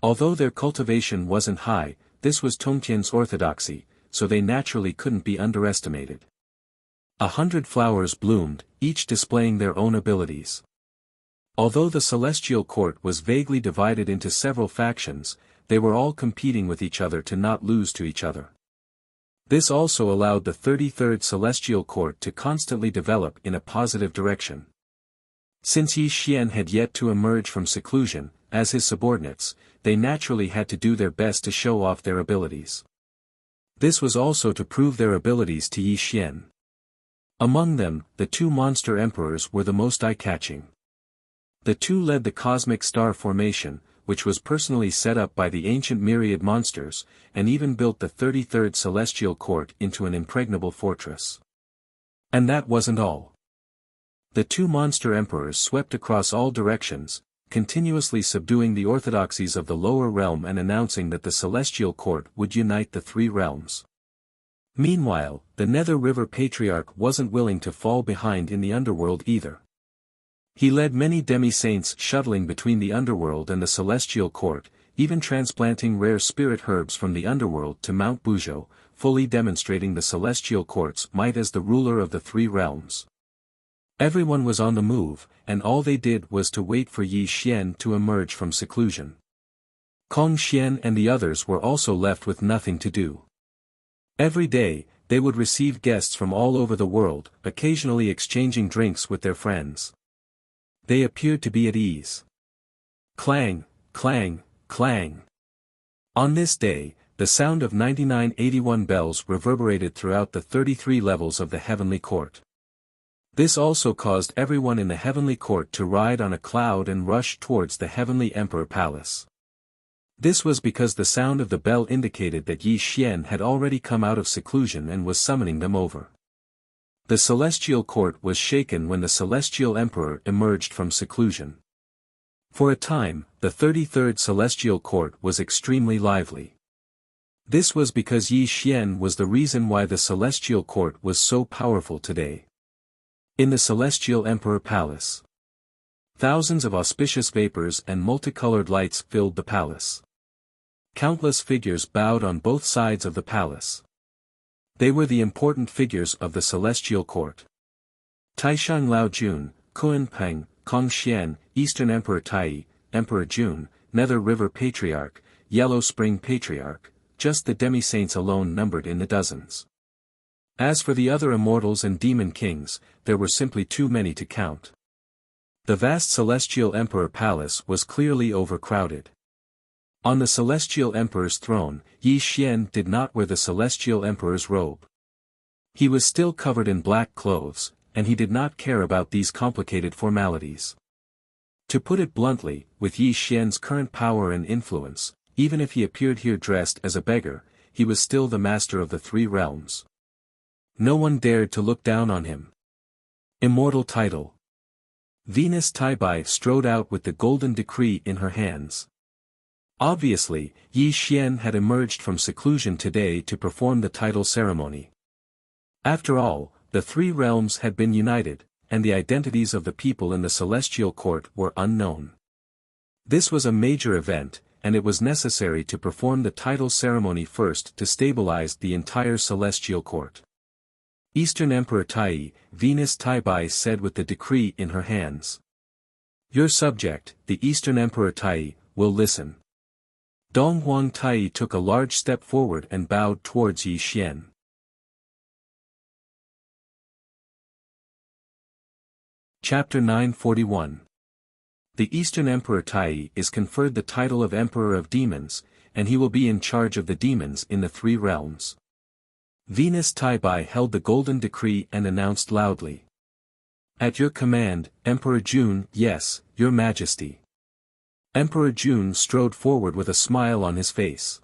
A: Although their cultivation wasn't high, this was Tongtian's orthodoxy, so they naturally couldn't be underestimated. 100 flowers bloomed, each displaying their own abilities. Although the celestial court was vaguely divided into several factions, they were all competing with each other to not lose to each other. This also allowed the 33rd celestial court to constantly develop in a positive direction. Since Yi Xian had yet to emerge from seclusion, as his subordinates, they naturally had to do their best to show off their abilities. This was also to prove their abilities to Yi Xian. Among them, the 2 monster emperors were the most eye-catching. The 2 led the cosmic star formation, which was personally set up by the ancient myriad monsters, and even built the 33rd celestial court into an impregnable fortress. And that wasn't all. The 2 monster emperors swept across all directions, continuously subduing the orthodoxies of the lower realm and announcing that the celestial court would unite the 3 realms. Meanwhile, the Nether River Patriarch wasn't willing to fall behind in the underworld either. He led many demi-saints shuttling between the underworld and the celestial court, even transplanting rare spirit herbs from the underworld to Mount Buzhou, fully demonstrating the celestial court's might as the ruler of the 3 realms. Everyone was on the move, and all they did was to wait for Yi Xian to emerge from seclusion. Kong Xian and the others were also left with nothing to do. Every day, they would receive guests from all over the world, occasionally exchanging drinks with their friends. They appeared to be at ease. Clang, clang, clang. On this day, the sound of 9981 bells reverberated throughout the 33 levels of the heavenly court. This also caused everyone in the heavenly court to ride on a cloud and rush towards the heavenly emperor palace. This was because the sound of the bell indicated that Yi Xian had already come out of seclusion and was summoning them over. The celestial court was shaken when the celestial emperor emerged from seclusion. For a time, the 33rd celestial court was extremely lively. This was because Yi Xian was the reason why the celestial court was so powerful today. In the celestial emperor palace, thousands of auspicious vapors and multicolored lights filled the palace. Countless figures bowed on both sides of the palace. They were the important figures of the celestial court. Taishang Lao Jun, Kun Peng, Kong Xian, Eastern Emperor Tai, Emperor Jun, Nether River Patriarch, Yellow Spring Patriarch, just the demi-saints alone numbered in the dozens. As for the other immortals and demon kings, there were simply too many to count. The vast celestial emperor palace was clearly overcrowded. On the celestial emperor's throne, Yi Xian did not wear the celestial emperor's robe. He was still covered in black clothes, and he did not care about these complicated formalities. To put it bluntly, with Yi Xian's current power and influence, even if he appeared here dressed as a beggar, he was still the master of the three realms. No one dared to look down on him. Immortal title. Venus Taibai strode out with the golden decree in her hands. Obviously, Yi Xian had emerged from seclusion today to perform the title ceremony. After all, the three realms had been united, and the identities of the people in the celestial court were unknown. This was a major event, and it was necessary to perform the title ceremony first to stabilize the entire celestial court. Eastern Emperor Tai, Venus Taibai said with the decree in her hands. Your subject, the Eastern Emperor Tai, will listen. Dong Huang Tai took a large step forward and bowed towards Yi Xian. Chapter 941. The Eastern Emperor Tai is conferred the title of Emperor of Demons, and he will be in charge of the demons in the three realms. Venus Taibai held the golden decree and announced loudly. At your command, Emperor Jun. Yes, your majesty. Emperor Jun strode forward with a smile on his face.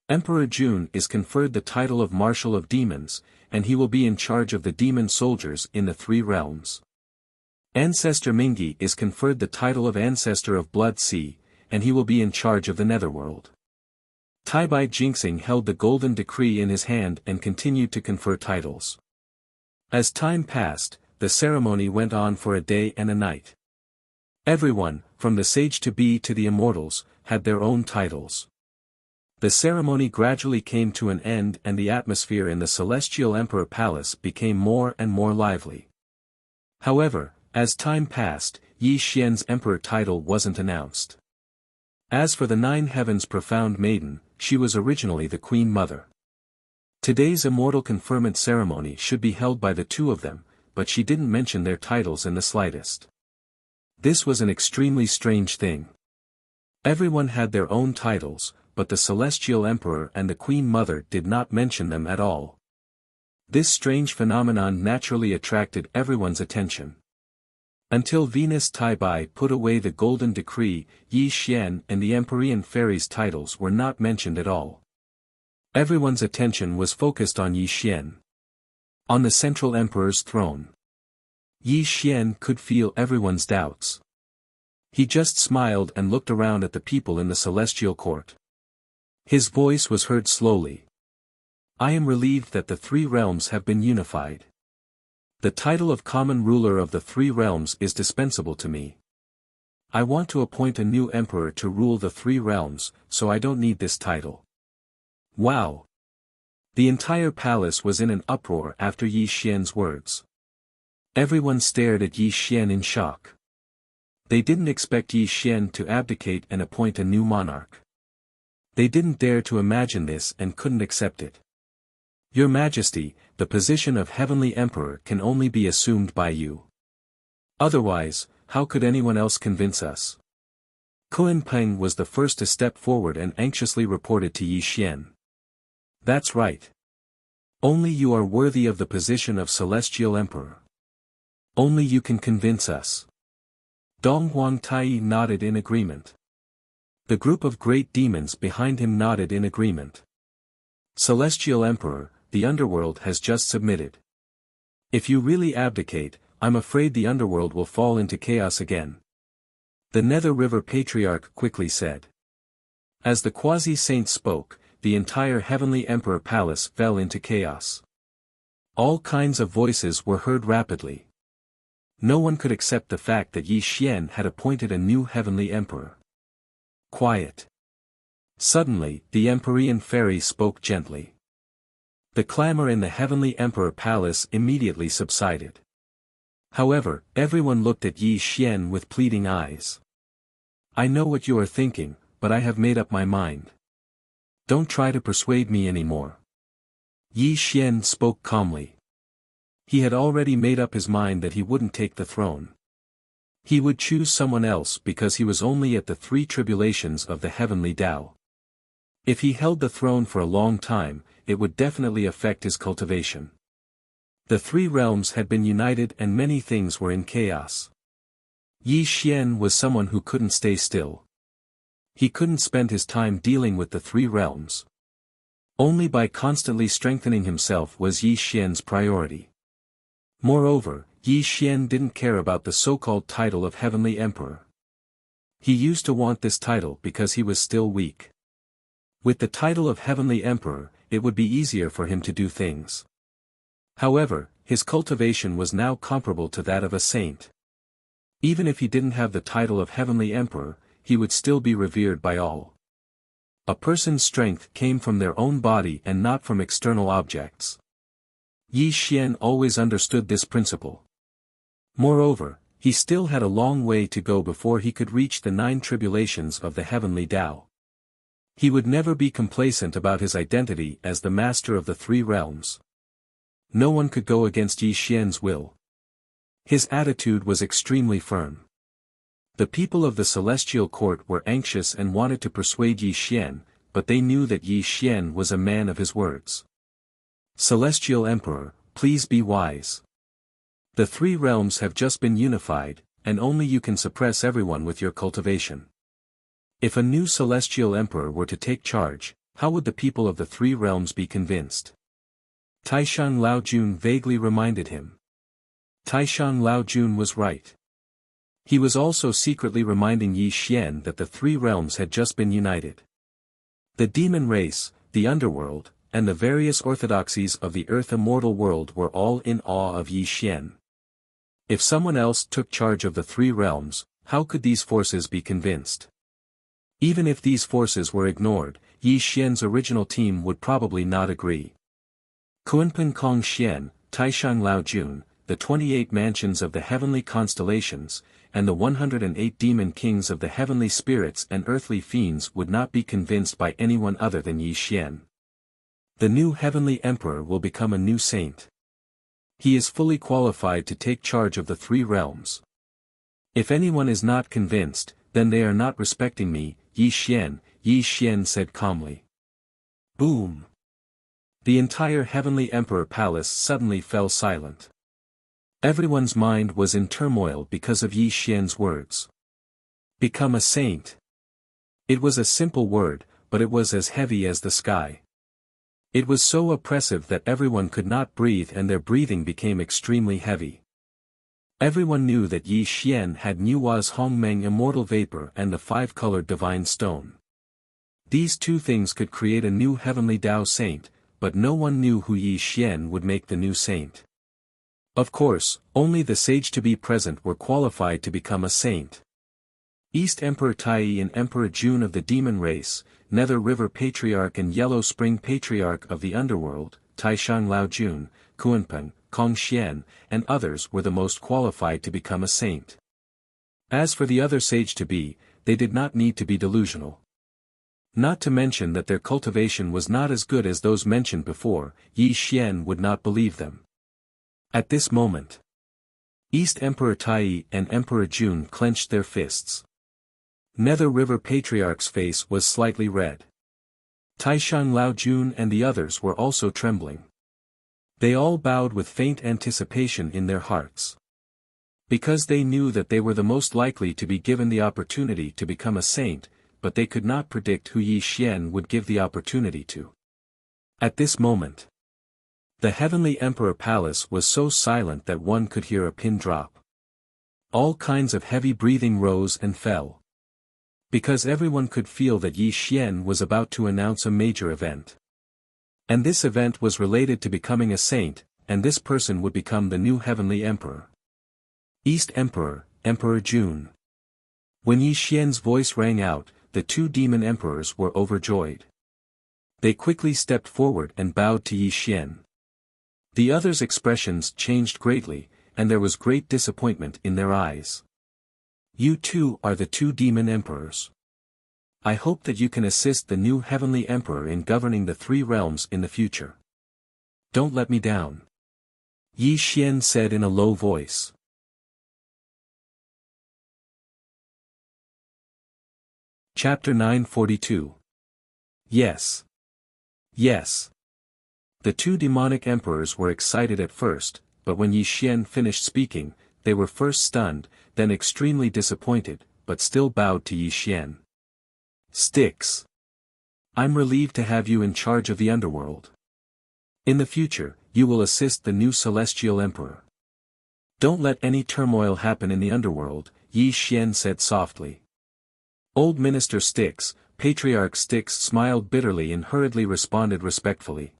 A: Emperor Jun is conferred the title of Marshal of Demons, and he will be in charge of the demon soldiers in the three realms. Ancestor Mingi is conferred the title of Ancestor of Blood Sea, and he will be in charge of the Netherworld. Taibai Jinxing held the golden decree in his hand and continued to confer titles. As time passed, the ceremony went on for a day and a night. Everyone, from the sage to be to the immortals, had their own titles. The ceremony gradually came to an end and the atmosphere in the Celestial Emperor Palace became more and more lively. However, as time passed, Yi Xian's emperor title wasn't announced. As for the Nine Heavens Profound Maiden, she was originally the Queen Mother. Today's immortal conferment ceremony should be held by the two of them, but she didn't mention their titles in the slightest. This was an extremely strange thing. Everyone had their own titles, but the Celestial Emperor and the Queen Mother did not mention them at all. This strange phenomenon naturally attracted everyone's attention. Until Venus Taibai put away the golden decree, Yi Xian and the Empyrean Fairy's titles were not mentioned at all. Everyone's attention was focused on Yi Xian. On the Central Emperor's throne. Yi Xian could feel everyone's doubts. He just smiled and looked around at the people in the celestial court. His voice was heard slowly. I am relieved that the three realms have been unified. The title of common ruler of the three realms is dispensable to me. I want to appoint a new emperor to rule the three realms, so I don't need this title. Wow! The entire palace was in an uproar after Yi Xian's words. Everyone stared at Yi Xian in shock. They didn't expect Yi Xian to abdicate and appoint a new monarch. They didn't dare to imagine this and couldn't accept it. Your Majesty, the position of Heavenly Emperor can only be assumed by you. Otherwise, how could anyone else convince us? Kun Peng was the first to step forward and anxiously reported to Yi Xian. That's right. Only you are worthy of the position of Celestial Emperor. Only you can convince us. Dong Huang Tai nodded in agreement. The group of great demons behind him nodded in agreement. Celestial Emperor, the underworld has just submitted. If you really abdicate, I'm afraid the underworld will fall into chaos again. The Nether River Patriarch quickly said. As the quasi-saint spoke, the entire Heavenly Emperor Palace fell into chaos. All kinds of voices were heard rapidly. No one could accept the fact that Yi Xian had appointed a new Heavenly Emperor. Quiet. Suddenly, the Empyrean Fairy spoke gently. The clamor in the Heavenly Emperor Palace immediately subsided. However, everyone looked at Yi Xian with pleading eyes. I know what you are thinking, but I have made up my mind. Don't try to persuade me anymore. Yi Xian spoke calmly. He had already made up his mind that he wouldn't take the throne. He would choose someone else because he was only at the 3 tribulations of the heavenly Tao. If he held the throne for a long time, it would definitely affect his cultivation. The 3 realms had been united and many things were in chaos. Yi Xian was someone who couldn't stay still. He couldn't spend his time dealing with the 3 realms. Only by constantly strengthening himself was Yi Xian's priority. Moreover, Yi Xian didn't care about the so-called title of Heavenly Emperor. He used to want this title because he was still weak. With the title of Heavenly Emperor, it would be easier for him to do things. However, his cultivation was now comparable to that of a saint. Even if he didn't have the title of Heavenly Emperor, he would still be revered by all. A person's strength came from their own body and not from external objects. Yi Xian always understood this principle. Moreover, he still had a long way to go before he could reach the 9 tribulations of the heavenly Tao. He would never be complacent about his identity as the master of the 3 realms. No one could go against Yi Xian's will. His attitude was extremely firm. The people of the celestial court were anxious and wanted to persuade Yi Xian, but they knew that Yi Xian was a man of his words. Celestial Emperor, please be wise. The 3 realms have just been unified, and only you can suppress everyone with your cultivation. If a new celestial emperor were to take charge, how would the people of the 3 realms be convinced? Taishan Laojun vaguely reminded him. Taishan Laojun was right. He was also secretly reminding Yi Xian that the 3 realms had just been united. The demon race, the underworld, and the various orthodoxies of the earth immortal world were all in awe of Yi Xian. If someone else took charge of the 3 realms, how could these forces be convinced? Even if these forces were ignored, Yi Xian's original team would probably not agree. Kunpeng Kong Xian, Taishan Laojun, the 28 mansions of the heavenly constellations, and the 108 demon kings of the heavenly spirits and earthly fiends would not be convinced by anyone other than Yi Xian. The new heavenly emperor will become a new saint. He is fully qualified to take charge of the 3 realms. If anyone is not convinced, then they are not respecting me, Yi Xian said calmly. Boom! The entire heavenly emperor palace suddenly fell silent. Everyone's mind was in turmoil because of Yi Xian's words. Become a saint. It was a simple word, but it was as heavy as the sky. It was so oppressive that everyone could not breathe and their breathing became extremely heavy. Everyone knew that Yi Xian had Nuwa's Hongmeng immortal vapor and the 5-colored divine stone. These 2 things could create a new heavenly Tao saint, but no one knew who Yi Xian would make the new saint. Of course, only the sage-to-be present were qualified to become a saint. East Emperor Tai and Emperor Jun of the demon race, Nether River Patriarch and Yellow Spring Patriarch of the underworld, Taishan Laojun, Kunpeng, Kong Xian, and others were the most qualified to become a saint. As for the other sage-to-be, they did not need to be delusional. Not to mention that their cultivation was not as good as those mentioned before, Yi Xian would not believe them. At this moment, East Emperor Tai and Emperor Jun clenched their fists. Nether River Patriarch's face was slightly red. Taishan Laojun and the others were also trembling. They all bowed with faint anticipation in their hearts. Because they knew that they were the most likely to be given the opportunity to become a saint, but they could not predict who Yi Xian would give the opportunity to. At this moment, the heavenly emperor palace was so silent that one could hear a pin drop. All kinds of heavy breathing rose and fell. Because everyone could feel that Yi Xian was about to announce a major event. And this event was related to becoming a saint, and this person would become the new heavenly emperor. East Emperor, Emperor Jun. When Yi Xian's voice rang out, the 2 demon emperors were overjoyed. They quickly stepped forward and bowed to Yi Xian. The others' expressions changed greatly, and there was great disappointment in their eyes. You two are the two demon emperors. I hope that you can assist the new heavenly emperor in governing the three realms in the future. Don't let me down. Yi Xian said in a low voice. Chapter 942. Yes. Yes. The two demonic emperors were excited at first, but when Yi Xian finished speaking, they were first stunned, then extremely disappointed, but still bowed to Yi Xian. Styx. I'm relieved to have you in charge of the underworld. In the future, you will assist the new celestial emperor. Don't let any turmoil happen in the underworld, Yi Xian said softly. Old Minister Styx, Patriarch Styx smiled bitterly and hurriedly responded respectfully.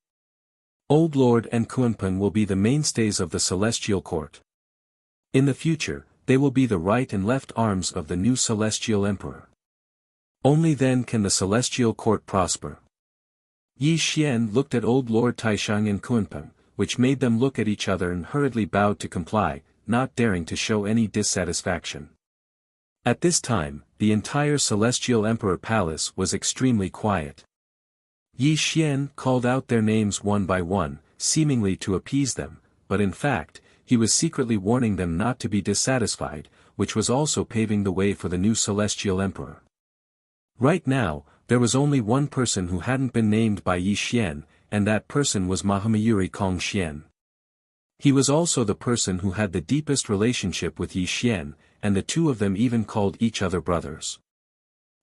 A: Old Lord and Kunpeng will be the mainstays of the celestial court. In the future, they will be the right and left arms of the new celestial emperor. Only then can the celestial court prosper. Yi Xian looked at Old Lord Taishang and Kunpeng, which made them look at each other and hurriedly bowed to comply, not daring to show any dissatisfaction. At this time, the entire celestial emperor palace was extremely quiet. Yi Xian called out their names one by one, seemingly to appease them, but in fact, he was secretly warning them not to be dissatisfied, which was also paving the way for the new celestial emperor. Right now, there was only one person who hadn't been named by Yi Xian, and that person was Mahamayuri Kongxian. He was also the person who had the deepest relationship with Yi Xian, and the two of them even called each other brothers.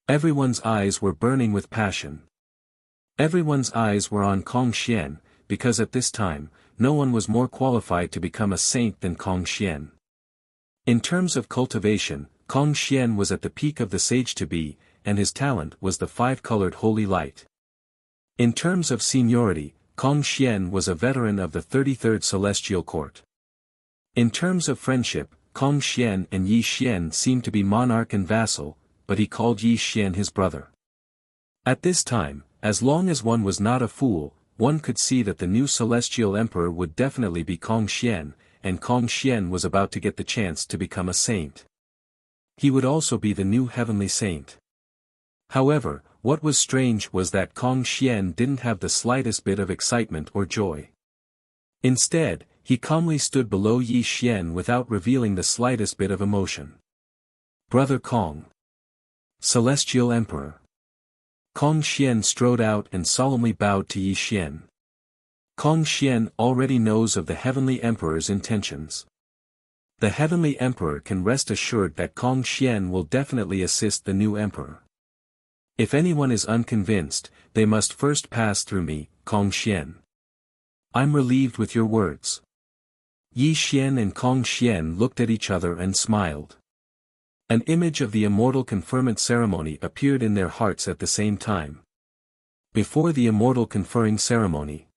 A: Everyone's eyes were burning with passion. Everyone's eyes were on Kongxian, because at this time, no one was more qualified to become a saint than Kongxian. In terms of cultivation, Kongxian was at the peak of the sage-to-be, and his talent was the five-colored holy light. In terms of seniority, Kongxian was a veteran of the 33rd Celestial Court. In terms of friendship, Kongxian and Yi Xian seemed to be monarch and vassal, but he called Yi Xian his brother. At this time, as long as one was not a fool, one could see that the new celestial emperor would definitely be Kongxian, and Kongxian was about to get the chance to become a saint. He would also be the new heavenly saint. However, what was strange was that Kongxian didn't have the slightest bit of excitement or joy. Instead, he calmly stood below Yi Xian without revealing the slightest bit of emotion. Brother Kong. Celestial Emperor. Kongxian strode out and solemnly bowed to Yi Xian. Kongxian already knows of the heavenly emperor's intentions. The heavenly emperor can rest assured that Kongxian will definitely assist the new emperor. If anyone is unconvinced, they must first pass through me, Kongxian. I'm relieved with your words. Yi Xian and Kongxian looked at each other and smiled. An image of the immortal conferment ceremony appeared in their hearts at the same time. Before the immortal conferring ceremony.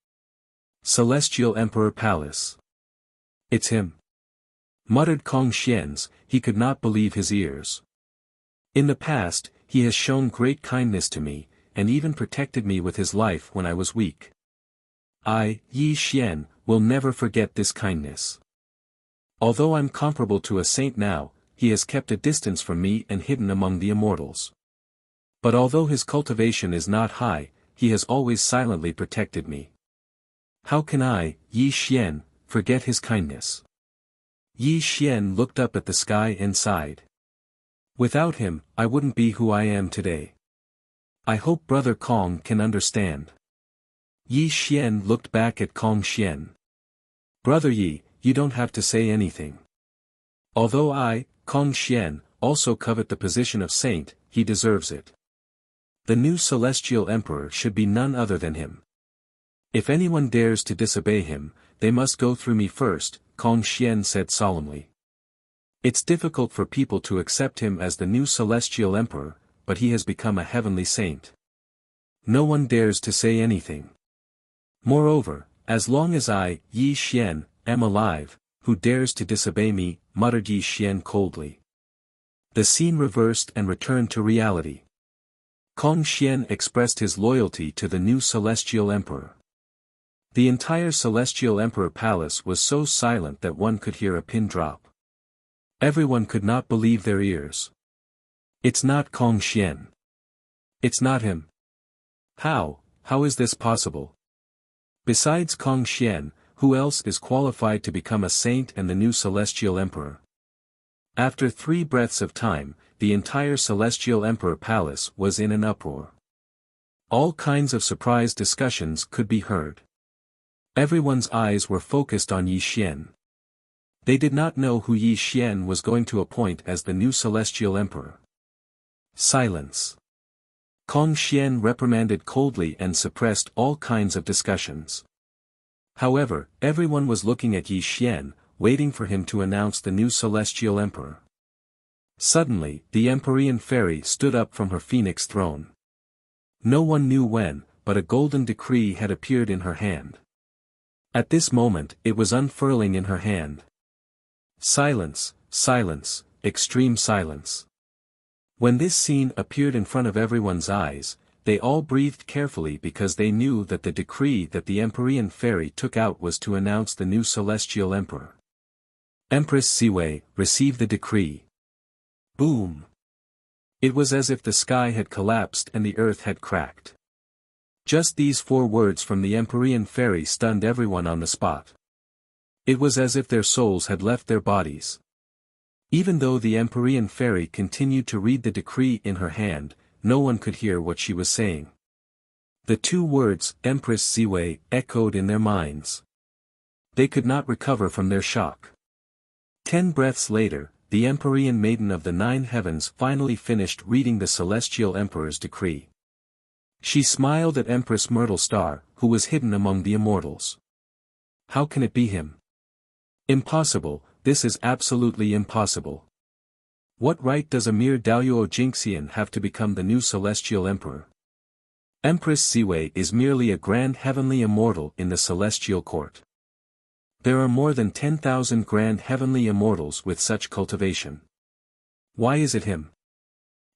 A: Celestial Emperor Palace. It's him. Muttered Kongxian, he could not believe his ears. In the past, he has shown great kindness to me, and even protected me with his life when I was weak. I, Yi Xian, will never forget this kindness. Although I'm comparable to a saint now, he has kept a distance from me and hidden among the immortals. But although his cultivation is not high, he has always silently protected me. How can I, Yi Xian, forget his kindness? Yi Xian looked up at the sky and sighed. Without him, I wouldn't be who I am today. I hope Brother Kong can understand. Yi Xian looked back at Kongxian. Brother Yi, you don't have to say anything. Although I, Kongxian, also covet the position of saint, he deserves it. The new celestial emperor should be none other than him. If anyone dares to disobey him, they must go through me first, Kongxian said solemnly. It's difficult for people to accept him as the new celestial emperor, but he has become a heavenly saint. No one dares to say anything. Moreover, as long as I, Yi Xian, am alive, who dares to disobey me, muttered Yi Xian coldly. The scene reversed and returned to reality. Kong Xian expressed his loyalty to the new Celestial Emperor. The entire Celestial Emperor Palace was so silent that one could hear a pin drop. Everyone could not believe their ears. It's not Kong Xian. It's not him. How is this possible? Besides Kong Xian, who else is qualified to become a saint and the new Celestial Emperor? After 3 breaths of time, the entire Celestial Emperor Palace was in an uproar. All kinds of surprised discussions could be heard. Everyone's eyes were focused on Yi Xian. They did not know who Yi Xian was going to appoint as the new Celestial Emperor. Silence. Kong Xian reprimanded coldly and suppressed all kinds of discussions. However, everyone was looking at Yi Xian, waiting for him to announce the new Celestial Emperor. Suddenly, the Empyrean Fairy stood up from her phoenix throne. No one knew when, but a golden decree had appeared in her hand. At this moment, it was unfurling in her hand. Silence, silence, extreme silence. When this scene appeared in front of everyone's eyes, they all breathed carefully because they knew that the decree that the Empyrean Fairy took out was to announce the new Celestial Emperor. Empress Siwei, receive the decree. Boom! It was as if the sky had collapsed and the earth had cracked. Just these 4 words from the Empyrean Fairy stunned everyone on the spot. It was as if their souls had left their bodies. Even though the Empyrean Fairy continued to read the decree in her hand, no one could hear what she was saying. The 2 words, Empress Siwei, echoed in their minds. They could not recover from their shock. 10 breaths later, the Empyrean Maiden of the 9 Heavens finally finished reading the Celestial Emperor's decree. She smiled at Empress Myrtle Star, who was hidden among the immortals. How can it be him? Impossible, this is absolutely impossible. What right does a mere Daoyuo Jingxian have to become the new Celestial Emperor? Empress Siwei is merely a grand heavenly immortal in the Celestial Court. There are more than 10,000 grand heavenly immortals with such cultivation. Why is it him?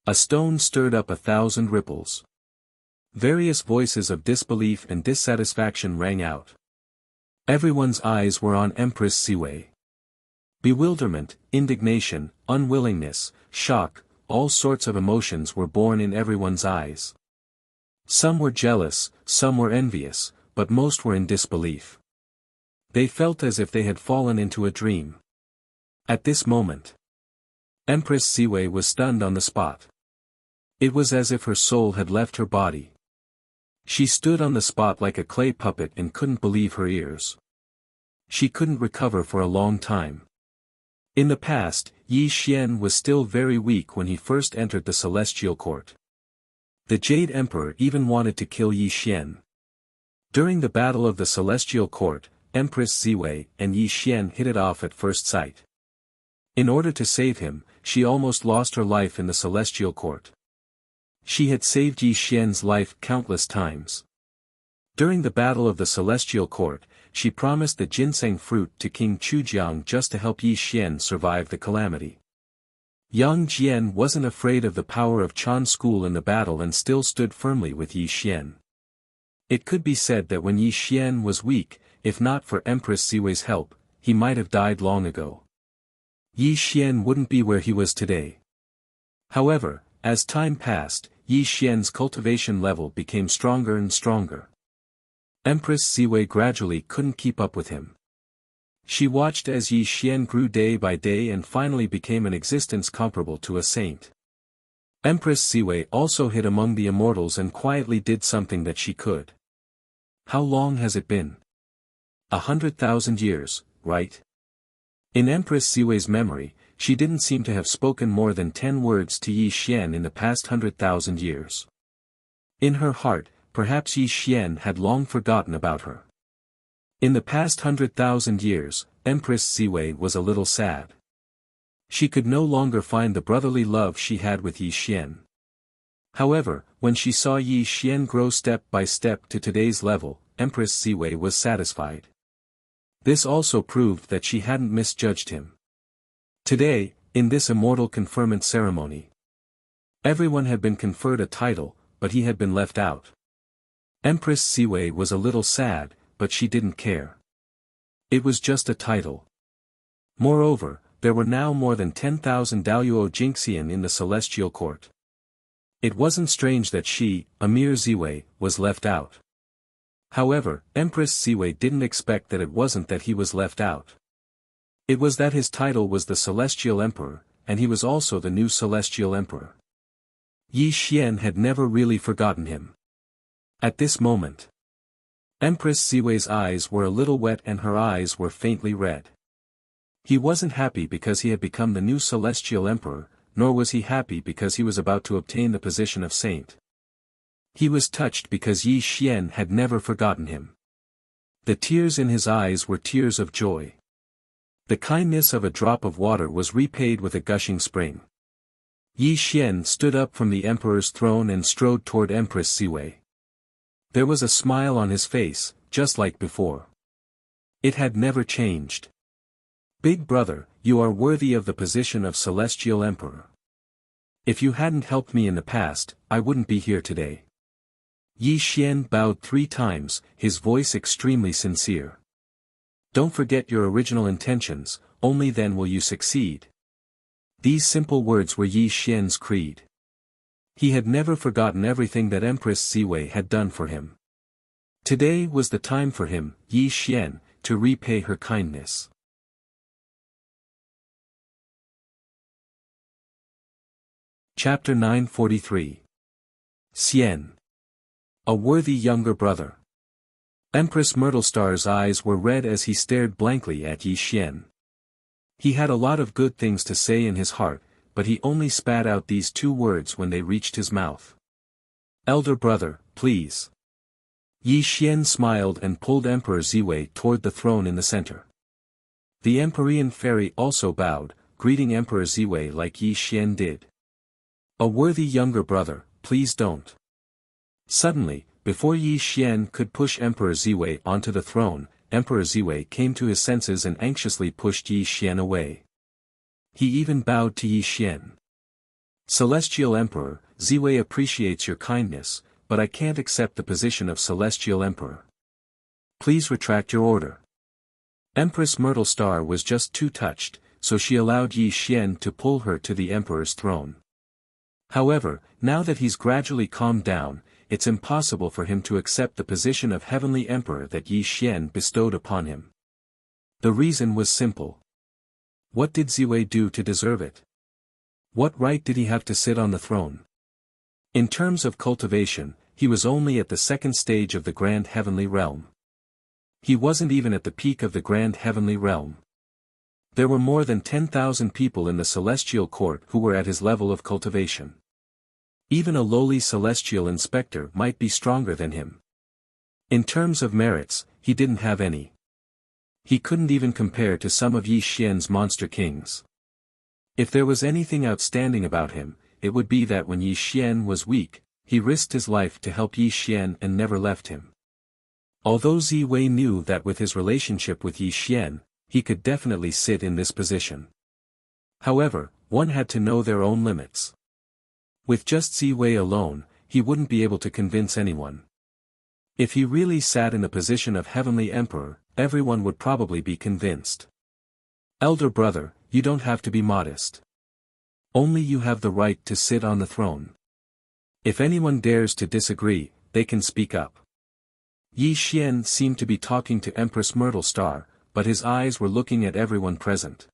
A: A stone stirred up 1,000 ripples. Various voices of disbelief and dissatisfaction rang out. Everyone's eyes were on Empress Siwei. Bewilderment, indignation, unwillingness, shock, all sorts of emotions were born in everyone's eyes. Some were jealous, some were envious, but most were in disbelief. They felt as if they had fallen into a dream. At this moment, Empress Siwei was stunned on the spot. It was as if her soul had left her body. She stood on the spot like a clay puppet and couldn't believe her ears. She couldn't recover for a long time. In the past, Yi Xian was still very weak when he first entered the Celestial Court. The Jade Emperor even wanted to kill Yi Xian. During the battle of the Celestial Court, Empress Siwei and Yi Xian hit it off at first sight. In order to save him, she almost lost her life in the Celestial Court. She had saved Yi Xian's life countless times. During the battle of the Celestial Court, she promised the ginseng fruit to King Chujiang just to help Yi Xian survive the calamity. Yang Jian wasn't afraid of the power of Chan School in the battle and still stood firmly with Yi Xian. It could be said that when Yi Xian was weak, if not for Empress Siwei's help, he might have died long ago. Yi Xian wouldn't be where he was today. However, as time passed, Yi Xian's cultivation level became stronger and stronger. Empress Siwei gradually couldn't keep up with him. She watched as Yi Xian grew day by day and finally became an existence comparable to a saint. Empress Siwei also hid among the immortals and quietly did something that she could. How long has it been? 100,000 years, right? In Empress Siwei's memory, she didn't seem to have spoken more than 10 words to Yi Xian in the past 100,000 years. In her heart, perhaps Yi Xian had long forgotten about her. In the past 100,000 years, Empress Siwei was a little sad. She could no longer find the brotherly love she had with Yi Xian. However, when she saw Yi Xian grow step by step to today's level, Empress Siwei was satisfied. This also proved that she hadn't misjudged him. Today, in this immortal conferment ceremony, everyone had been conferred a title, but he had been left out. Empress Ziwei was a little sad, but she didn't care. It was just a title. Moreover, there were now more than 10,000 Daoyuo Jingxian in the celestial court. It wasn't strange that she, a mere Ziwei, was left out. However, Empress Ziwei didn't expect that it wasn't that he was left out. It was that his title was the Celestial Emperor, and he was also the new Celestial Emperor. Yi Xian had never really forgotten him. At this moment, Empress Ziwei's eyes were a little wet and her eyes were faintly red. He wasn't happy because he had become the new Celestial Emperor, nor was he happy because he was about to obtain the position of saint. He was touched because Yi Xian had never forgotten him. The tears in his eyes were tears of joy. The kindness of a drop of water was repaid with a gushing spring. Yi Xian stood up from the emperor's throne and strode toward Empress Ziwei. There was a smile on his face, just like before. It had never changed. Big brother, you are worthy of the position of Celestial Emperor. If you hadn't helped me in the past, I wouldn't be here today. Yi Xian bowed 3 times, his voice extremely sincere. Don't forget your original intentions, only then will you succeed. These simple words were Yi Xian's creed. He had never forgotten everything that Empress Ziwei had done for him. Today was the time for him, Yi Xian, to repay her kindness. Chapter 943. Xian. A worthy younger brother. Empress Myrtlestar's eyes were red as he stared blankly at Yi Xian. He had a lot of good things to say in his heart, but he only spat out these 2 words when they reached his mouth. Elder brother, please. Yi Xian smiled and pulled Emperor Ziwei toward the throne in the center. The Empyrean fairy also bowed, greeting Emperor Ziwei like Yi Xian did. A worthy younger brother, please don't. Suddenly, before Yi Xian could push Emperor Ziwei onto the throne, Emperor Ziwei came to his senses and anxiously pushed Yi Xian away. He even bowed to Yi Xian. Celestial Emperor, Ziwei appreciates your kindness, but I can't accept the position of Celestial Emperor. Please retract your order. Empress Myrtlestar was just too touched, so she allowed Yi Xian to pull her to the Emperor's throne. However, now that he's gradually calmed down, it's impossible for him to accept the position of Heavenly Emperor that Yi Xian bestowed upon him. The reason was simple. What did Ziwei do to deserve it? What right did he have to sit on the throne? In terms of cultivation, he was only at the 2nd stage of the Grand Heavenly Realm. He wasn't even at the peak of the Grand Heavenly Realm. There were more than 10,000 people in the Celestial Court who were at his level of cultivation. Even a lowly Celestial Inspector might be stronger than him. In terms of merits, he didn't have any. He couldn't even compare to some of Yi Xian's monster kings. If there was anything outstanding about him, it would be that when Yi Xian was weak, he risked his life to help Yi Xian and never left him. Although Ziwei knew that with his relationship with Yi Xian, he could definitely sit in this position. However, one had to know their own limits. With just Ziwei alone, he wouldn't be able to convince anyone. If he really sat in the position of Heavenly Emperor, everyone would probably be convinced. Elder brother, you don't have to be modest. Only you have the right to sit on the throne. If anyone dares to disagree, they can speak up. Yi Xian seemed to be talking to Empress Myrtlestar, but his eyes were looking at everyone present.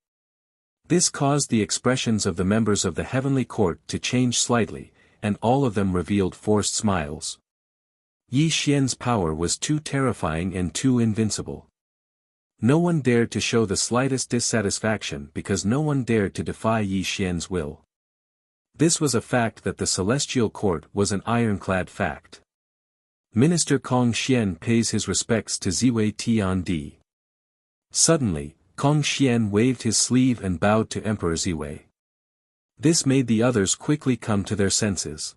A: This caused the expressions of the members of the Heavenly Court to change slightly, and all of them revealed forced smiles. Yi Xian's power was too terrifying and too invincible. No one dared to show the slightest dissatisfaction because no one dared to defy Yi Xian's will. This was a fact that the Celestial Court was an ironclad fact. Minister Kong Xian pays his respects to Ziwei Tiandi. Suddenly, Kong Xian waved his sleeve and bowed to Emperor Ziwei. This made the others quickly come to their senses.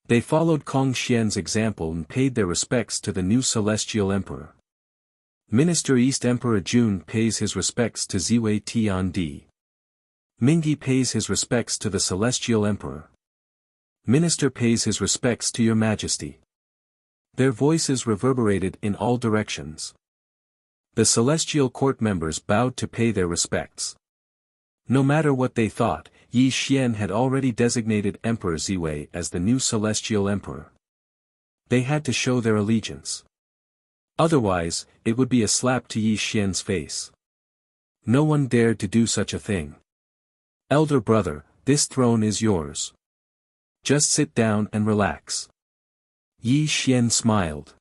A: They followed Kong Xian's example and paid their respects to the new Celestial Emperor. Minister East Emperor Jun pays his respects to Ziwei Tiandi. Mingyi pays his respects to the Celestial Emperor. Minister pays his respects to your majesty. Their voices reverberated in all directions. The celestial court members bowed to pay their respects. No matter what they thought, Yi Xian had already designated Emperor Ziwei as the new celestial emperor. They had to show their allegiance. Otherwise, it would be a slap to Yi Xian's face. No one dared to do such a thing. Elder brother, this throne is yours. Just sit down and relax. Yi Xian smiled.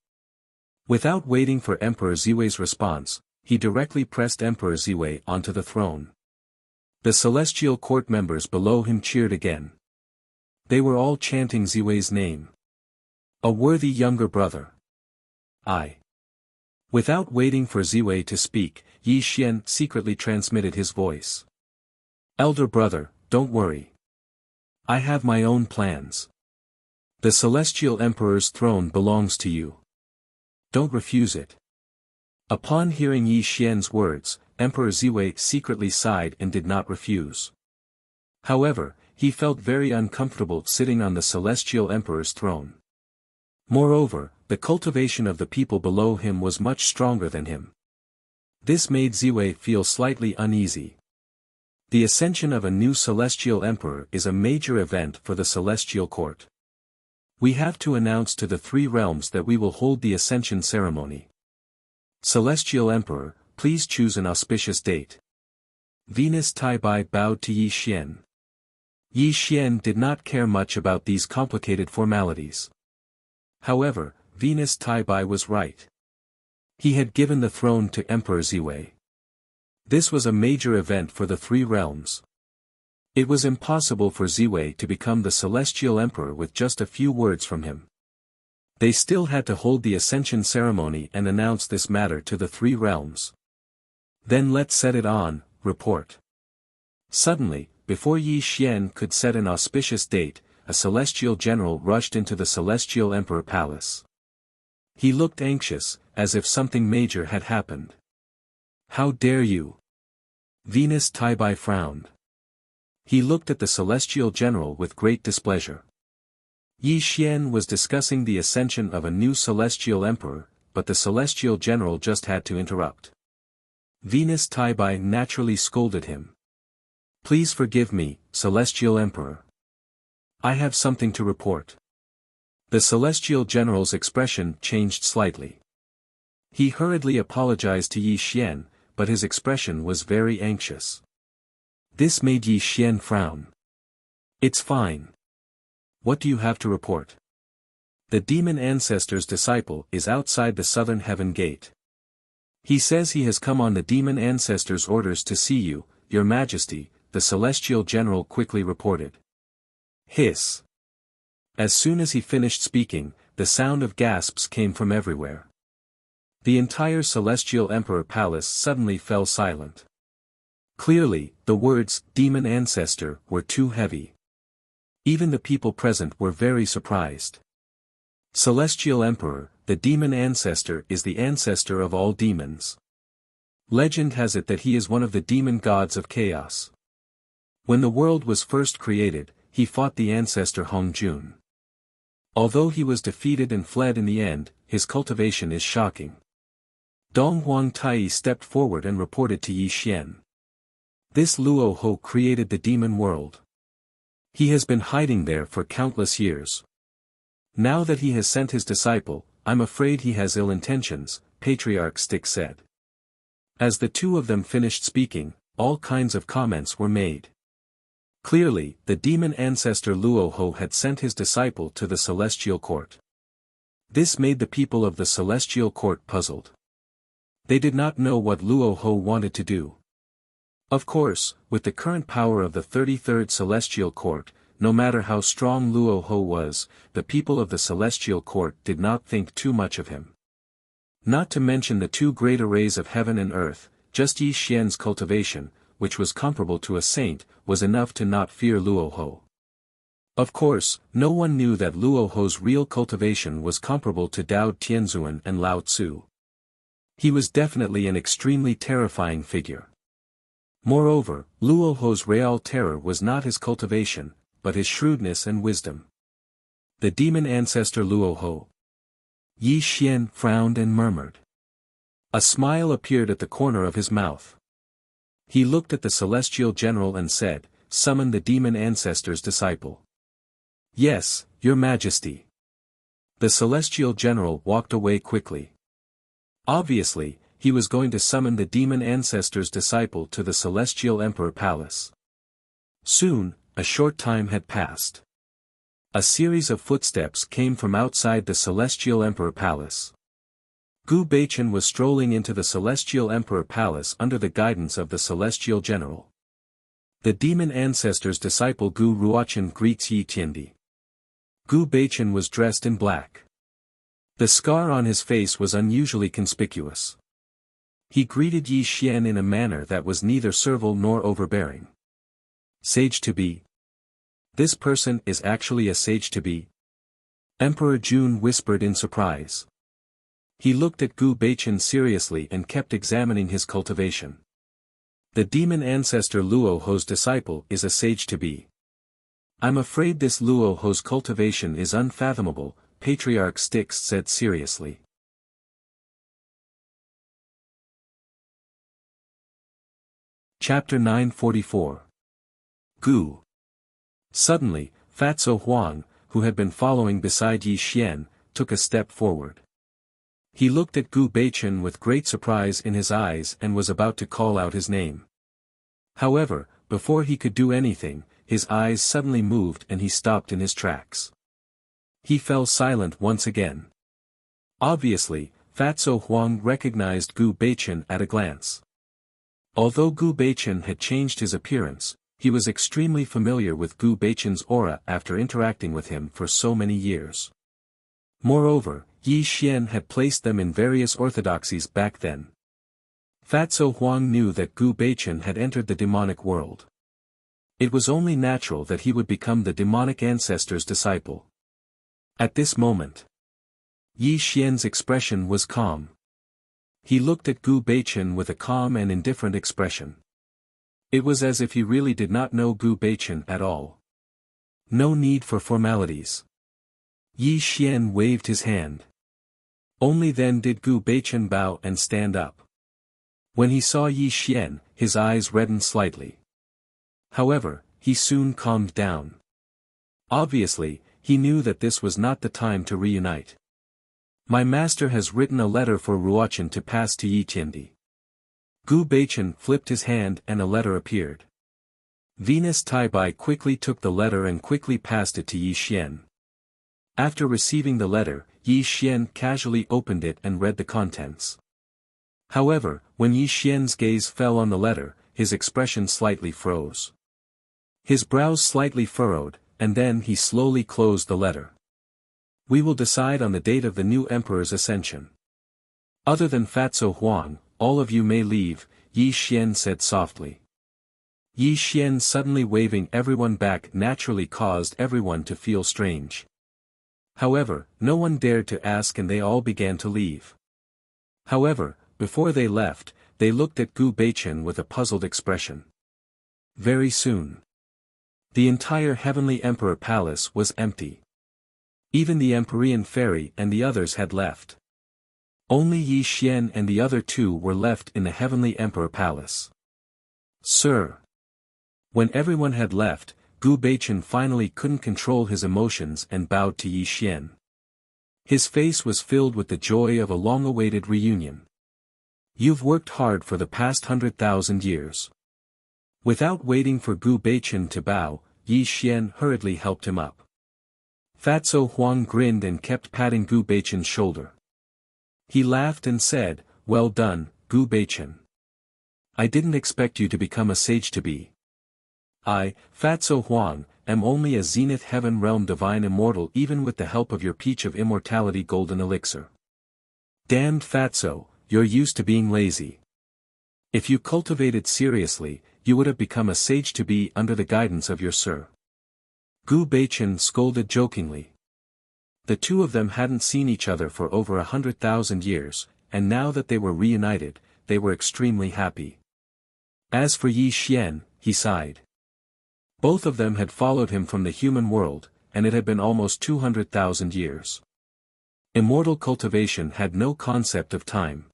A: Without waiting for Emperor Ziwei's response, he directly pressed Emperor Ziwei onto the throne. The celestial court members below him cheered again. They were all chanting Ziwei's name. A worthy younger brother. Without waiting for Ziwei to speak, Yi Xian secretly transmitted his voice. Elder brother, don't worry. I have my own plans. The celestial emperor's throne belongs to you. Don't refuse it. Upon hearing Yi Xian's words, Emperor Ziwei secretly sighed and did not refuse. However, he felt very uncomfortable sitting on the celestial emperor's throne. Moreover, the cultivation of the people below him was much stronger than him. This made Ziwei feel slightly uneasy. The ascension of a new celestial emperor is a major event for the celestial court. We have to announce to the three realms that we will hold the ascension ceremony. Celestial Emperor, please choose an auspicious date. Venus Taibai bowed to Yi Xian. Yi Xian did not care much about these complicated formalities. However, Venus Taibai was right. He had given the throne to Emperor Ziwei. This was a major event for the three realms. It was impossible for Ziwei to become the celestial emperor with just a few words from him. They still had to hold the ascension ceremony and announce this matter to the three realms. Then let's set it on, report. Suddenly, before Yi Xian could set an auspicious date, a celestial general rushed into the celestial emperor palace. He looked anxious, as if something major had happened. How dare you? Venus Taibai frowned. He looked at the celestial general with great displeasure. Yi Xian was discussing the ascension of a new celestial emperor, but the celestial general just had to interrupt. Venus Taibai naturally scolded him. Please forgive me, celestial emperor. I have something to report. The celestial general's expression changed slightly. He hurriedly apologized to Yi Xian, but his expression was very anxious. This made Yi Xian frown. It's fine. What do you have to report? The demon ancestor's disciple is outside the southern heaven gate. He says he has come on the demon ancestor's orders to see you, your majesty, the celestial general quickly reported. Hiss. As soon as he finished speaking, the sound of gasps came from everywhere. The entire celestial emperor palace suddenly fell silent. Clearly, the words, demon ancestor, were too heavy. Even the people present were very surprised. Celestial Emperor, the demon ancestor is the ancestor of all demons. Legend has it that he is one of the demon gods of chaos. When the world was first created, he fought the ancestor Hongjun. Although he was defeated and fled in the end, his cultivation is shocking. Dong Huang Tai stepped forward and reported to Yi Xian. This Luo Ho created the demon world. He has been hiding there for countless years. Now that he has sent his disciple, I'm afraid he has ill intentions, Patriarch Stick said. As the two of them finished speaking, all kinds of comments were made. Clearly, the demon ancestor Luo Ho had sent his disciple to the celestial court. This made the people of the celestial court puzzled. They did not know what Luo Ho wanted to do. Of course, with the current power of the 33rd Celestial Court, no matter how strong Luo Ho was, the people of the Celestial Court did not think too much of him. Not to mention the two great arrays of heaven and earth, just Yi Xian's cultivation, which was comparable to a saint, was enough to not fear Luo Ho. Of course, no one knew that Luo Ho's real cultivation was comparable to Dao Tianzuan and Lao Tzu. He was definitely an extremely terrifying figure. Moreover, Luo Ho's real terror was not his cultivation, but his shrewdness and wisdom. The demon ancestor Luoho. Yi Xian frowned and murmured. A smile appeared at the corner of his mouth. He looked at the celestial general and said, "Summon the demon ancestor's disciple." "Yes, your majesty." The celestial general walked away quickly. Obviously, he was going to summon the demon ancestor's disciple to the celestial emperor palace. Soon, a short time had passed. A series of footsteps came from outside the celestial emperor palace. Gu Baichen was strolling into the celestial emperor palace under the guidance of the celestial general. The demon ancestor's disciple Gu Ruochen greets Yi Tiandi. Gu Baichen was dressed in black. The scar on his face was unusually conspicuous. He greeted Yi Xian in a manner that was neither servile nor overbearing. "Sage-to-be. This person is actually a sage-to-be?" Emperor Jun whispered in surprise. He looked at Gu Baichen seriously and kept examining his cultivation. "The demon ancestor Luoho's disciple is a sage-to-be. I'm afraid this Luoho's cultivation is unfathomable," Patriarch Styx said seriously. Chapter 944. Gu. Suddenly, Fatso Huang, who had been following beside Yi Xian, took a step forward. He looked at Gu Baichen with great surprise in his eyes and was about to call out his name. However, before he could do anything, his eyes suddenly moved and he stopped in his tracks. He fell silent once again. Obviously, Fatso Huang recognized Gu Baichen at a glance. Although Gu Baichen had changed his appearance, he was extremely familiar with Gu Baichen's aura after interacting with him for so many years. Moreover, Yi Xian had placed them in various orthodoxies back then. Fatso Huang knew that Gu Baichen had entered the demonic world. It was only natural that he would become the demonic ancestor's disciple. At this moment, Yi Xian's expression was calm. He looked at Gu Baichen with a calm and indifferent expression. It was as if he really did not know Gu Baichen at all. No need for formalities. Yi Xian waved his hand. Only then did Gu Baichen bow and stand up. When he saw Yi Xian, his eyes reddened slightly. However, he soon calmed down. Obviously, he knew that this was not the time to reunite. "My master has written a letter for Ruochen to pass to Yi Tiandi." Gu Baichen flipped his hand and a letter appeared. Venus Taibai quickly took the letter and quickly passed it to Yi Xian. After receiving the letter, Yi Xian casually opened it and read the contents. However, when Yi Xian's gaze fell on the letter, his expression slightly froze. His brows slightly furrowed, and then he slowly closed the letter. "We will decide on the date of the new emperor's ascension. Other than Fatso Huang, all of you may leave," Yi Xian said softly. Yi Xian suddenly waving everyone back naturally caused everyone to feel strange. However, no one dared to ask and they all began to leave. However, before they left, they looked at Gu Baichen with a puzzled expression. Very soon, the entire Heavenly Emperor Palace was empty. Even the Empyrean Fairy and the others had left. Only Yi Xian and the other two were left in the Heavenly Emperor Palace. "Sir." When everyone had left, Gu Baichen finally couldn't control his emotions and bowed to Yi Xian. His face was filled with the joy of a long-awaited reunion. "You've worked hard for the past 100,000 years." Without waiting for Gu Baichen to bow, Yi Xian hurriedly helped him up. Fatso Huang grinned and kept patting Gu Baichen's shoulder. He laughed and said, "Well done, Gu Baichen. I didn't expect you to become a sage-to-be. I, Fatso Huang, am only a Zenith Heaven Realm Divine Immortal even with the help of your Peach of Immortality Golden Elixir. Damned Fatso, you're used to being lazy. If you cultivated seriously, you would have become a sage-to-be under the guidance of your sir." Gu Baichen scolded jokingly. The two of them hadn't seen each other for over 100,000 years, and now that they were reunited, they were extremely happy. As for Yi Xian, he sighed. Both of them had followed him from the human world, and it had been almost 200,000 years. Immortal cultivation had no concept of time.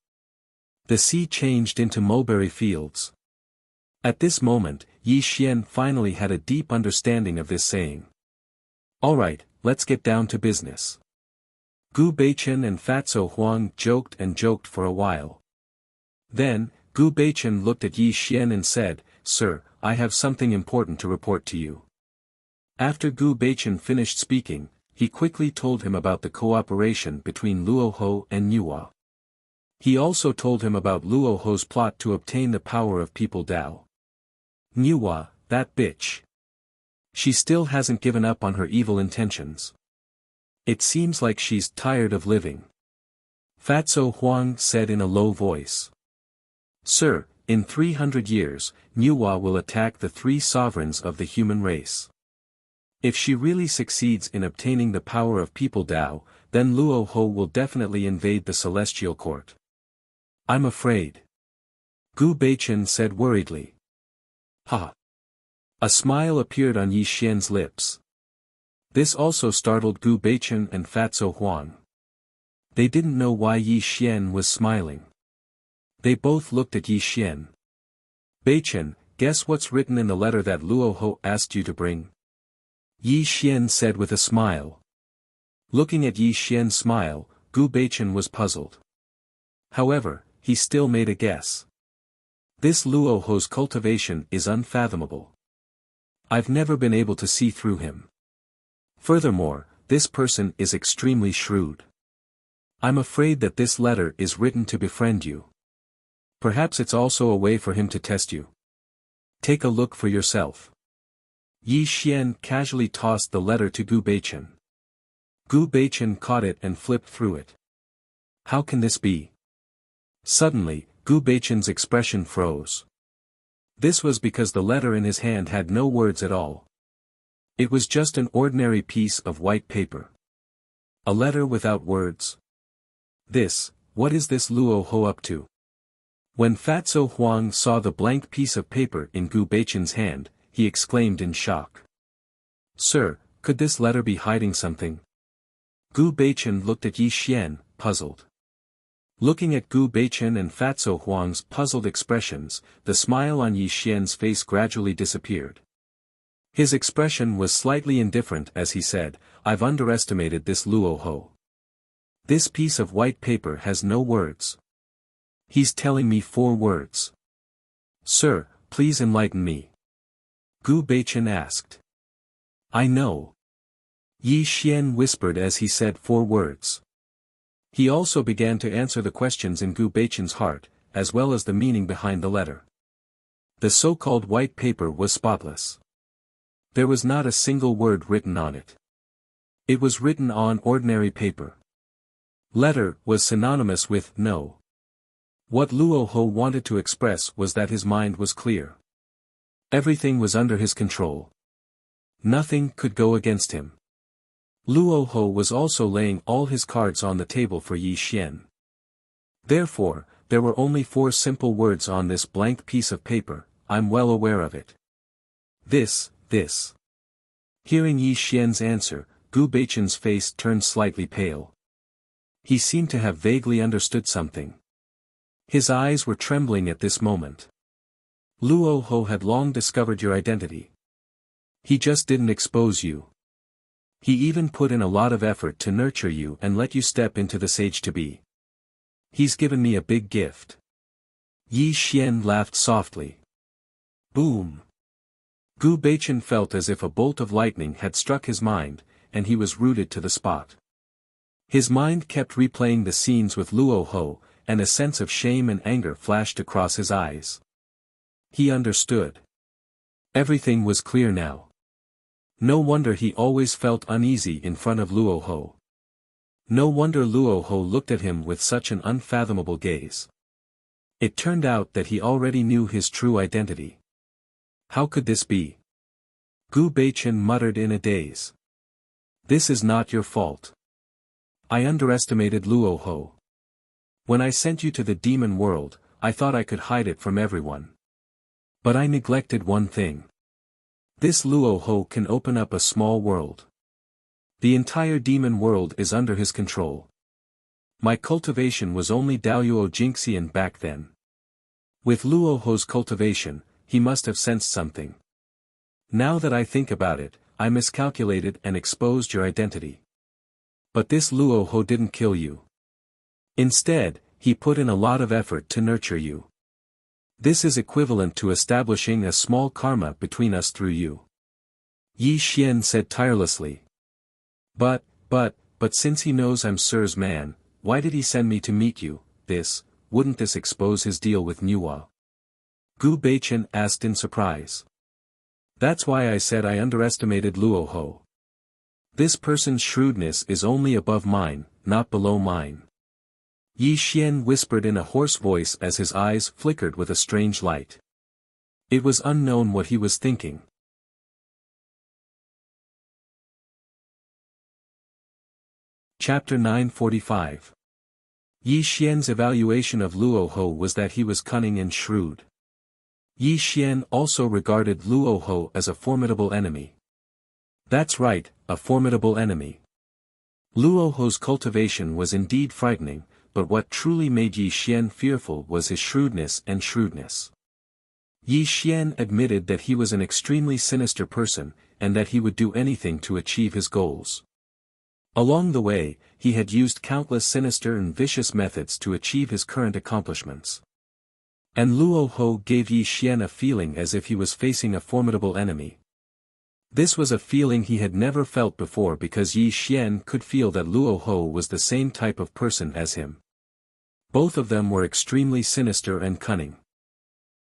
A: The sea changed into mulberry fields. At this moment, Yi Xian finally had a deep understanding of this saying. Alright, let's get down to business. Gu Beichen and Fatso Huang joked for a while. Then, Gu Beichen looked at Yi Xian and said, "Sir, I have something important to report to you." After Gu Beichen finished speaking, he quickly told him about the cooperation between Luo Ho and Nuwa. He also told him about Luo Ho's plot to obtain the power of People Dao. Nuwa, that bitch. She still hasn't given up on her evil intentions. It seems like she's tired of living. Fatso Huang said in a low voice. Sir, in 300 years, Nuwa will attack the 3 sovereigns of the human race. If she really succeeds in obtaining the power of People Dao, then Luo Ho will definitely invade the celestial court. I'm afraid. Gu Beichen said worriedly. Ha! A smile appeared on Yi Xian's lips. This also startled Gu Beichen and Fatso Huang. They didn't know why Yi Xian was smiling. They both looked at Yi Xian. Beichen, guess what's written in the letter that Luo Ho asked you to bring? Yi Xian said with a smile. Looking at Yi Xian's smile, Gu Beichen was puzzled. However, he still made a guess. This Luo Ho's cultivation is unfathomable. I've never been able to see through him. Furthermore, this person is extremely shrewd. I'm afraid that this letter is written to befriend you. Perhaps it's also a way for him to test you. Take a look for yourself. Yi Xian casually tossed the letter to Gu Beichen. Gu Beichen caught it and flipped through it. How can this be? Suddenly, Gu Beichen's expression froze. This was because the letter in his hand had no words at all. It was just an ordinary piece of white paper. A letter without words. What is this Luo Ho up to? When Fatso Huang saw the blank piece of paper in Gu Beichen's hand, he exclaimed in shock. Sir, could this letter be hiding something? Gu Beichen looked at Yi Xian, puzzled. Looking at Gu Beichen and Fatso Huang's puzzled expressions, the smile on Yi Xian's face gradually disappeared. His expression was slightly indifferent as he said, I've underestimated this Luo Ho. This piece of white paper has no words. He's telling me 4 words. Sir, please enlighten me. Gu Beichen asked. I know. Yi Xian whispered as he said 4 words. He also began to answer the questions in Gu Beichen's heart, as well as the meaning behind the letter. The so-called white paper was spotless. There was not a single word written on it. It was written on ordinary paper. Letter was synonymous with no. What Luo Ho wanted to express was that his mind was clear. Everything was under his control. Nothing could go against him. Luo Ho was also laying all his cards on the table for Yi Xian. Therefore, there were only 4 simple words on this blank piece of paper, I'm well aware of it. This. Hearing Yi Xian's answer, Gu Beichen's face turned slightly pale. He seemed to have vaguely understood something. His eyes were trembling at this moment. Luo Ho had long discovered your identity. He just didn't expose you. He even put in a lot of effort to nurture you and let you step into the sage-to-be. He's given me a big gift. Yi Xian laughed softly. Boom! Gu Beichen felt as if a bolt of lightning had struck his mind, and he was rooted to the spot. His mind kept replaying the scenes with Luo Ho, and a sense of shame and anger flashed across his eyes. He understood. Everything was clear now. No wonder he always felt uneasy in front of Luo Ho. No wonder Luo Ho looked at him with such an unfathomable gaze. It turned out that he already knew his true identity. How could this be? Gu Beichen muttered in a daze. This is not your fault. I underestimated Luo Ho. When I sent you to the demon world, I thought I could hide it from everyone. But I neglected one thing. This Luo Ho can open up a small world. The entire demon world is under his control. My cultivation was only Daoyuo Jinxian back then. With Luoho's cultivation, he must have sensed something. Now that I think about it, I miscalculated and exposed your identity. But this Luoho didn't kill you. Instead, he put in a lot of effort to nurture you. This is equivalent to establishing a small karma between us through you. Yi Xian said tirelessly. But since he knows I'm Sir's man, why did he send me to meet you? Wouldn't this expose his deal with Nuwa? Gu Beichen asked in surprise. That's why I said I underestimated Luoho. This person's shrewdness is only above mine, not below mine. Yi Xian whispered in a hoarse voice as his eyes flickered with a strange light. It was unknown what he was thinking. Chapter 945. Yi Xian's evaluation of Luoho was that he was cunning and shrewd. Yi Xian also regarded Luoho as a formidable enemy. That's right, a formidable enemy. Luoho's cultivation was indeed frightening, but what truly made Yi Xian fearful was his shrewdness and shrewdness. Yi Xian admitted that he was an extremely sinister person, and that he would do anything to achieve his goals. Along the way, he had used countless sinister and vicious methods to achieve his current accomplishments. And Luoho gave Yi Xian a feeling as if he was facing a formidable enemy. This was a feeling he had never felt before because Yi Xian could feel that Luoho was the same type of person as him. Both of them were extremely sinister and cunning.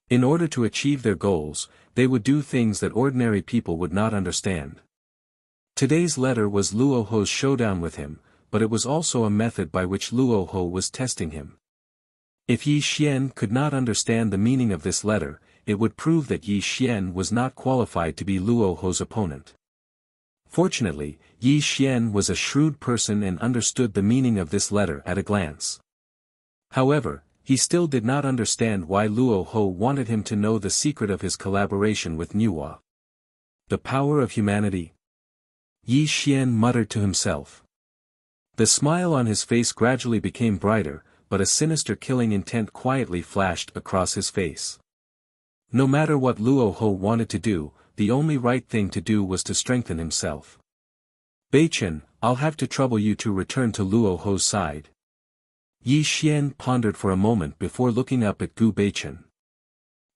A: In order to achieve their goals, they would do things that ordinary people would not understand. Today's letter was Luoho's showdown with him, but it was also a method by which Luoho was testing him. If Yi Xian could not understand the meaning of this letter, it would prove that Yi Xian was not qualified to be Luoho's opponent. Fortunately, Yi Xian was a shrewd person and understood the meaning of this letter at a glance. However, he still did not understand why Luoho wanted him to know the secret of his collaboration with Nuwa. The power of humanity? Yi Xian muttered to himself. The smile on his face gradually became brighter, but a sinister killing intent quietly flashed across his face. No matter what Luoho wanted to do, the only right thing to do was to strengthen himself. Beichen, I'll have to trouble you to return to Luoho's side. Yi Xian pondered for a moment before looking up at Gu Beichen.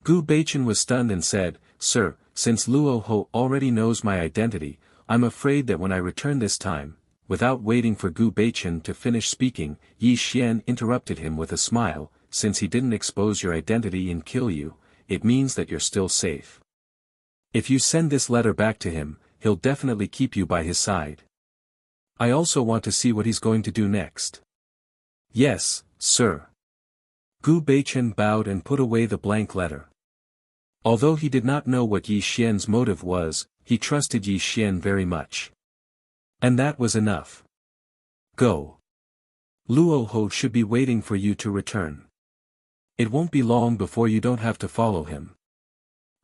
A: Gu Beichen was stunned and said, Sir, since Luoho already knows my identity, I'm afraid that when I return this time, without waiting for Gu Beichen to finish speaking, Yi Xian interrupted him with a smile, since he didn't expose your identity and kill you, it means that you're still safe. If you send this letter back to him, he'll definitely keep you by his side. I also want to see what he's going to do next. Yes, sir. Gu Beichen bowed and put away the blank letter. Although he did not know what Yi Xian's motive was, he trusted Yi Xian very much. And that was enough. Go. Luoho should be waiting for you to return. It won't be long before you don't have to follow him.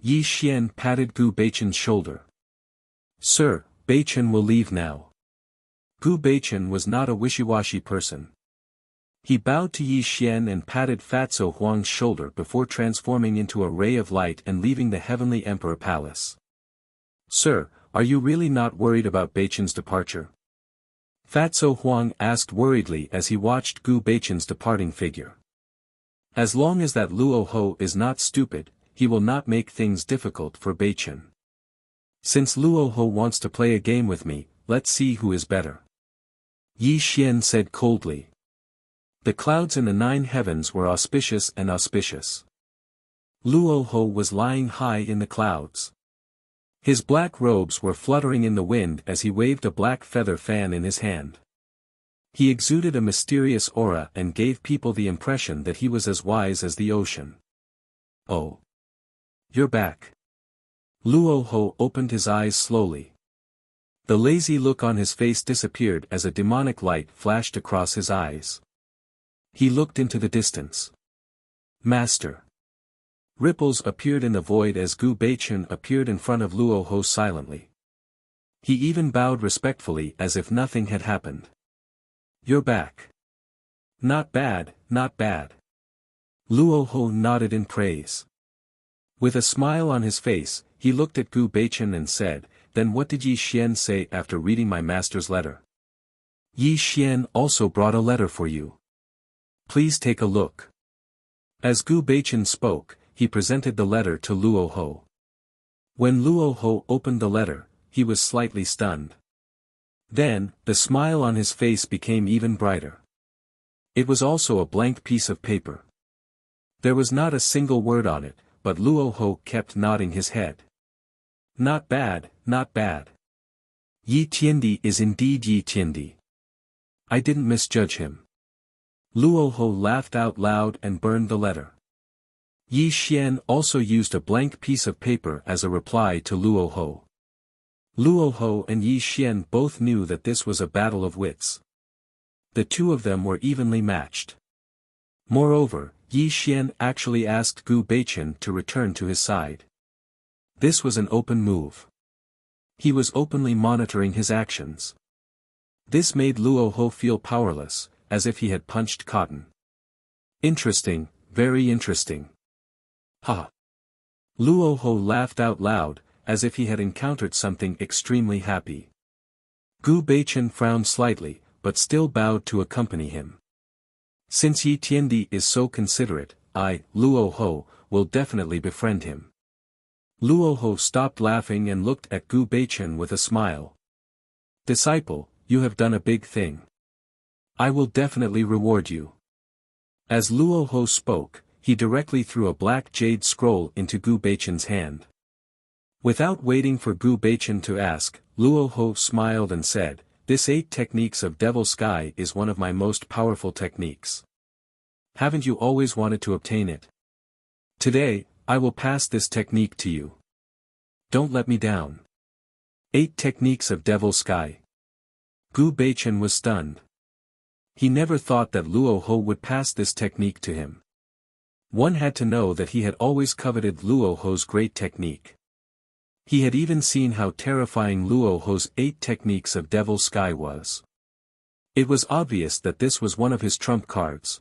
A: Yi Xian patted Gu Beichen's shoulder. Sir, Beichen will leave now. Gu Beichen was not a wishy-washy person. He bowed to Yi Xian and patted Fatso Huang's shoulder before transforming into a ray of light and leaving the Heavenly Emperor Palace. Sir, are you really not worried about Beichen's departure? Fatso Huang asked worriedly as he watched Gu Beichen's departing figure. As long as that Luoho is not stupid, he will not make things difficult for Beichen. Since Luoho wants to play a game with me, let's see who is better. Yi Xian said coldly. The clouds in the 9 heavens were auspicious and auspicious. Luoho was lying high in the clouds. His black robes were fluttering in the wind as he waved a black feather fan in his hand. He exuded a mysterious aura and gave people the impression that he was as wise as the ocean. Oh. You're back. Luoho opened his eyes slowly. The lazy look on his face disappeared as a demonic light flashed across his eyes. He looked into the distance. Master. Ripples appeared in the void as Gu Beichen appeared in front of Luoho silently. He even bowed respectfully as if nothing had happened. "You're back." "Not bad, not bad." Luo Ho nodded in praise. With a smile on his face, he looked at Gu Beichen and said, "Then what did Yi Xian say after reading my master's letter?" "Yi Xian also brought a letter for you. Please take a look." As Gu Beichen spoke, he presented the letter to Luo Ho. When Luo Ho opened the letter, he was slightly stunned. Then, the smile on his face became even brighter. It was also a blank piece of paper. There was not a single word on it, but Luo Ho kept nodding his head. "Not bad, not bad. Yi Tiandi is indeed Yi Tiandi. I didn't misjudge him." Luo Ho laughed out loud and burned the letter. Yi Xian also used a blank piece of paper as a reply to Luo Ho. Luo Ho and Yi Xian both knew that this was a battle of wits. The two of them were evenly matched. Moreover, Yi Xian actually asked Gu Beichen to return to his side. This was an open move. He was openly monitoring his actions. This made Luo Ho feel powerless, as if he had punched cotton. Interesting, very interesting. Ha! Luo Ho laughed out loud, as if he had encountered something extremely happy. Gu Beichen frowned slightly, but still bowed to accompany him. Since Yi Tiandi is so considerate, I, Luo Ho, will definitely befriend him. Luo Ho stopped laughing and looked at Gu Beichen with a smile. "Disciple, you have done a big thing. I will definitely reward you." As Luo Ho spoke, he directly threw a black jade scroll into Gu Beichen's hand. Without waiting for Gu Beichen to ask, Luo Ho smiled and said, "This 8 techniques of Devil Sky is one of my most powerful techniques. Haven't you always wanted to obtain it? Today, I will pass this technique to you. Don't let me down." 8 techniques of Devil Sky. Gu Beichen was stunned. He never thought that Luo Ho would pass this technique to him. One had to know that he had always coveted Luo Ho's great technique. He had even seen how terrifying Luo Ho's 8 techniques of Devil Sky was. It was obvious that this was one of his trump cards.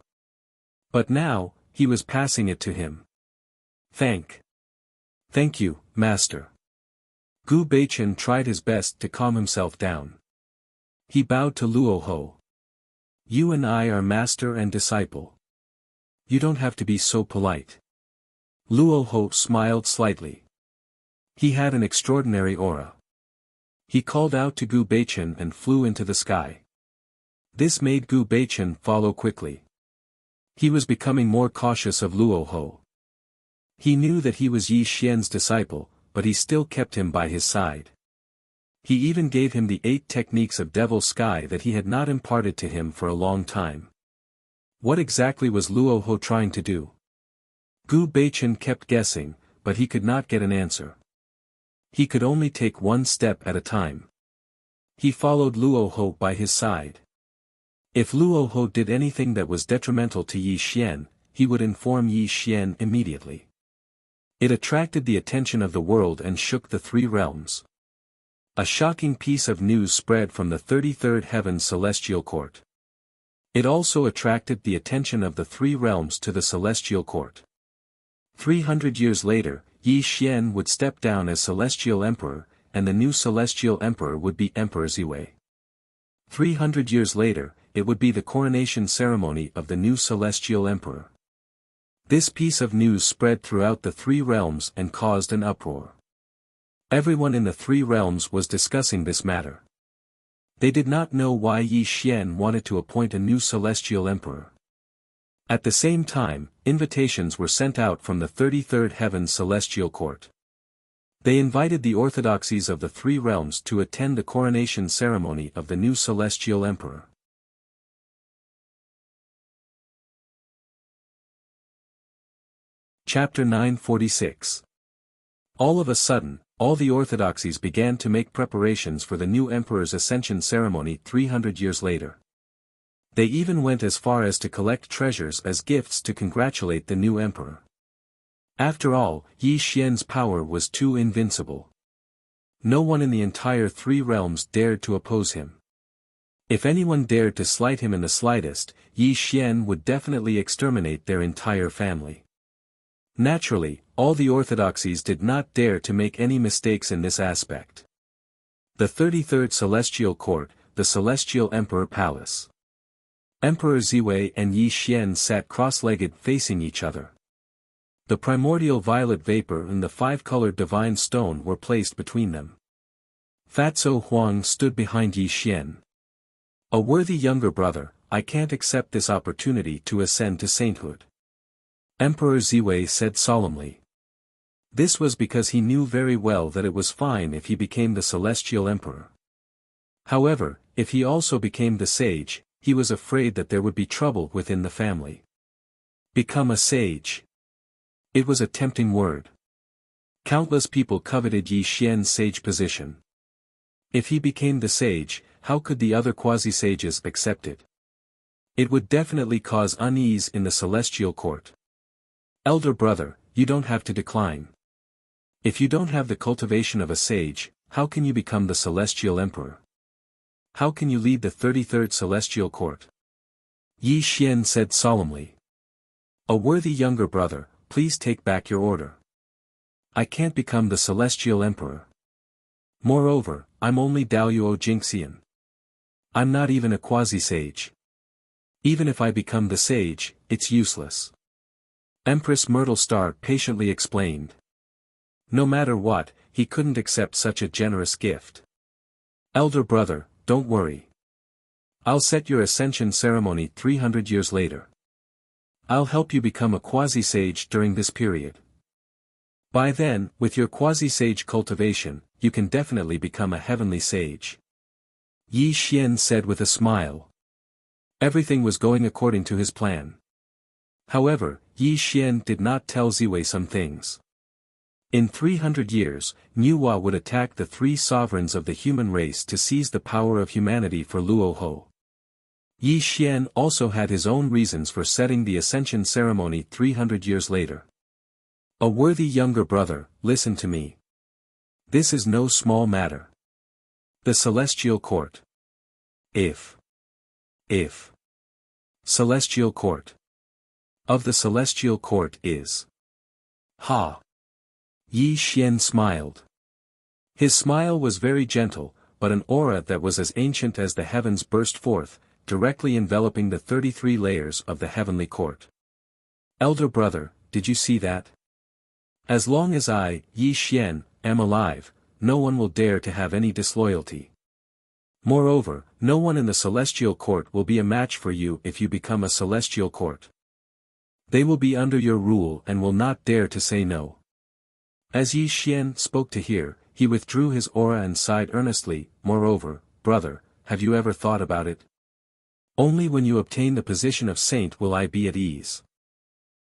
A: But now, he was passing it to him. Thank you, Master." Gu Beichen tried his best to calm himself down. He bowed to Luo Ho. "You and I are master and disciple. You don't have to be so polite." Luo Ho smiled slightly. He had an extraordinary aura. He called out to Gu Beichen and flew into the sky. This made Gu Beichen follow quickly. He was becoming more cautious of Luo Ho. He knew that he was Yi Xian's disciple, but he still kept him by his side. He even gave him the 8 techniques of Devil Sky that he had not imparted to him for a long time. What exactly was Luo Ho trying to do? Gu Beichen kept guessing, but he could not get an answer. He could only take one step at a time. He followed Luo Ho by his side. If Luo Ho did anything that was detrimental to Yi Xian, he would inform Yi Xian immediately. It attracted the attention of the world and shook the 3 realms. A shocking piece of news spread from the 33rd heaven's celestial court. It also attracted the attention of the 3 realms to the celestial court. 300 years later, Yi Xian would step down as celestial emperor, and the new celestial emperor would be Emperor Ziwei. 300 years later, it would be the coronation ceremony of the new celestial emperor. This piece of news spread throughout the 3 realms and caused an uproar. Everyone in the 3 realms was discussing this matter. They did not know why Yi Xian wanted to appoint a new celestial emperor. At the same time, invitations were sent out from the 33rd heaven's celestial court. They invited the orthodoxies of the 3 realms to attend the coronation ceremony of the new celestial emperor. Chapter 946. All of a sudden, all the orthodoxies began to make preparations for the new emperor's ascension ceremony 300 years later. They even went as far as to collect treasures as gifts to congratulate the new emperor. After all, Yi Xian's power was too invincible. No one in the entire 3 realms dared to oppose him. If anyone dared to slight him in the slightest, Yi Xian would definitely exterminate their entire family. Naturally, all the orthodoxies did not dare to make any mistakes in this aspect. The 33rd Celestial Court, the Celestial Emperor Palace. Emperor Ziwei and Yi Xian sat cross-legged facing each other. The primordial violet vapor and the 5-colored divine stone were placed between them. Fatso Huang stood behind Yi Xian. A worthy younger brother, I can't accept this opportunity to ascend to sainthood. Emperor Ziwei said solemnly. This was because he knew very well that it was fine if he became the celestial emperor. However, if he also became the sage, he was afraid that there would be trouble within the family. Become a sage. It was a tempting word. Countless people coveted Yi Xian's sage position. If he became the sage, how could the other quasi-sages accept it? It would definitely cause unease in the celestial court. Elder brother, you don't have to decline. If you don't have the cultivation of a sage, how can you become the celestial emperor? How can you lead the 33rd celestial court? Yi Xian said solemnly. A worthy younger brother, please take back your order. I can't become the celestial emperor. Moreover, I'm only Daoyuo Jingxian. I'm not even a quasi-sage. Even if I become the sage, it's useless. Empress Myrtle Star patiently explained. No matter what, he couldn't accept such a generous gift. Elder brother, don't worry. I'll set your ascension ceremony 300 years later. I'll help you become a quasi-sage during this period. By then, with your quasi-sage cultivation, you can definitely become a heavenly sage. Yi Xian said with a smile. Everything was going according to his plan. However, Yi Xian did not tell Ziwei some things. In 300 years, Nuwa would attack the 3 sovereigns of the human race to seize the power of humanity for Luoho. Yi Xian also had his own reasons for setting the ascension ceremony 300 years later. A worthy younger brother, listen to me. This is no small matter. The Celestial Court. If. Celestial Court. Of the Celestial Court is. Ha. Yi Xian smiled. His smile was very gentle, but an aura that was as ancient as the heavens burst forth, directly enveloping the 33 layers of the heavenly court. Elder brother, did you see that? As long as I, Yi Xian, am alive, no one will dare to have any disloyalty. Moreover, no one in the celestial court will be a match for you if you become a celestial court. They will be under your rule and will not dare to say no. As Yi Xian spoke to hear, he withdrew his aura and sighed earnestly. Moreover, brother, have you ever thought about it? Only when you obtain the position of saint will I be at ease.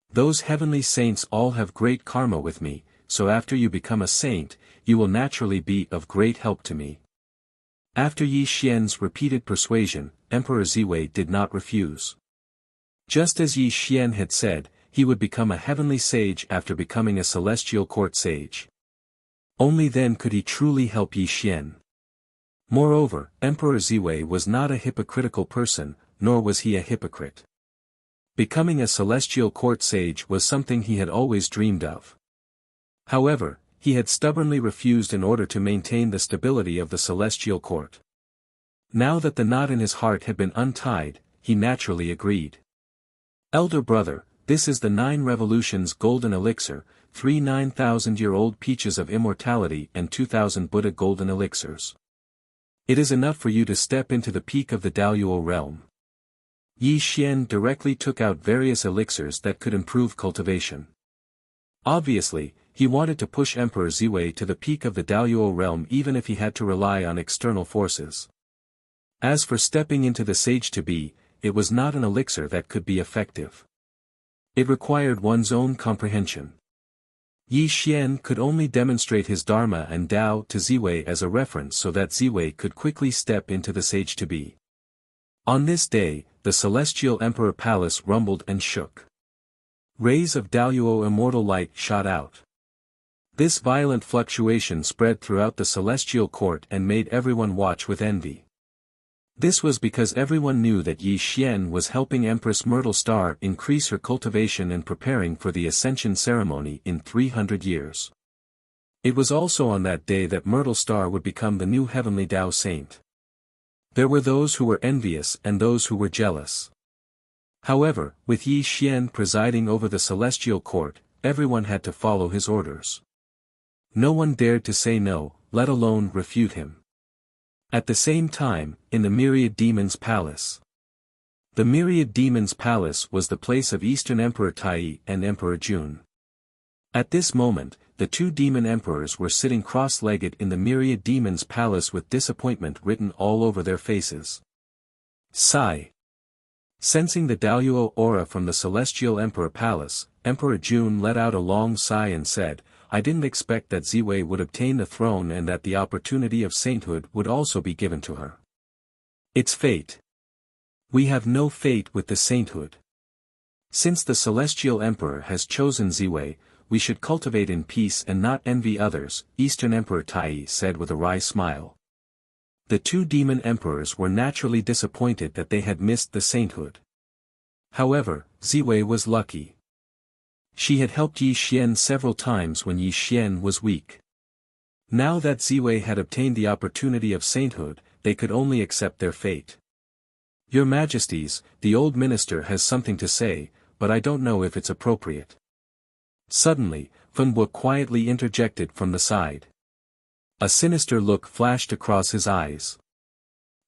A: Those heavenly saints all have great karma with me, so after you become a saint, you will naturally be of great help to me. After Yi Xian's repeated persuasion, Emperor Ziwei did not refuse. Just as Yi Xian had said, he would become a heavenly sage after becoming a celestial court sage. Only then could he truly help Yi Xian. Moreover, Emperor Ziwei was not a hypocritical person, nor was he a hypocrite. Becoming a celestial court sage was something he had always dreamed of. However, he had stubbornly refused in order to maintain the stability of the celestial court. Now that the knot in his heart had been untied, he naturally agreed. Elder brother, this is the 9 revolutions golden elixir, 3 9,000-year-old peaches of immortality and 2,000 Buddha golden elixirs. It is enough for you to step into the peak of the Daoyuo realm. Yi Xian directly took out various elixirs that could improve cultivation. Obviously, he wanted to push Emperor Ziwei to the peak of the Daoyuo realm even if he had to rely on external forces. As for stepping into the sage-to-be, it was not an elixir that could be effective. It required one's own comprehension. Yi Xian could only demonstrate his Dharma and Tao to Ziwei as a reference so that Ziwei could quickly step into the sage-to-be. On this day, the Celestial Emperor Palace rumbled and shook. Rays of Daoyuo immortal light shot out. This violent fluctuation spread throughout the celestial court and made everyone watch with envy. This was because everyone knew that Yi Xian was helping Empress Myrtle Star increase her cultivation and preparing for the ascension ceremony in 300 years. It was also on that day that Myrtle Star would become the new heavenly Tao saint. There were those who were envious and those who were jealous. However, with Yi Xian presiding over the celestial court, everyone had to follow his orders. No one dared to say no, let alone refute him. At the same time, in the Myriad Demons Palace. The Myriad Demons Palace was the place of Eastern Emperor Tai and Emperor Jun. At this moment, the two demon emperors were sitting cross-legged in the Myriad Demons Palace with disappointment written all over their faces. Sigh. Sensing the Daoyuo aura from the Celestial Emperor Palace, Emperor Jun let out a long sigh and said, I didn't expect that Ziwei would obtain the throne and that the opportunity of sainthood would also be given to her. It's fate. We have no fate with the sainthood. Since the Celestial Emperor has chosen Ziwei, we should cultivate in peace and not envy others, Eastern Emperor Tai said with a wry smile. The two demon emperors were naturally disappointed that they had missed the sainthood. However, Ziwei was lucky. She had helped Yi Xian several times when Yi Xian was weak. Now that Ziwei had obtained the opportunity of sainthood, they could only accept their fate. Your Majesties, the old minister has something to say, but I don't know if it's appropriate. Suddenly, Fen Bo quietly interjected from the side. A sinister look flashed across his eyes.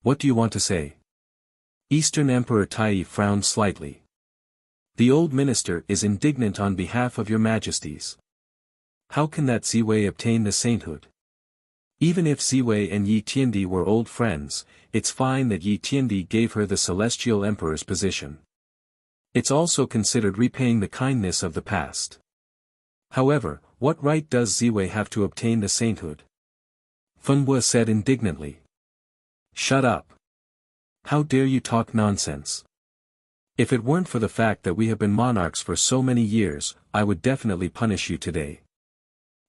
A: What do you want to say? Eastern Emperor Tai frowned slightly. The old minister is indignant on behalf of your Majesties. How can that Ziwei obtain the sainthood? Even if Ziwei and Yi Tiandi were old friends, it's fine that Yi Tiandi gave her the Celestial Emperor's position. It's also considered repaying the kindness of the past. However, what right does Ziwei have to obtain the sainthood? Fen Bo said indignantly. Shut up. How dare you talk nonsense? If it weren't for the fact that we have been monarchs for so many years, I would definitely punish you today.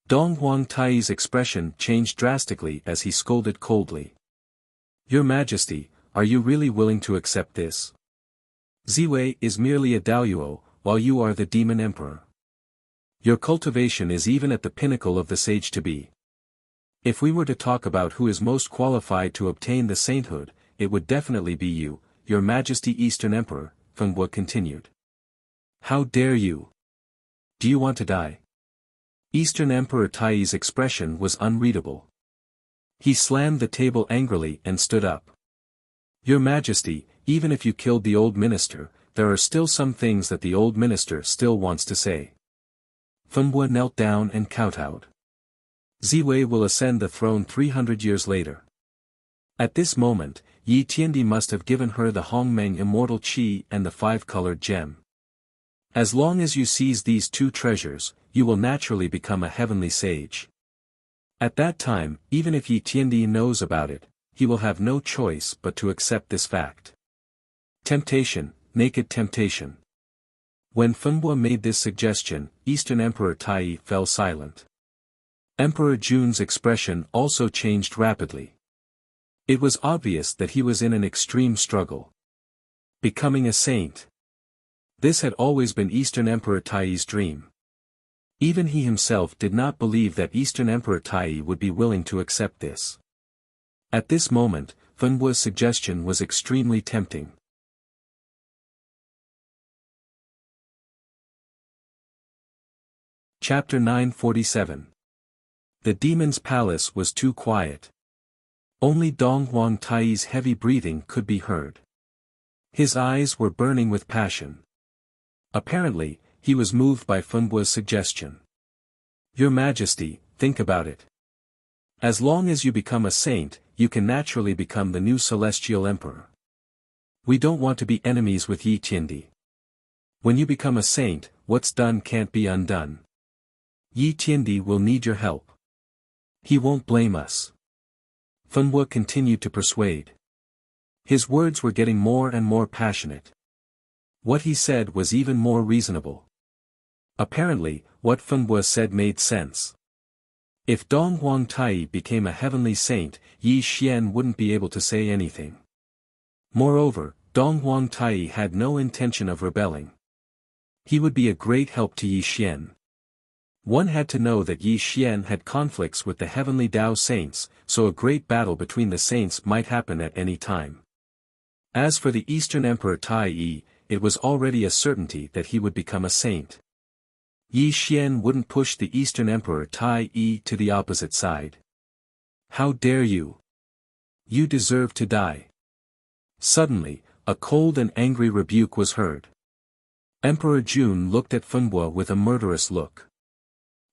A: Dong Huang Tai's expression changed drastically as he scolded coldly. Your Majesty, are you really willing to accept this? Ziwei is merely a Daoyuo, while you are the Demon Emperor. Your cultivation is even at the pinnacle of the sage to be. If we were to talk about who is most qualified to obtain the sainthood, it would definitely be you, Your Majesty Eastern Emperor, Fen Bo continued. How dare you? Do you want to die? Eastern Emperor Tai's expression was unreadable. He slammed the table angrily and stood up. Your Majesty, even if you killed the old minister, there are still some things that the old minister still wants to say. Fen Bo knelt down and kowtowed. Ziwei will ascend the throne 300 years later. At this moment, Yi Tiandi must have given her the Hongmeng Immortal Qi and the 5-colored gem. As long as you seize these two treasures, you will naturally become a heavenly sage. At that time, even if Yi Tiandi knows about it, he will have no choice but to accept this fact. Temptation, naked temptation. When Fen Bo made this suggestion, Eastern Emperor Tai fell silent. Emperor Jun's expression also changed rapidly. It was obvious that he was in an extreme struggle. Becoming a saint. This had always been Eastern Emperor Tai's dream. Even he himself did not believe that Eastern Emperor Tai would be willing to accept this. At this moment, Fen Bo's suggestion was extremely tempting. Chapter 947. The demon's palace was too quiet. Only Dong Huang Tai's heavy breathing could be heard. His eyes were burning with passion. Apparently, he was moved by Fen Bo's suggestion. Your Majesty, think about it. As long as you become a saint, you can naturally become the new celestial emperor. We don't want to be enemies with Yi Tiandi. When you become a saint, what's done can't be undone. Yi Tiandi will need your help. He won't blame us. Fen Bo continued to persuade. His words were getting more and more passionate. What he said was even more reasonable. Apparently, what Fen Bo said made sense. If Dong Huang Tai became a heavenly saint, Yi Xian wouldn't be able to say anything. Moreover, Dong Huang Tai had no intention of rebelling. He would be a great help to Yi Xian. One had to know that Yi Xian had conflicts with the heavenly Tao saints, so a great battle between the saints might happen at any time. As for the Eastern Emperor Tai Yi, it was already a certainty that he would become a saint. Yi Xian wouldn't push the Eastern Emperor Tai Yi to the opposite side. How dare you? You deserve to die. Suddenly, a cold and angry rebuke was heard. Emperor Jun looked at Fenbo with a murderous look.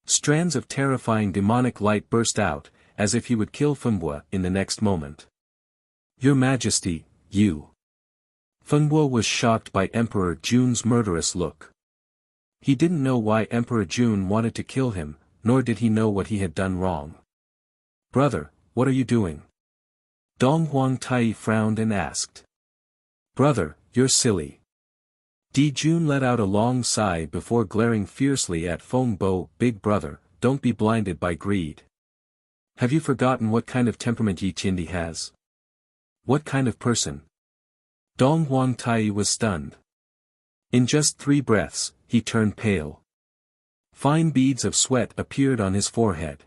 A: Strands of terrifying demonic light burst out, as if he would kill Fenbo in the next moment. Your Majesty, you. Fenbo was shocked by Emperor Jun's murderous look. He didn't know why Emperor Jun wanted to kill him, nor did he know what he had done wrong. Brother, what are you doing? Dong Huang Tai frowned and asked. Brother, you're silly. Di Jun let out a long sigh before glaring fiercely at Feng Bo. Big brother, don't be blinded by greed. Have you forgotten what kind of temperament Yi Qiandi has? What kind of person? Dong Huang Tai was stunned. In just 3 breaths, he turned pale. Fine beads of sweat appeared on his forehead.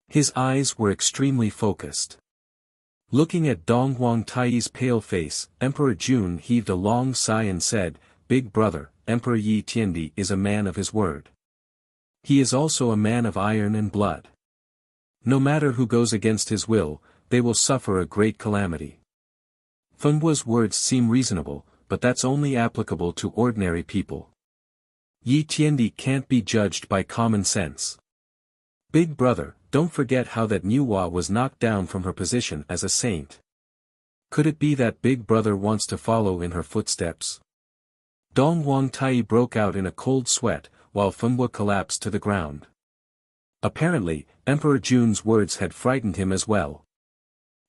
A: His eyes were extremely focused. Looking at Dong Huang Tai's pale face, Emperor Jun heaved a long sigh and said, Big brother, Emperor Yi Qiandi is a man of his word. He is also a man of iron and blood. No matter who goes against his will, they will suffer a great calamity. Fengbo's words seem reasonable, but that's only applicable to ordinary people. Yi Qiandi can't be judged by common sense. Big brother, don't forget how that Nuwa was knocked down from her position as a saint. Could it be that Big brother wants to follow in her footsteps? Dong Huang Tai broke out in a cold sweat, while Fenbo collapsed to the ground. Apparently, Emperor Jun's words had frightened him as well.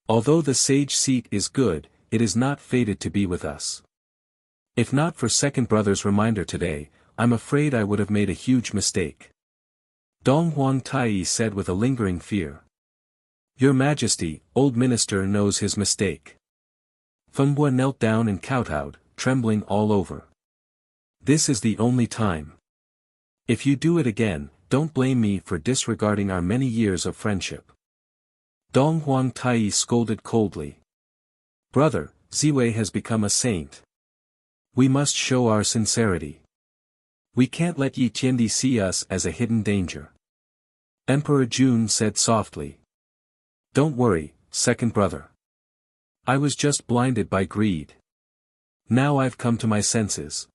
A: Although the sage seat is good, it is not fated to be with us. If not for second brother's reminder today, I'm afraid I would have made a huge mistake. Dong Huang Tai said with a lingering fear. Your Majesty, old minister knows his mistake. Fenbo knelt down and kowtowed, trembling all over. This is the only time. If you do it again, don't blame me for disregarding our many years of friendship. Dong Huang Tai scolded coldly. Brother, Ziwei has become a saint. We must show our sincerity. We can't let Yi Qiandi see us as a hidden danger. Emperor Jun said softly. Don't worry, second brother. I was just blinded by greed. Now I've come to my senses.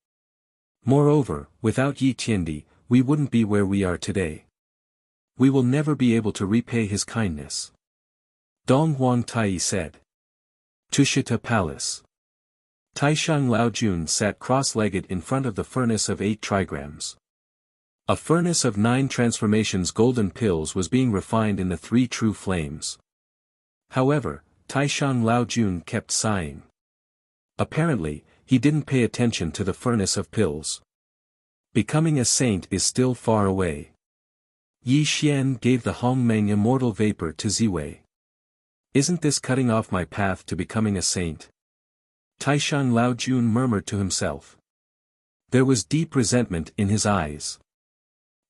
A: Moreover, without Yi Qiandi, we wouldn't be where we are today. We will never be able to repay his kindness. Dong Huang Tai said. Tushita Palace. Taishang Laojun sat cross-legged in front of the furnace of 8 trigrams. A furnace of 9 transformations golden pills was being refined in the 3 true flames. However, Taishang Laojun kept sighing. Apparently, he didn't pay attention to the furnace of pills. Becoming a saint is still far away. Yi Xian gave the Hongmeng immortal vapor to Ziwei. Isn't this cutting off my path to becoming a saint? Taishang Laojun murmured to himself. There was deep resentment in his eyes.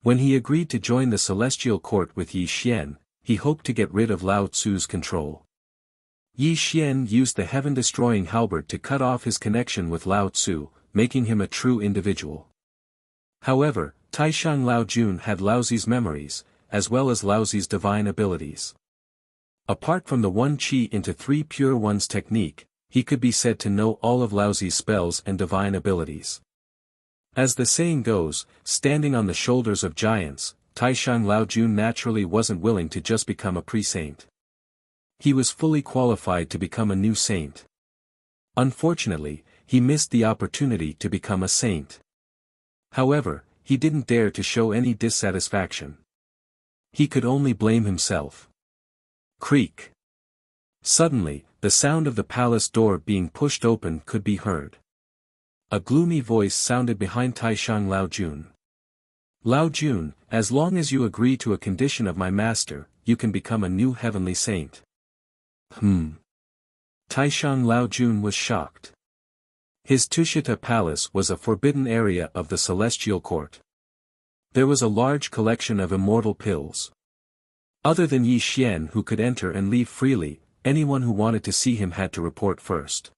A: When he agreed to join the celestial court with Yi Xian, he hoped to get rid of Lao Tzu's control. Yi Xian used the heaven-destroying halberd to cut off his connection with Lao Tzu, making him a true individual. However, Taishang Laojun had Laozi's memories, as well as Laozi's divine abilities. Apart from the 1 Qi into 3 Pure Ones technique, he could be said to know all of Laozi's spells and divine abilities. As the saying goes, standing on the shoulders of giants, Taishang Laojun naturally wasn't willing to just become a pre-saint. He was fully qualified to become a new saint. Unfortunately, he missed the opportunity to become a saint. However, he didn't dare to show any dissatisfaction. He could only blame himself. Creak. Suddenly, the sound of the palace door being pushed open could be heard. A gloomy voice sounded behind Taishang Laojun. Lao Jun, as long as you agree to a condition of my master, you can become a new heavenly saint. Taishang Lao Jun was shocked. His Tushita palace was a forbidden area of the celestial court. There was a large collection of immortal pills. Other than Yi Xian who could enter and leave freely, anyone who wanted to see him had to report first.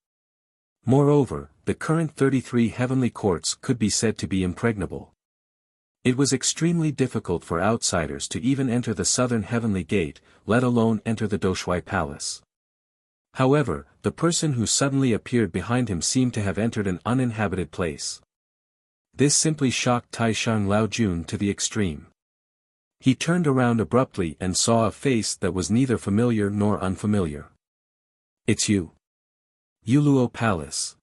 A: Moreover, the current 33 heavenly courts could be said to be impregnable. It was extremely difficult for outsiders to even enter the southern heavenly gate, let alone enter the Doshui palace. However, the person who suddenly appeared behind him seemed to have entered an uninhabited place. This simply shocked Taishang Lao Jun to the extreme. He turned around abruptly and saw a face that was neither familiar nor unfamiliar. It's you. Yuluo Palace.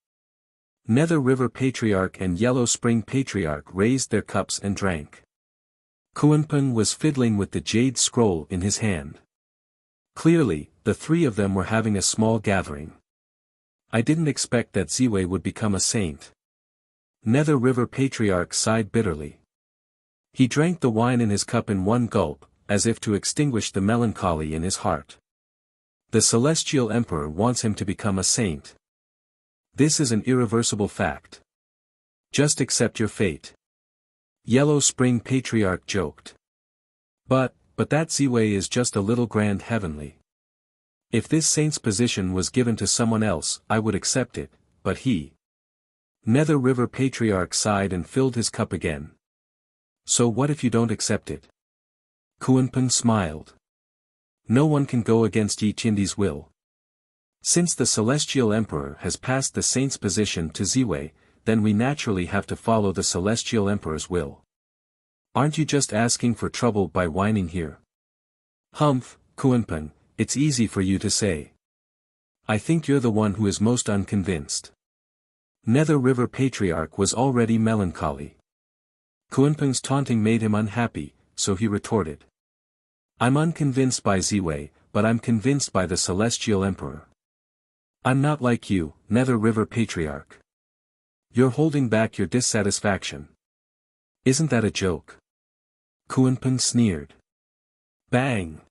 A: Nether River Patriarch and Yellow Spring Patriarch raised their cups and drank. Kunpeng was fiddling with the jade scroll in his hand. Clearly, the three of them were having a small gathering. I didn't expect that Ziwei would become a saint. Nether River Patriarch sighed bitterly. He drank the wine in his cup in one gulp, as if to extinguish the melancholy in his heart. The Celestial Emperor wants him to become a saint. This is an irreversible fact. Just accept your fate. Yellow Spring Patriarch joked. But that Ziwei is just a little grand heavenly. If this saint's position was given to someone else, I would accept it, but he. Nether River Patriarch sighed and filled his cup again. So what if you don't accept it? Kunpeng smiled. No one can go against Yi Tiandi's will. Since the Celestial Emperor has passed the saint's position to Ziwei, then we naturally have to follow the Celestial Emperor's will. Aren't you just asking for trouble by whining here? Humph, Kunpeng, it's easy for you to say. I think you're the one who is most unconvinced. Nether River Patriarch was already melancholy. Kunpeng's taunting made him unhappy, so he retorted. I'm unconvinced by Ziwei, but I'm convinced by the Celestial Emperor. I'm not like you, Nether River Patriarch. You're holding back your dissatisfaction. Isn't that a joke? Kunpeng sneered. Bang!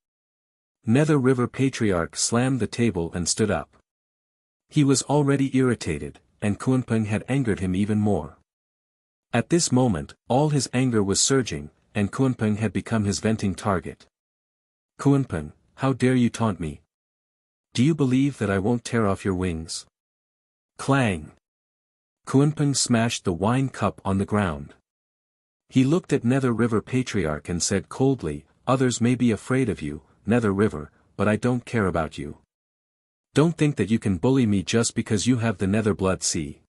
A: Nether River Patriarch slammed the table and stood up. He was already irritated, and Kunpeng had angered him even more. At this moment, all his anger was surging, and Kunpeng had become his venting target. Kunpeng, how dare you taunt me? Do you believe that I won't tear off your wings? Clang! Kunpeng smashed the wine cup on the ground. He looked at Nether River Patriarch and said coldly, others may be afraid of you, Nether River, but I don't care about you. Don't think that you can bully me just because you have the Nether Blood Sea.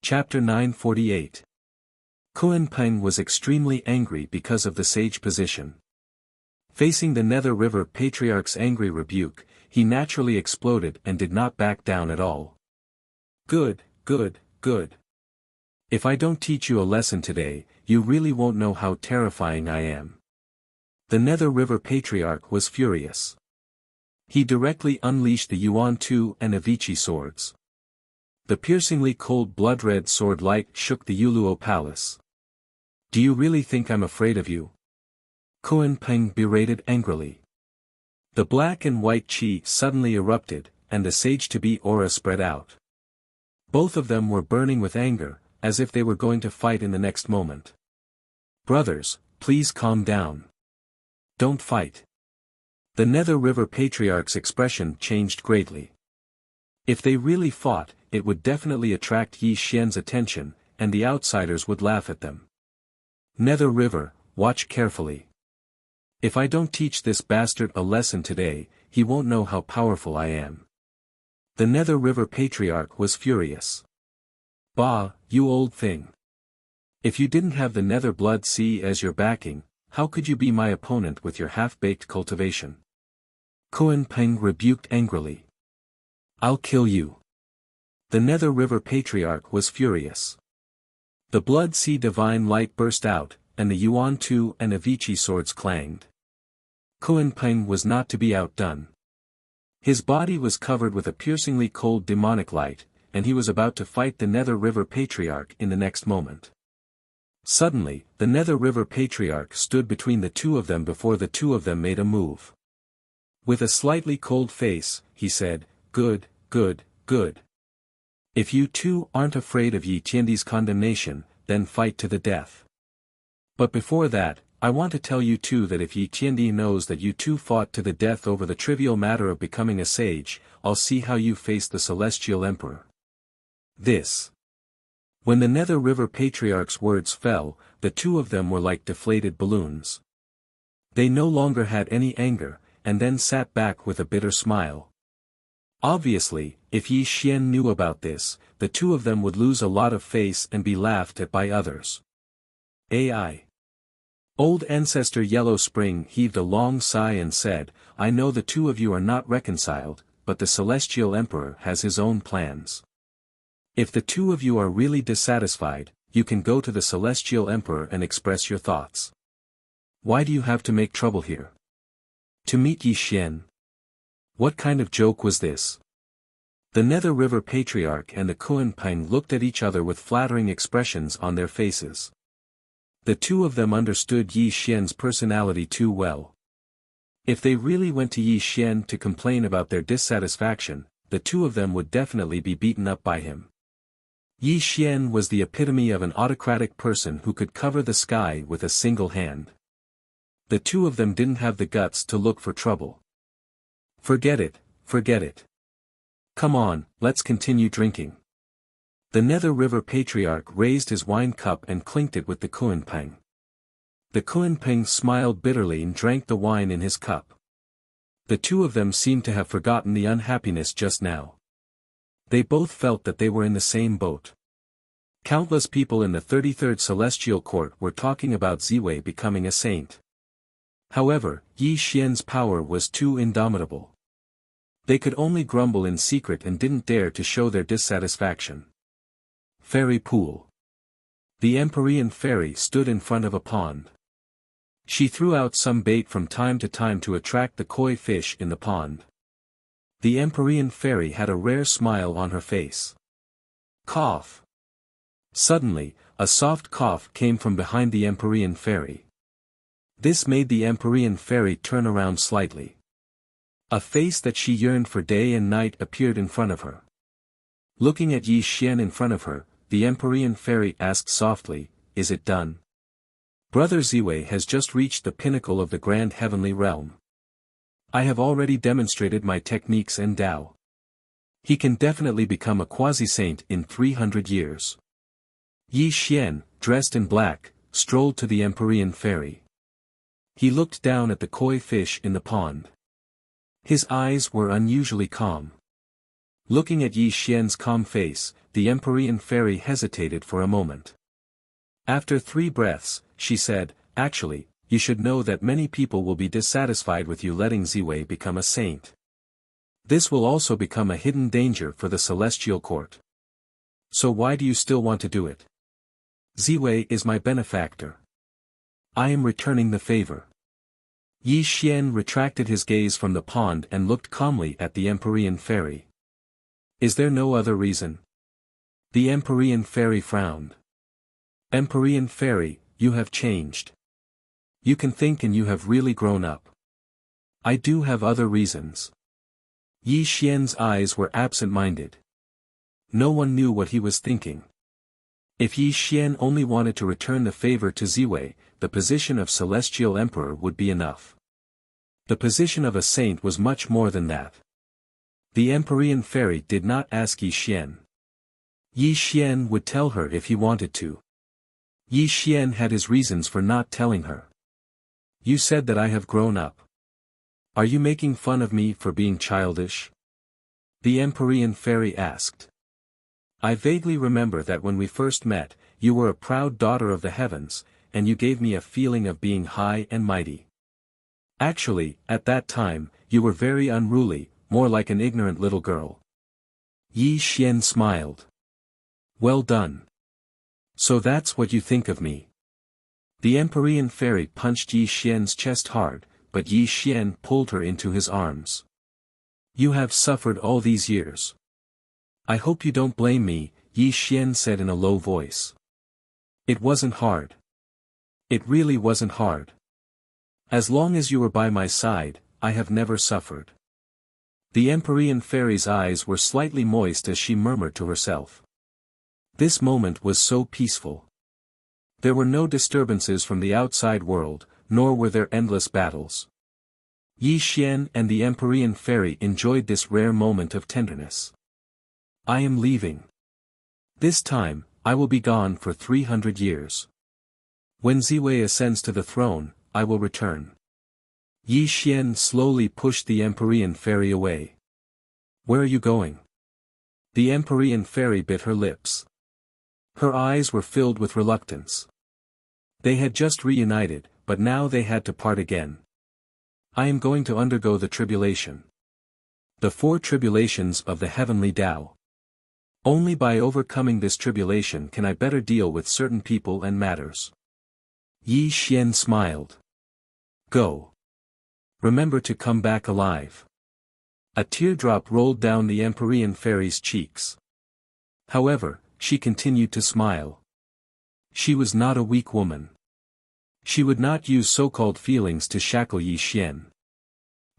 A: Chapter 948. Kunpeng was extremely angry because of the sage position. Facing the Nether River Patriarch's angry rebuke, he naturally exploded and did not back down at all. Good, good, good. If I don't teach you a lesson today, you really won't know how terrifying I am. The Nether River Patriarch was furious. He directly unleashed the Yuan Tu and Avicii swords. The piercingly cold blood-red sword light shook the Yuluo Palace. Do you really think I'm afraid of you? Kunpeng berated angrily. The black and white chi suddenly erupted, and the sage-to-be aura spread out. Both of them were burning with anger, as if they were going to fight in the next moment. Brothers, please calm down. Don't fight. The Nether River Patriarch's expression changed greatly. If they really fought, it would definitely attract Yi Xian's attention, and the outsiders would laugh at them. Nether River, watch carefully. If I don't teach this bastard a lesson today, he won't know how powerful I am. The Nether River Patriarch was furious. Bah, you old thing. If you didn't have the Nether Blood Sea as your backing, how could you be my opponent with your half-baked cultivation? Kunpeng rebuked angrily. I'll kill you. The Nether River Patriarch was furious. The Blood Sea divine light burst out, and the Yuan Tu and Avicii swords clanged. Kunpeng was not to be outdone. His body was covered with a piercingly cold demonic light, and he was about to fight the Nether River Patriarch in the next moment. Suddenly, the Nether River Patriarch stood between the two of them before the two of them made a move. With a slightly cold face, he said, "Good, good, good. If you two aren't afraid of Yi Qiandi's condemnation, then fight to the death. But before that, I want to tell you two that if Yi Qiandi knows that you two fought to the death over the trivial matter of becoming a sage, I'll see how you face the Celestial Emperor." This. When the Nether River Patriarch's words fell, the two of them were like deflated balloons. They no longer had any anger, and then sat back with a bitter smile. Obviously, if Yi Xian knew about this, the two of them would lose a lot of face and be laughed at by others. AI. Old Ancestor Yellow Spring heaved a long sigh and said, "I know the two of you are not reconciled, but the Celestial Emperor has his own plans. If the two of you are really dissatisfied, you can go to the Celestial Emperor and express your thoughts. Why do you have to make trouble here? To meet Yi Xian? What kind of joke was this?" The Nether River Patriarch and the Kuan-Ping looked at each other with flattering expressions on their faces. The two of them understood Yi Xian's personality too well. If they really went to Yi Xian to complain about their dissatisfaction, the two of them would definitely be beaten up by him. Yi Xian was the epitome of an autocratic person who could cover the sky with a single hand. The two of them didn't have the guts to look for trouble. Forget it, forget it. Come on, let's continue drinking. The Nether River Patriarch raised his wine cup and clinked it with the Kuan-Ping. The Kuan-Ping smiled bitterly and drank the wine in his cup. The two of them seemed to have forgotten the unhappiness just now. They both felt that they were in the same boat. Countless people in the 33rd Celestial Court were talking about Ziwei becoming a saint. However, Yi Xian's power was too indomitable. They could only grumble in secret and didn't dare to show their dissatisfaction. Fairy Pool. The Empyrean Fairy stood in front of a pond. She threw out some bait from time to time to attract the koi fish in the pond. The Empyrean Fairy had a rare smile on her face. Cough. Suddenly, a soft cough came from behind the Empyrean Fairy. This made the Empyrean Fairy turn around slightly. A face that she yearned for day and night appeared in front of her. Looking at Yi Xian in front of her, the Empyrean Fairy asked softly, "Is it done?" Brother Ziwei has just reached the pinnacle of the grand heavenly realm. I have already demonstrated my techniques and Tao. He can definitely become a quasi-saint in 300 years. Yi Xian, dressed in black, strolled to the Empyrean Fairy. He looked down at the koi fish in the pond. His eyes were unusually calm. Looking at Yi Xian's calm face, the Empyrean Fairy hesitated for a moment. After 3 breaths, she said, "Actually, you should know that many people will be dissatisfied with you letting Ziwei become a saint. This will also become a hidden danger for the Celestial Court. So why do you still want to do it? Ziwei is my benefactor. I am returning the favor." Yi Xian retracted his gaze from the pond and looked calmly at the Empyrean Fairy. "Is there no other reason?" The Empyrean Fairy frowned. "Empyrean Fairy, you have changed. You can think and you have really grown up." "I do have other reasons." Yi Xian's eyes were absent-minded. No one knew what he was thinking. If Yi Xian only wanted to return the favor to Ziwei, the position of Celestial Emperor would be enough. The position of a saint was much more than that. The Empyrean Fairy did not ask Yi Xian. Yi Xian would tell her if he wanted to. Yi Xian had his reasons for not telling her. "You said that I have grown up. Are you making fun of me for being childish?" The Empyrean Fairy asked. "I vaguely remember that when we first met, you were a proud daughter of the heavens, and you gave me a feeling of being high and mighty. Actually, at that time, you were very unruly, more like an ignorant little girl." Yi Xian smiled. "Well done. So that's what you think of me." The Empyrean Fairy punched Yi Xian's chest hard, but Yi Xian pulled her into his arms. "You have suffered all these years. I hope you don't blame me, Yi Xian said in a low voice. It wasn't hard. It really wasn't hard. As long as you were by my side, I have never suffered. The Empyrean fairy's eyes were slightly moist as she murmured to herself. This moment was so peaceful. There were no disturbances from the outside world, nor were there endless battles. Yi Xian and the Empyrean fairy enjoyed this rare moment of tenderness. I am leaving. This time, I will be gone for 300 years. When Ziwei ascends to the throne, I will return. Yi Xian slowly pushed the Empyrean fairy away. Where are you going? The Empyrean fairy bit her lips. Her eyes were filled with reluctance. They had just reunited, but now they had to part again. I am going to undergo the tribulation. The 4 tribulations of the heavenly Tao. Only by overcoming this tribulation can I better deal with certain people and matters. Yi Xian smiled. Go. Remember to come back alive. A teardrop rolled down the Empyrean fairy's cheeks. However, she continued to smile. She was not a weak woman. She would not use so-called feelings to shackle Yi Xian.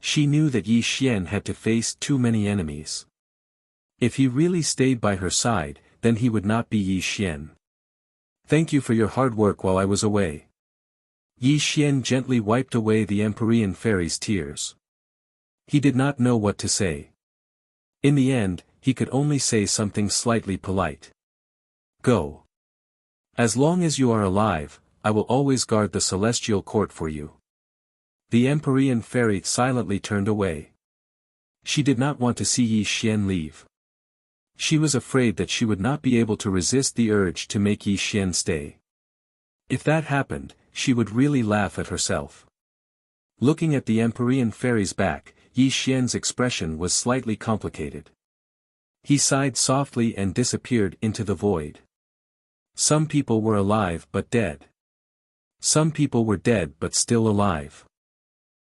A: She knew that Yi Xian had to face too many enemies. If he really stayed by her side, then he would not be Yi Xian. Thank you for your hard work while I was away. Yi Xian gently wiped away the Empyrean fairy's tears. He did not know what to say. In the end, he could only say something slightly polite. Go. As long as you are alive, I will always guard the celestial court for you. The Empyrean fairy silently turned away. She did not want to see Yi Xian leave. She was afraid that she would not be able to resist the urge to make Yi Xian stay. If that happened, she would really laugh at herself. Looking at the Empyrean fairy's back, Yi Xian's expression was slightly complicated. He sighed softly and disappeared into the void. Some people were alive but dead. Some people were dead but still alive.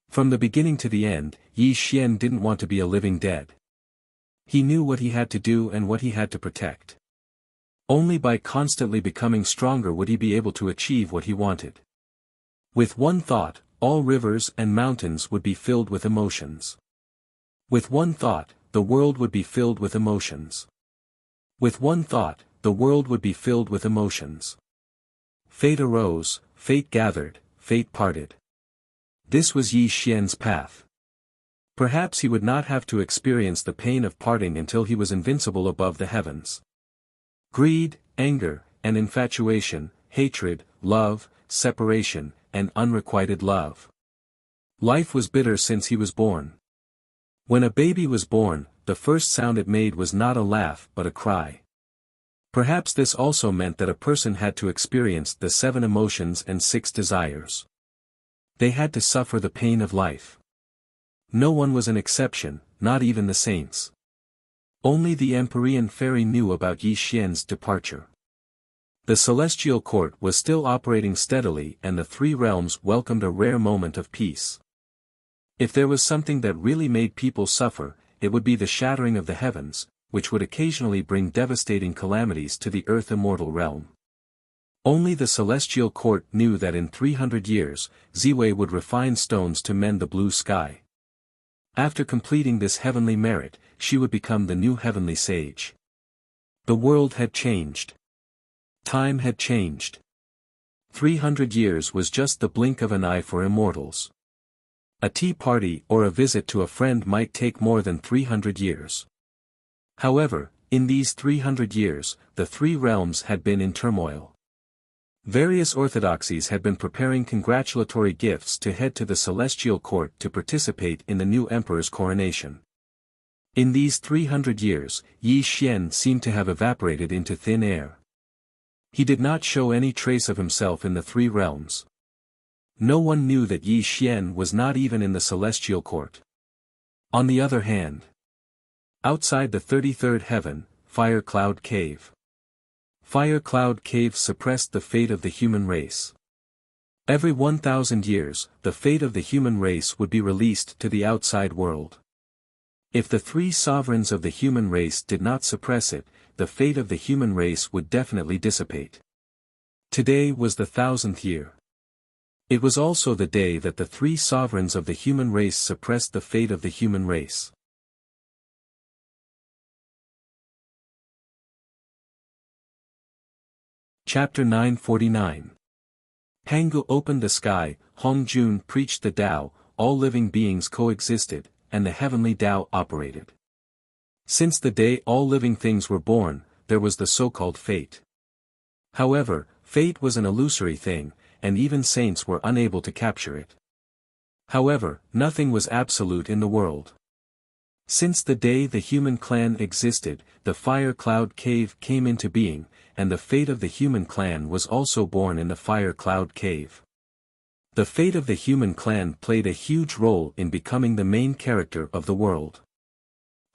A: From the beginning to the end, Yi Xian didn't want to be a living dead. He knew what he had to do and what he had to protect. Only by constantly becoming stronger would he be able to achieve what he wanted. With one thought, all rivers and mountains would be filled with emotions. With one thought, the world would be filled with emotions. With one thought, the world would be filled with emotions. Fate arose, fate gathered, fate parted. This was Yi Xian's path. Perhaps he would not have to experience the pain of parting until he was invincible above the heavens. Greed, anger, and infatuation, hatred, love, separation, and unrequited love. Life was bitter since he was born. When a baby was born, the first sound it made was not a laugh but a cry. Perhaps this also meant that a person had to experience the 7 emotions and 6 desires. They had to suffer the pain of life. No one was an exception, not even the saints. Only the Empyrean fairy knew about Yi Xian's departure. The celestial court was still operating steadily and the 3 realms welcomed a rare moment of peace. If there was something that really made people suffer, it would be the shattering of the heavens, which would occasionally bring devastating calamities to the earth immortal realm. Only the celestial court knew that in 300 years, Ziwei would refine stones to mend the blue sky. After completing this heavenly merit, she would become the new heavenly sage. The world had changed. Time had changed. 300 years was just the blink of an eye for immortals. A tea party or a visit to a friend might take more than 300 years. However, in these 300 years, the 3 realms had been in turmoil. Various orthodoxies had been preparing congratulatory gifts to head to the celestial court to participate in the new emperor's coronation. In these 300 years, Yi Xian seemed to have evaporated into thin air. He did not show any trace of himself in the 3 realms. No one knew that Yi Xian was not even in the celestial court. On the other hand, outside the 33rd heaven, Fire Cloud Cave. Fire Cloud Cave suppressed the fate of the human race. Every 1,000 years, the fate of the human race would be released to the outside world. If the three sovereigns of the human race did not suppress it, the fate of the human race would definitely dissipate. Today was the 1000th year. It was also the day that the three sovereigns of the human race suppressed the fate of the human race. Chapter 949. Pangu opened the sky, Hong Jun preached the Tao, all living beings coexisted, and the heavenly Tao operated. Since the day all living things were born, there was the so-called fate. However, fate was an illusory thing, and even saints were unable to capture it. However, nothing was absolute in the world. Since the day the human clan existed, the fire cloud cave came into being, and the fate of the human clan was also born in the fire cloud cave. The fate of the human clan played a huge role in becoming the main character of the world.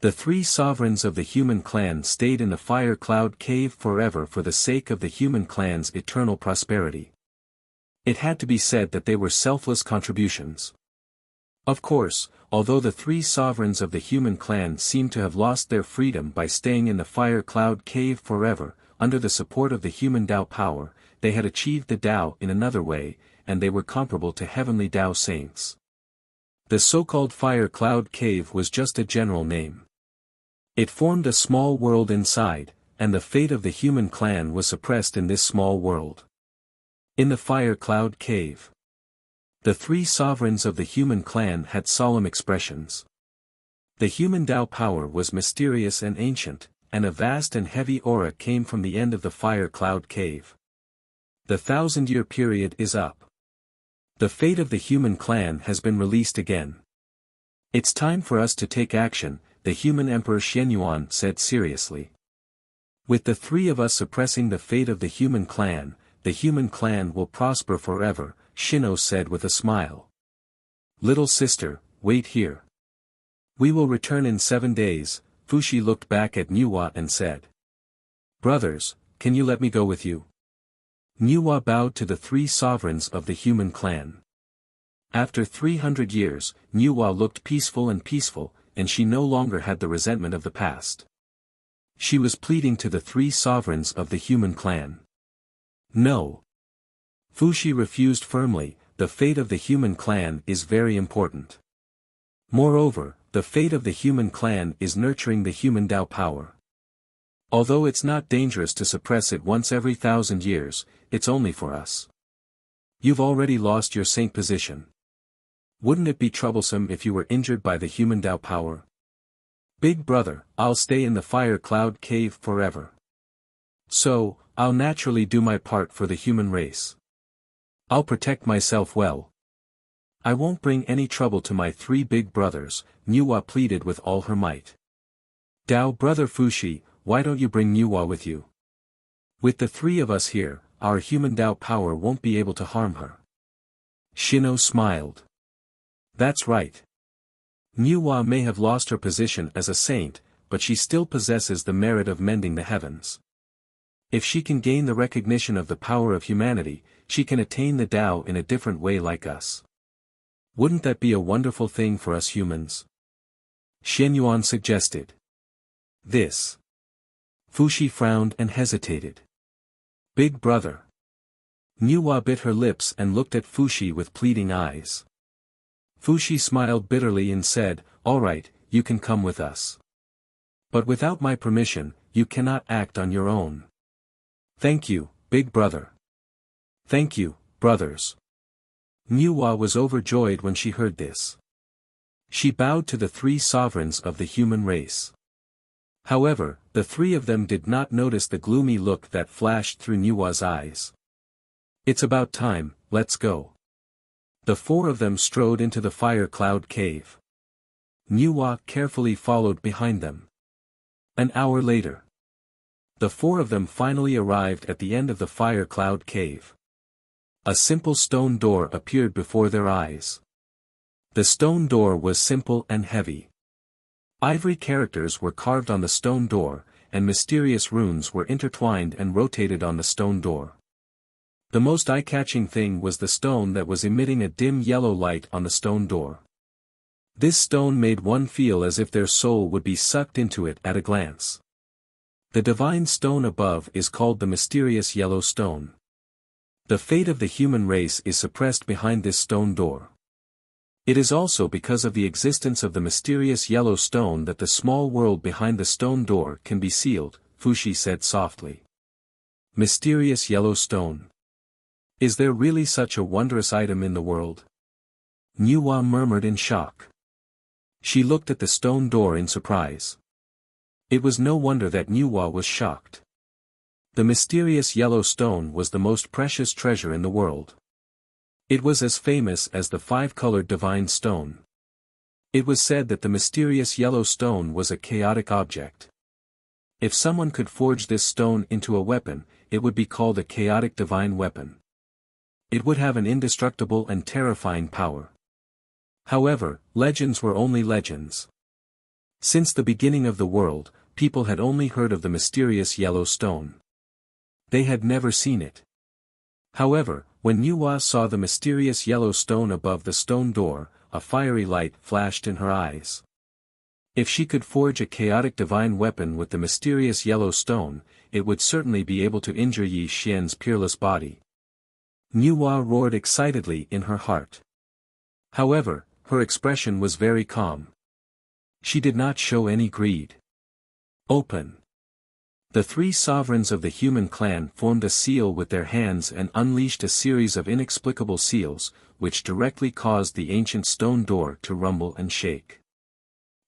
A: The three sovereigns of the human clan stayed in the fire cloud cave forever for the sake of the human clan's eternal prosperity. It had to be said that they were selfless contributions. Of course, although the three sovereigns of the human clan seemed to have lost their freedom by staying in the fire cloud cave forever, under the support of the human Tao power, they had achieved the Tao in another way, and they were comparable to heavenly Tao saints. The so-called fire cloud cave was just a general name. It formed a small world inside, and the fate of the human clan was suppressed in this small world. In the fire cloud cave, the three sovereigns of the human clan had solemn expressions. The human Tao power was mysterious and ancient, and a vast and heavy aura came from the end of the fire cloud cave. The 1000-year period is up. The fate of the human clan has been released again. It's time for us to take action, the human Emperor Xianyuan said seriously. With the three of us suppressing the fate of the human clan will prosper forever, Shino said with a smile. Little sister, wait here. We will return in 7 days, Fushi looked back at Nuwa and said. Brothers, can you let me go with you? Nuwa bowed to the three sovereigns of the human clan. After 300 years, Nuwa looked peaceful, and she no longer had the resentment of the past. She was pleading to the three sovereigns of the human clan. No. Fushi refused firmly, the fate of the human clan is very important. Moreover, the fate of the human clan is nurturing the human Tao power. Although it's not dangerous to suppress it once every 1000 years, it's only for us. You've already lost your saint position. Wouldn't it be troublesome if you were injured by the human Tao power? Big brother, I'll stay in the fire cloud cave forever. So, I'll naturally do my part for the human race. I'll protect myself well. I won't bring any trouble to my three big brothers, Nuwa pleaded with all her might. Tao brother Fushi, why don't you bring Nuwa with you? With the three of us here, our human Tao power won't be able to harm her. Shino smiled. That's right. Nuwa may have lost her position as a saint, but she still possesses the merit of mending the heavens. If she can gain the recognition of the power of humanity, she can attain the Tao in a different way like us. Wouldn't that be a wonderful thing for us humans? Xianyuan suggested. This. Fushi frowned and hesitated. Big brother. Nuwa bit her lips and looked at Fushi with pleading eyes. Fushi smiled bitterly and said, all right, you can come with us. But without my permission, you cannot act on your own. Thank you, big brother. Thank you, brothers. Nuwa was overjoyed when she heard this. She bowed to the three sovereigns of the human race. However, the three of them did not notice the gloomy look that flashed through Nuwa's eyes. It's about time, let's go. The four of them strode into the fire cloud cave. Nuwa carefully followed behind them. An hour later, the four of them finally arrived at the end of the fire cloud cave. A simple stone door appeared before their eyes. The stone door was simple and heavy. Ivory characters were carved on the stone door, and mysterious runes were intertwined and rotated on the stone door. The most eye-catching thing was the stone that was emitting a dim yellow light on the stone door. This stone made one feel as if their soul would be sucked into it at a glance. The divine stone above is called the mysterious yellow stone. The fate of the human race is suppressed behind this stone door. It is also because of the existence of the mysterious yellow stone that the small world behind the stone door can be sealed, Fuxi said softly. Mysterious yellow stone. Is there really such a wondrous item in the world? Nuwa murmured in shock. She looked at the stone door in surprise. It was no wonder that Nuwa was shocked. The mysterious yellow stone was the most precious treasure in the world. It was as famous as the five-colored divine stone. It was said that the mysterious yellow stone was a chaotic object. If someone could forge this stone into a weapon, it would be called a chaotic divine weapon. It would have an indestructible and terrifying power. However, legends were only legends. Since the beginning of the world, people had only heard of the mysterious yellow stone. They had never seen it. However, when Nuwa saw the mysterious yellow stone above the stone door, a fiery light flashed in her eyes. If she could forge a chaotic divine weapon with the mysterious yellow stone, it would certainly be able to injure Yi Xian's peerless body. Nuwa roared excitedly in her heart. However, her expression was very calm. She did not show any greed. Open. The three sovereigns of the human clan formed a seal with their hands and unleashed a series of inexplicable seals, which directly caused the ancient stone door to rumble and shake.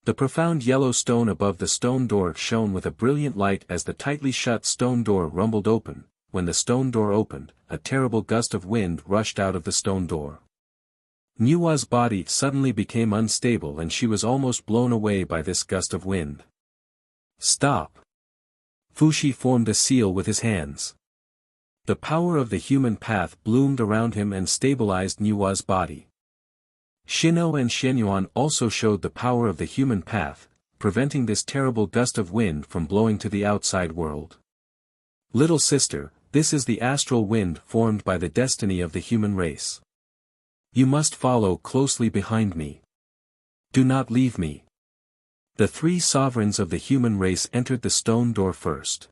A: The profound yellow stone above the stone door shone with a brilliant light as the tightly shut stone door rumbled open. When the stone door opened, a terrible gust of wind rushed out of the stone door. Nuwa's body suddenly became unstable and she was almost blown away by this gust of wind. Stop! Fuxi formed a seal with his hands. The power of the human path bloomed around him and stabilized Nuwa's body. Shino and Shenyuan also showed the power of the human path, preventing this terrible gust of wind from blowing to the outside world. Little sister, this is the astral wind formed by the destiny of the human race. You must follow closely behind me. Do not leave me. The three sovereigns of the human race entered the stone door first.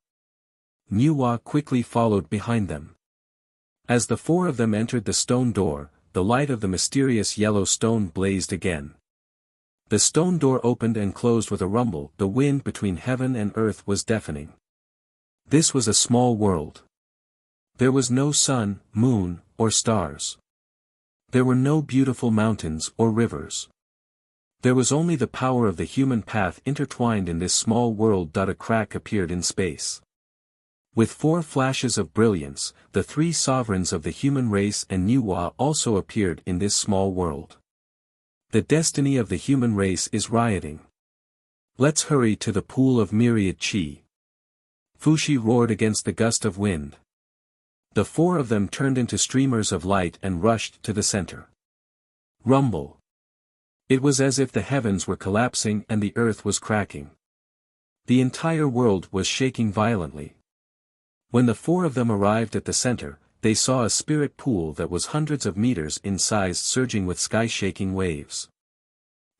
A: Nuwa quickly followed behind them. As the four of them entered the stone door, the light of the mysterious yellow stone blazed again. The stone door opened and closed with a rumble. The wind between heaven and earth was deafening. This was a small world. There was no sun, moon, or stars. There were no beautiful mountains or rivers. There was only the power of the human path intertwined in this small world. A crack appeared in space. With four flashes of brilliance, the three sovereigns of the human race and Nuwa also appeared in this small world. The destiny of the human race is rioting. Let's hurry to the pool of myriad chi. Fuxi roared against the gust of wind. The four of them turned into streamers of light and rushed to the center. Rumble. It was as if the heavens were collapsing and the earth was cracking. The entire world was shaking violently. When the four of them arrived at the center, they saw a spirit pool that was hundreds of meters in size surging with sky-shaking waves.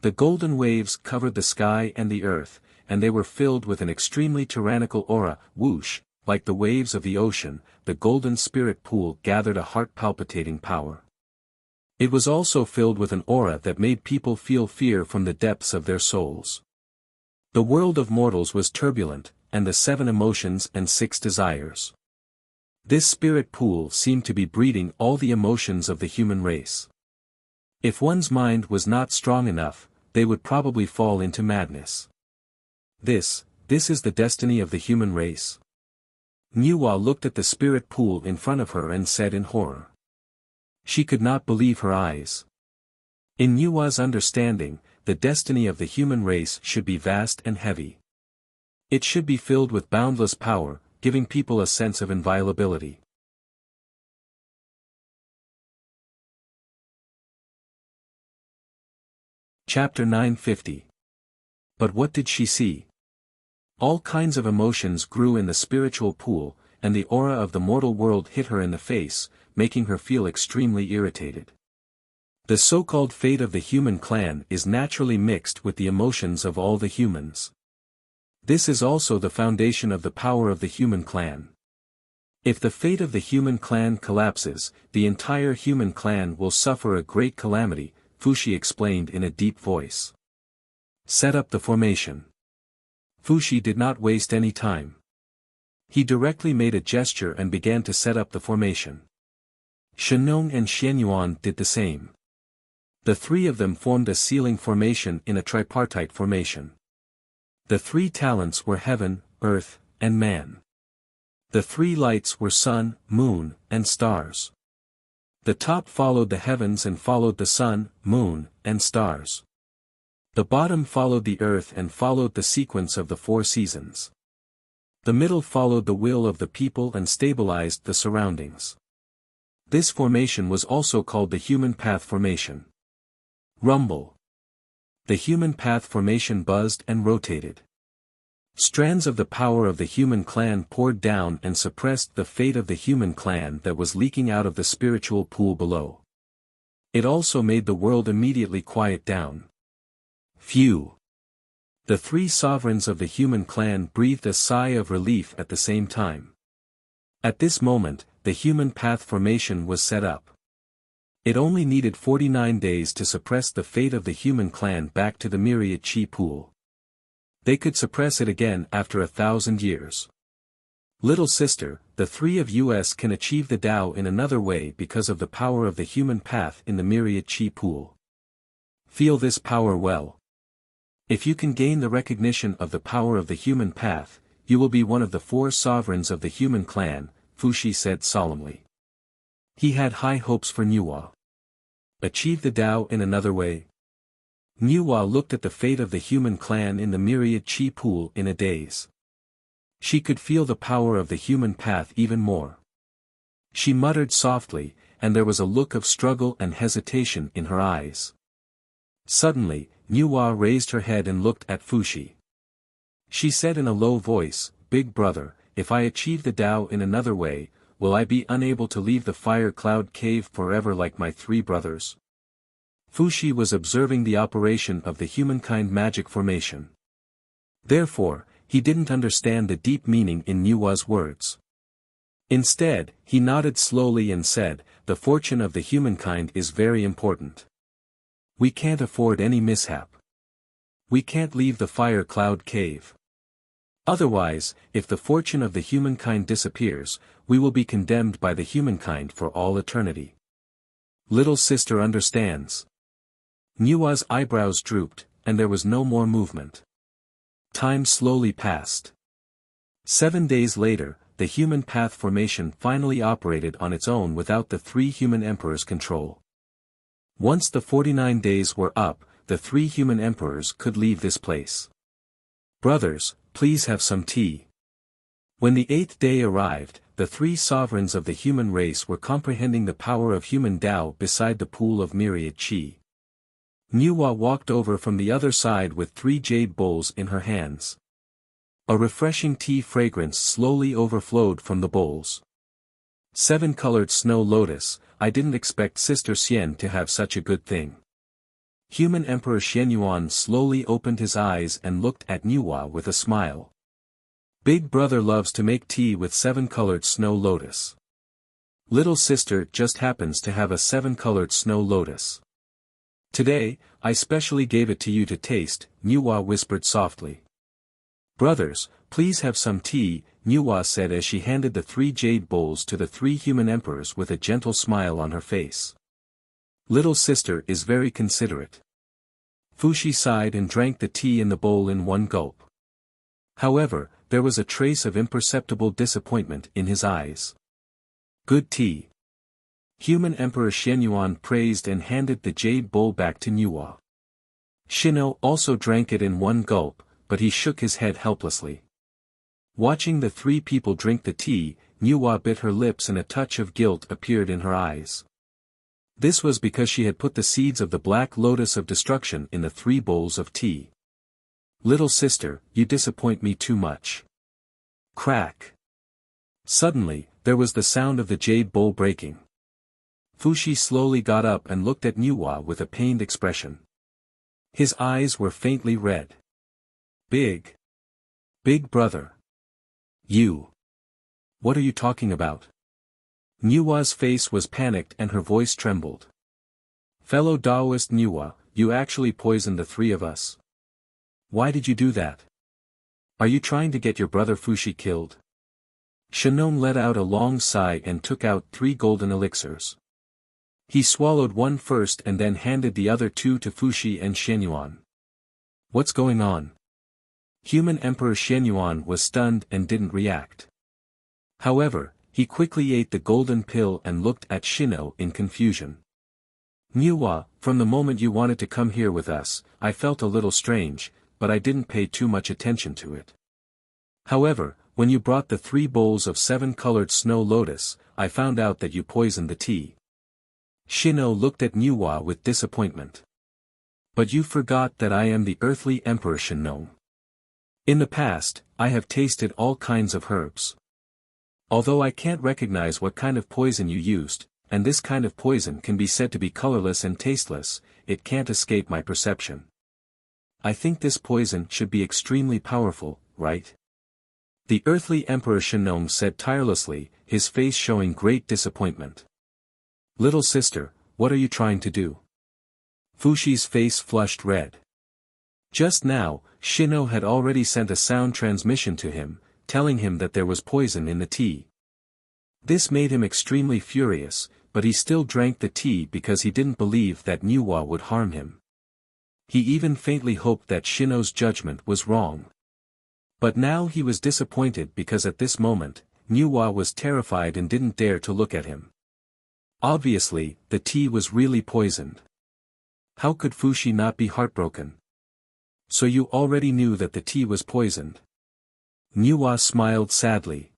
A: The golden waves covered the sky and the earth, and they were filled with an extremely tyrannical aura. Whoosh, like the waves of the ocean, the golden spirit pool gathered a heart-palpitating power. It was also filled with an aura that made people feel fear from the depths of their souls. The world of mortals was turbulent, and the 7 emotions and 6 desires. This spirit pool seemed to be breeding all the emotions of the human race. If one's mind was not strong enough, they would probably fall into madness. This is the destiny of the human race. Nuwa looked at the spirit pool in front of her and said in horror. She could not believe her eyes. In Nuwa's understanding, the destiny of the human race should be vast and heavy. It should be filled with boundless power, giving people a sense of inviolability. Chapter 950. But what did she see? All kinds of emotions grew in the spiritual pool, and the aura of the mortal world hit her in the face, making her feel extremely irritated. The so-called fate of the human clan is naturally mixed with the emotions of all the humans. This is also the foundation of the power of the human clan. If the fate of the human clan collapses, the entire human clan will suffer a great calamity, Fuxi explained in a deep voice. Set up the formation. Fuxi did not waste any time. He directly made a gesture and began to set up the formation. Shenong and Xianyuan did the same. The three of them formed a ceiling formation in a tripartite formation. The three talents were heaven, earth, and man. The three lights were sun, moon, and stars. The top followed the heavens and followed the sun, moon, and stars. The bottom followed the earth and followed the sequence of the 4 seasons. The middle followed the will of the people and stabilized the surroundings. This formation was also called the human path formation. Rumble. The human path formation buzzed and rotated. Strands of the power of the human clan poured down and suppressed the fate of the human clan that was leaking out of the spiritual pool below. It also made the world immediately quiet down. Phew! The 3 sovereigns of the human clan breathed a sigh of relief at the same time. At this moment, the human path formation was set up. It only needed 49 days to suppress the fate of the human clan back to the myriad chi pool. They could suppress it again after 1,000 years. Little sister, the 3 of us can achieve the Tao in another way because of the power of the human path in the myriad chi pool. Feel this power well. If you can gain the recognition of the power of the human path, you will be one of the 4 sovereigns of the human clan, Fuxi said solemnly. He had high hopes for Nuwa. Achieve the Tao in another way? Nuwa looked at the fate of the human clan in the myriad chi pool in a daze. She could feel the power of the human path even more. She muttered softly, and there was a look of struggle and hesitation in her eyes. Suddenly, Nuwa raised her head and looked at Fuxi. She said in a low voice, "Big brother, if I achieve the Tao in another way, will I be unable to leave the fire cloud cave forever like my 3 brothers?" Fuxi was observing the operation of the humankind magic formation. Therefore, he didn't understand the deep meaning in Nuwa's words. Instead, he nodded slowly and said, "The fortune of the humankind is very important. We can't afford any mishap. We can't leave the fire cloud cave. Otherwise, if the fortune of the humankind disappears, we will be condemned by the humankind for all eternity. Little sister understands." Nuwa's eyebrows drooped, and there was no more movement. Time slowly passed. 7 days later, the human path formation finally operated on its own without the 3 human emperors' control. Once the 49 days were up, the 3 human emperors could leave this place. "Brothers, please have some tea." When the 8th day arrived, the 3 sovereigns of the human race were comprehending the power of human Tao beside the pool of myriad chi. Nuwa walked over from the other side with 3 jade bowls in her hands. A refreshing tea fragrance slowly overflowed from the bowls. 7-colored snow lotus, I didn't expect Sister Xian to have such a good thing. Human Emperor Xianyuan slowly opened his eyes and looked at Nuwa with a smile. Big brother loves to make tea with 7-colored snow lotus. Little sister just happens to have a 7-colored snow lotus. Today, I specially gave it to you to taste, Nuwa whispered softly. Brothers, please have some tea, Nuwa said as she handed the 3 jade bowls to the 3 human emperors with a gentle smile on her face. Little sister is very considerate. Fuxi sighed and drank the tea in the bowl in one gulp. However, there was a trace of imperceptible disappointment in his eyes. Good tea. Human Emperor Xianyuan praised and handed the jade bowl back to Nuwa. Shino also drank it in one gulp, but he shook his head helplessly. Watching the 3 people drink the tea, Nuwa bit her lips and a touch of guilt appeared in her eyes. This was because she had put the seeds of the black lotus of destruction in the 3 bowls of tea. Little sister, you disappoint me too much. Crack. Suddenly, there was the sound of the jade bowl breaking. Fushi slowly got up and looked at Nuwa with a pained expression. His eyes were faintly red. Big brother. You. What are you talking about? Nuwa's face was panicked and her voice trembled. Fellow Taoist Nuwa, you actually poisoned the three of us. Why did you do that? Are you trying to get your brother Fushi killed? Shinnong let out a long sigh and took out 3 golden elixirs. He swallowed one first and then handed the other 2 to Fushi and Xianyuan. What's going on? Human Emperor Xianyuan was stunned and didn't react. However, he quickly ate the golden pill and looked at Shino in confusion. Nuwa, from the moment you wanted to come here with us, I felt a little strange, but I didn't pay too much attention to it. However, when you brought the 3 bowls of 7-colored snow lotus, I found out that you poisoned the tea. Shino looked at Nuwa with disappointment. But you forgot that I am the earthly Emperor Shinnong. In the past, I have tasted all kinds of herbs. Although I can't recognize what kind of poison you used, and this kind of poison can be said to be colorless and tasteless, it can't escape my perception. I think this poison should be extremely powerful, right? The earthly Emperor Shinnong said tirelessly, his face showing great disappointment. Little sister, what are you trying to do? Fushi's face flushed red. Just now, Shino had already sent a sound transmission to him, telling him that there was poison in the tea. This made him extremely furious, but he still drank the tea because he didn't believe that Nuwa would harm him. He even faintly hoped that Shino's judgment was wrong. But now he was disappointed because at this moment, Nuwa was terrified and didn't dare to look at him. Obviously, the tea was really poisoned. How could Fushi not be heartbroken? So you already knew that the tea was poisoned. Nuwa smiled sadly.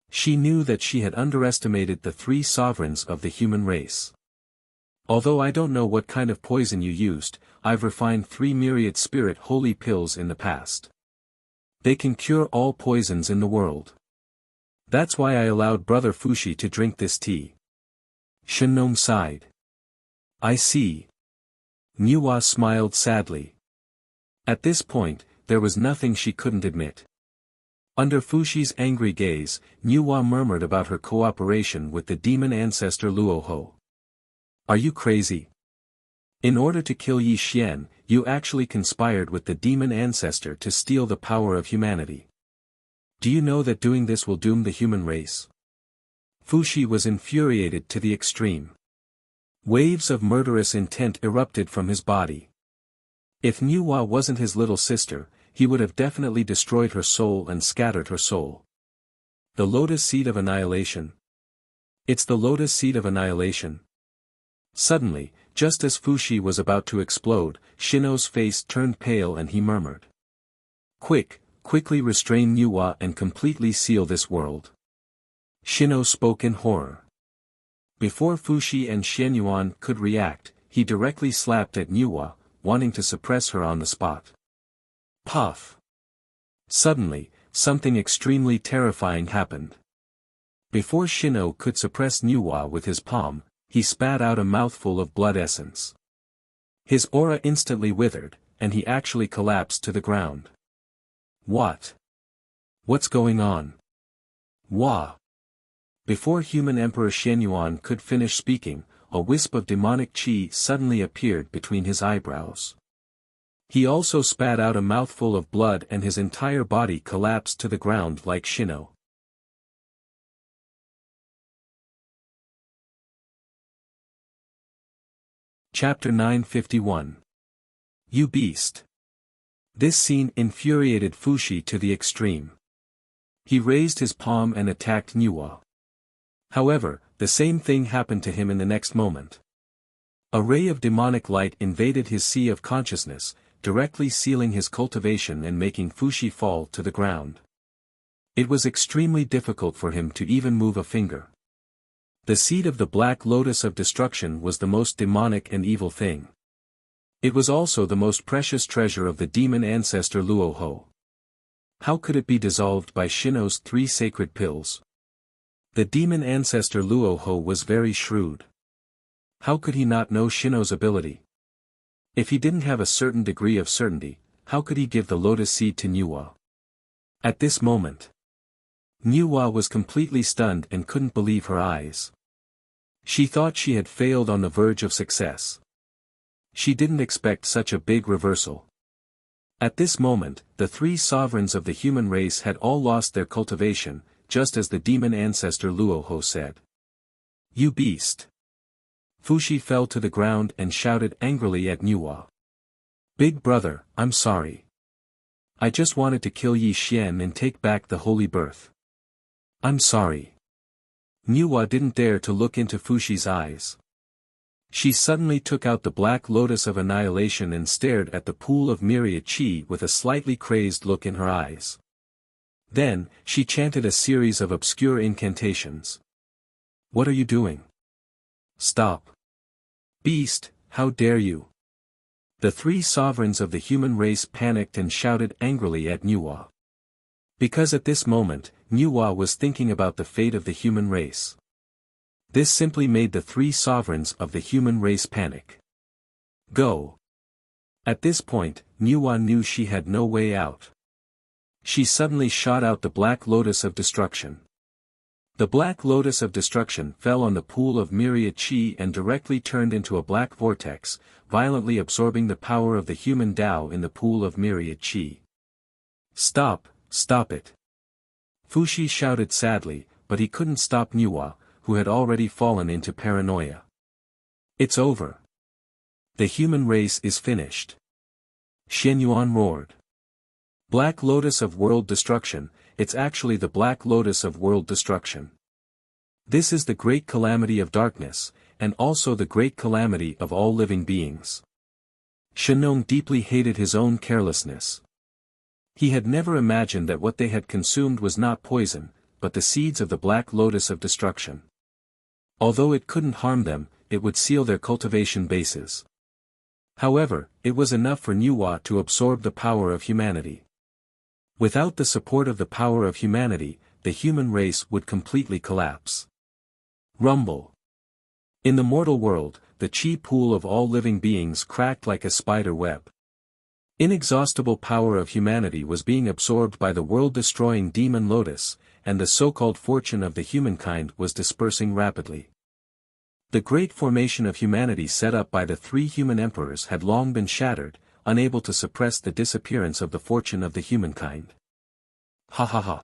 A: She knew that she had underestimated the 3 sovereigns of the human race. Although I don't know what kind of poison you used, I've refined 3 myriad spirit holy pills in the past. They can cure all poisons in the world. That's why I allowed Brother Fushi to drink this tea. Shinnong sighed. I see. Nuwa smiled sadly. At this point, there was nothing she couldn't admit. Under Fushi's angry gaze, Nuwa murmured about her cooperation with the demon ancestor Luoho. Are you crazy? In order to kill Yi Xian, you actually conspired with the demon ancestor to steal the power of humanity. Do you know that doing this will doom the human race? Fushi was infuriated to the extreme. Waves of murderous intent erupted from his body. If Nuwa wasn't his little sister, he would have definitely destroyed her soul and scattered her soul. The lotus seed of annihilation. It's the lotus seed of annihilation. Suddenly, just as Fushi was about to explode, Shino's face turned pale and he murmured. Quickly restrain Nuwa and completely seal this world. Shino spoke in horror. Before Fushi and Xianyuan could react, he directly slapped at Nuwa, wanting to suppress her on the spot. Puff! Suddenly, something extremely terrifying happened. Before Shino could suppress Nuwa with his palm, he spat out a mouthful of blood essence. His aura instantly withered, and he actually collapsed to the ground. What? What's going on? Wah! Before human Emperor Xianyuan could finish speaking, a wisp of demonic chi suddenly appeared between his eyebrows. He also spat out a mouthful of blood and his entire body collapsed to the ground like Shino. Chapter 951. You beast! This scene infuriated Fushi to the extreme. He raised his palm and attacked Nuwa. However, the same thing happened to him in the next moment. A ray of demonic light invaded his sea of consciousness, directly sealing his cultivation and making Fushi fall to the ground. It was extremely difficult for him to even move a finger. The seed of the black lotus of destruction was the most demonic and evil thing. It was also the most precious treasure of the demon ancestor Luoho. How could it be dissolved by Shino's 3 sacred pills? The demon ancestor Luoho was very shrewd. How could he not know Shino's ability? If he didn't have a certain degree of certainty, how could he give the lotus seed to Nuwa? At this moment, Nuwa was completely stunned and couldn't believe her eyes. She thought she had failed on the verge of success. She didn't expect such a big reversal. At this moment, the three sovereigns of the human race had all lost their cultivation, just as the demon ancestor Luoho said. "You beast!" Fushi fell to the ground and shouted angrily at Nuwa. "Big brother, I'm sorry. I just wanted to kill Yi Xian and take back the holy birth. I'm sorry." Nuwa didn't dare to look into Fushi's eyes. She suddenly took out the black lotus of annihilation and stared at the pool of myriad chi with a slightly crazed look in her eyes. Then, she chanted a series of obscure incantations. "What are you doing? Stop. Beast, how dare you!" The three sovereigns of the human race panicked and shouted angrily at Nuwa. Because at this moment, Nuwa was thinking about the fate of the human race. This simply made the three sovereigns of the human race panic. Go! At this point, Nuwa knew she had no way out. She suddenly shot out the black lotus of destruction. The black lotus of destruction fell on the pool of myriad chi and directly turned into a black vortex, violently absorbing the power of the human Tao in the pool of myriad chi. "Stop, stop it!" Fushi shouted sadly, but he couldn't stop Nuwa, who had already fallen into paranoia. "It's over. The human race is finished." Xianyuan roared. "Black lotus of world destruction, it's actually the black lotus of world destruction. This is the great calamity of darkness, and also the great calamity of all living beings." Shenong deeply hated his own carelessness. He had never imagined that what they had consumed was not poison, but the seeds of the black lotus of destruction. Although it couldn't harm them, it would seal their cultivation bases. However, it was enough for Nuwa to absorb the power of humanity. Without the support of the power of humanity, the human race would completely collapse. Rumble. In the mortal world, the chi pool of all living beings cracked like a spider web. Inexhaustible power of humanity was being absorbed by the world-destroying demon lotus, and the so-called fortune of the humankind was dispersing rapidly. The great formation of humanity set up by the three human emperors had long been shattered, unable to suppress the disappearance of the fortune of the humankind. Ha ha ha.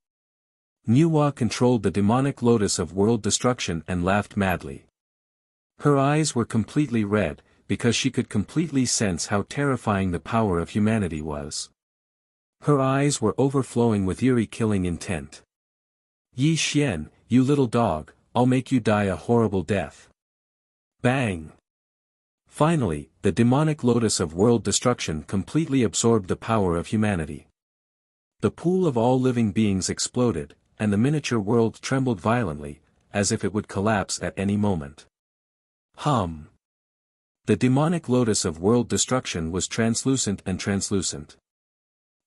A: Nuwa controlled the demonic lotus of world destruction and laughed madly. Her eyes were completely red, because she could completely sense how terrifying the power of humanity was. Her eyes were overflowing with eerie killing intent. "Yi Xian, you little dog, I'll make you die a horrible death." Bang! Finally, the demonic lotus of world destruction completely absorbed the power of humanity. The pool of all living beings exploded, and the miniature world trembled violently, as if it would collapse at any moment. Hum! The demonic lotus of world destruction was translucent and translucent.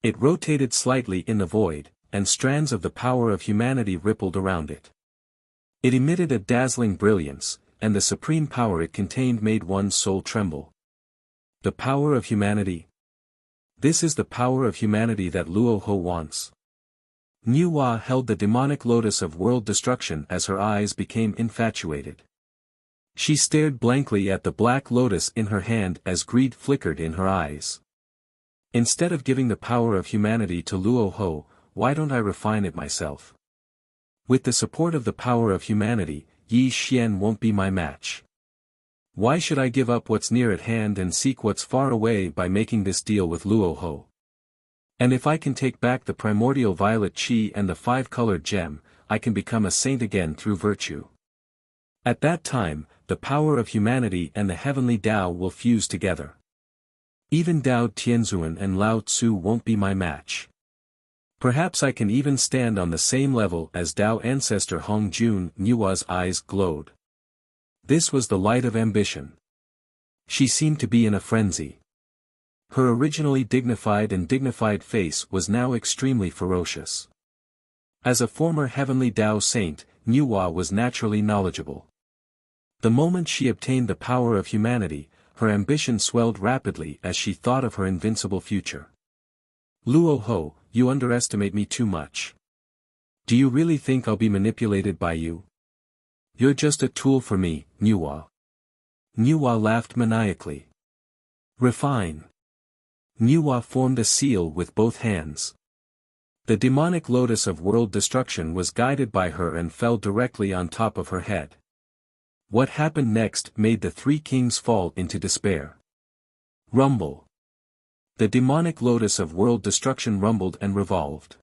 A: It rotated slightly in the void, and strands of the power of humanity rippled around it. It emitted a dazzling brilliance, and the supreme power it contained made one's soul tremble. The power of humanity. This is the power of humanity that Luoho wants. Nuwa held the demonic lotus of world destruction as her eyes became infatuated. She stared blankly at the black lotus in her hand as greed flickered in her eyes. Instead of giving the power of humanity to Luoho, why don't I refine it myself? With the support of the power of humanity, Yi Xian won't be my match. Why should I give up what's near at hand and seek what's far away by making this deal with Luoho? And if I can take back the primordial violet chi and the five-colored gem, I can become a saint again through virtue. At that time, the power of humanity and the heavenly Tao will fuse together. Even Dao Tianzuan and Lao Tzu won't be my match. Perhaps I can even stand on the same level as Dao ancestor Hong Jun. Nuwa's eyes glowed. This was the light of ambition. She seemed to be in a frenzy. Her originally dignified face was now extremely ferocious. As a former heavenly Tao saint, Nuwa was naturally knowledgeable. The moment she obtained the power of humanity, her ambition swelled rapidly as she thought of her invincible future. Luo Ho, you underestimate me too much. Do you really think I'll be manipulated by you? You're just a tool for me, Nuwa. Nuwa laughed maniacally. Refine. Nuwa formed a seal with both hands. The demonic lotus of world destruction was guided by her and fell directly on top of her head. What happened next made the three kings fall into despair. Rumble. The demonic lotus of world destruction rumbled and revolved.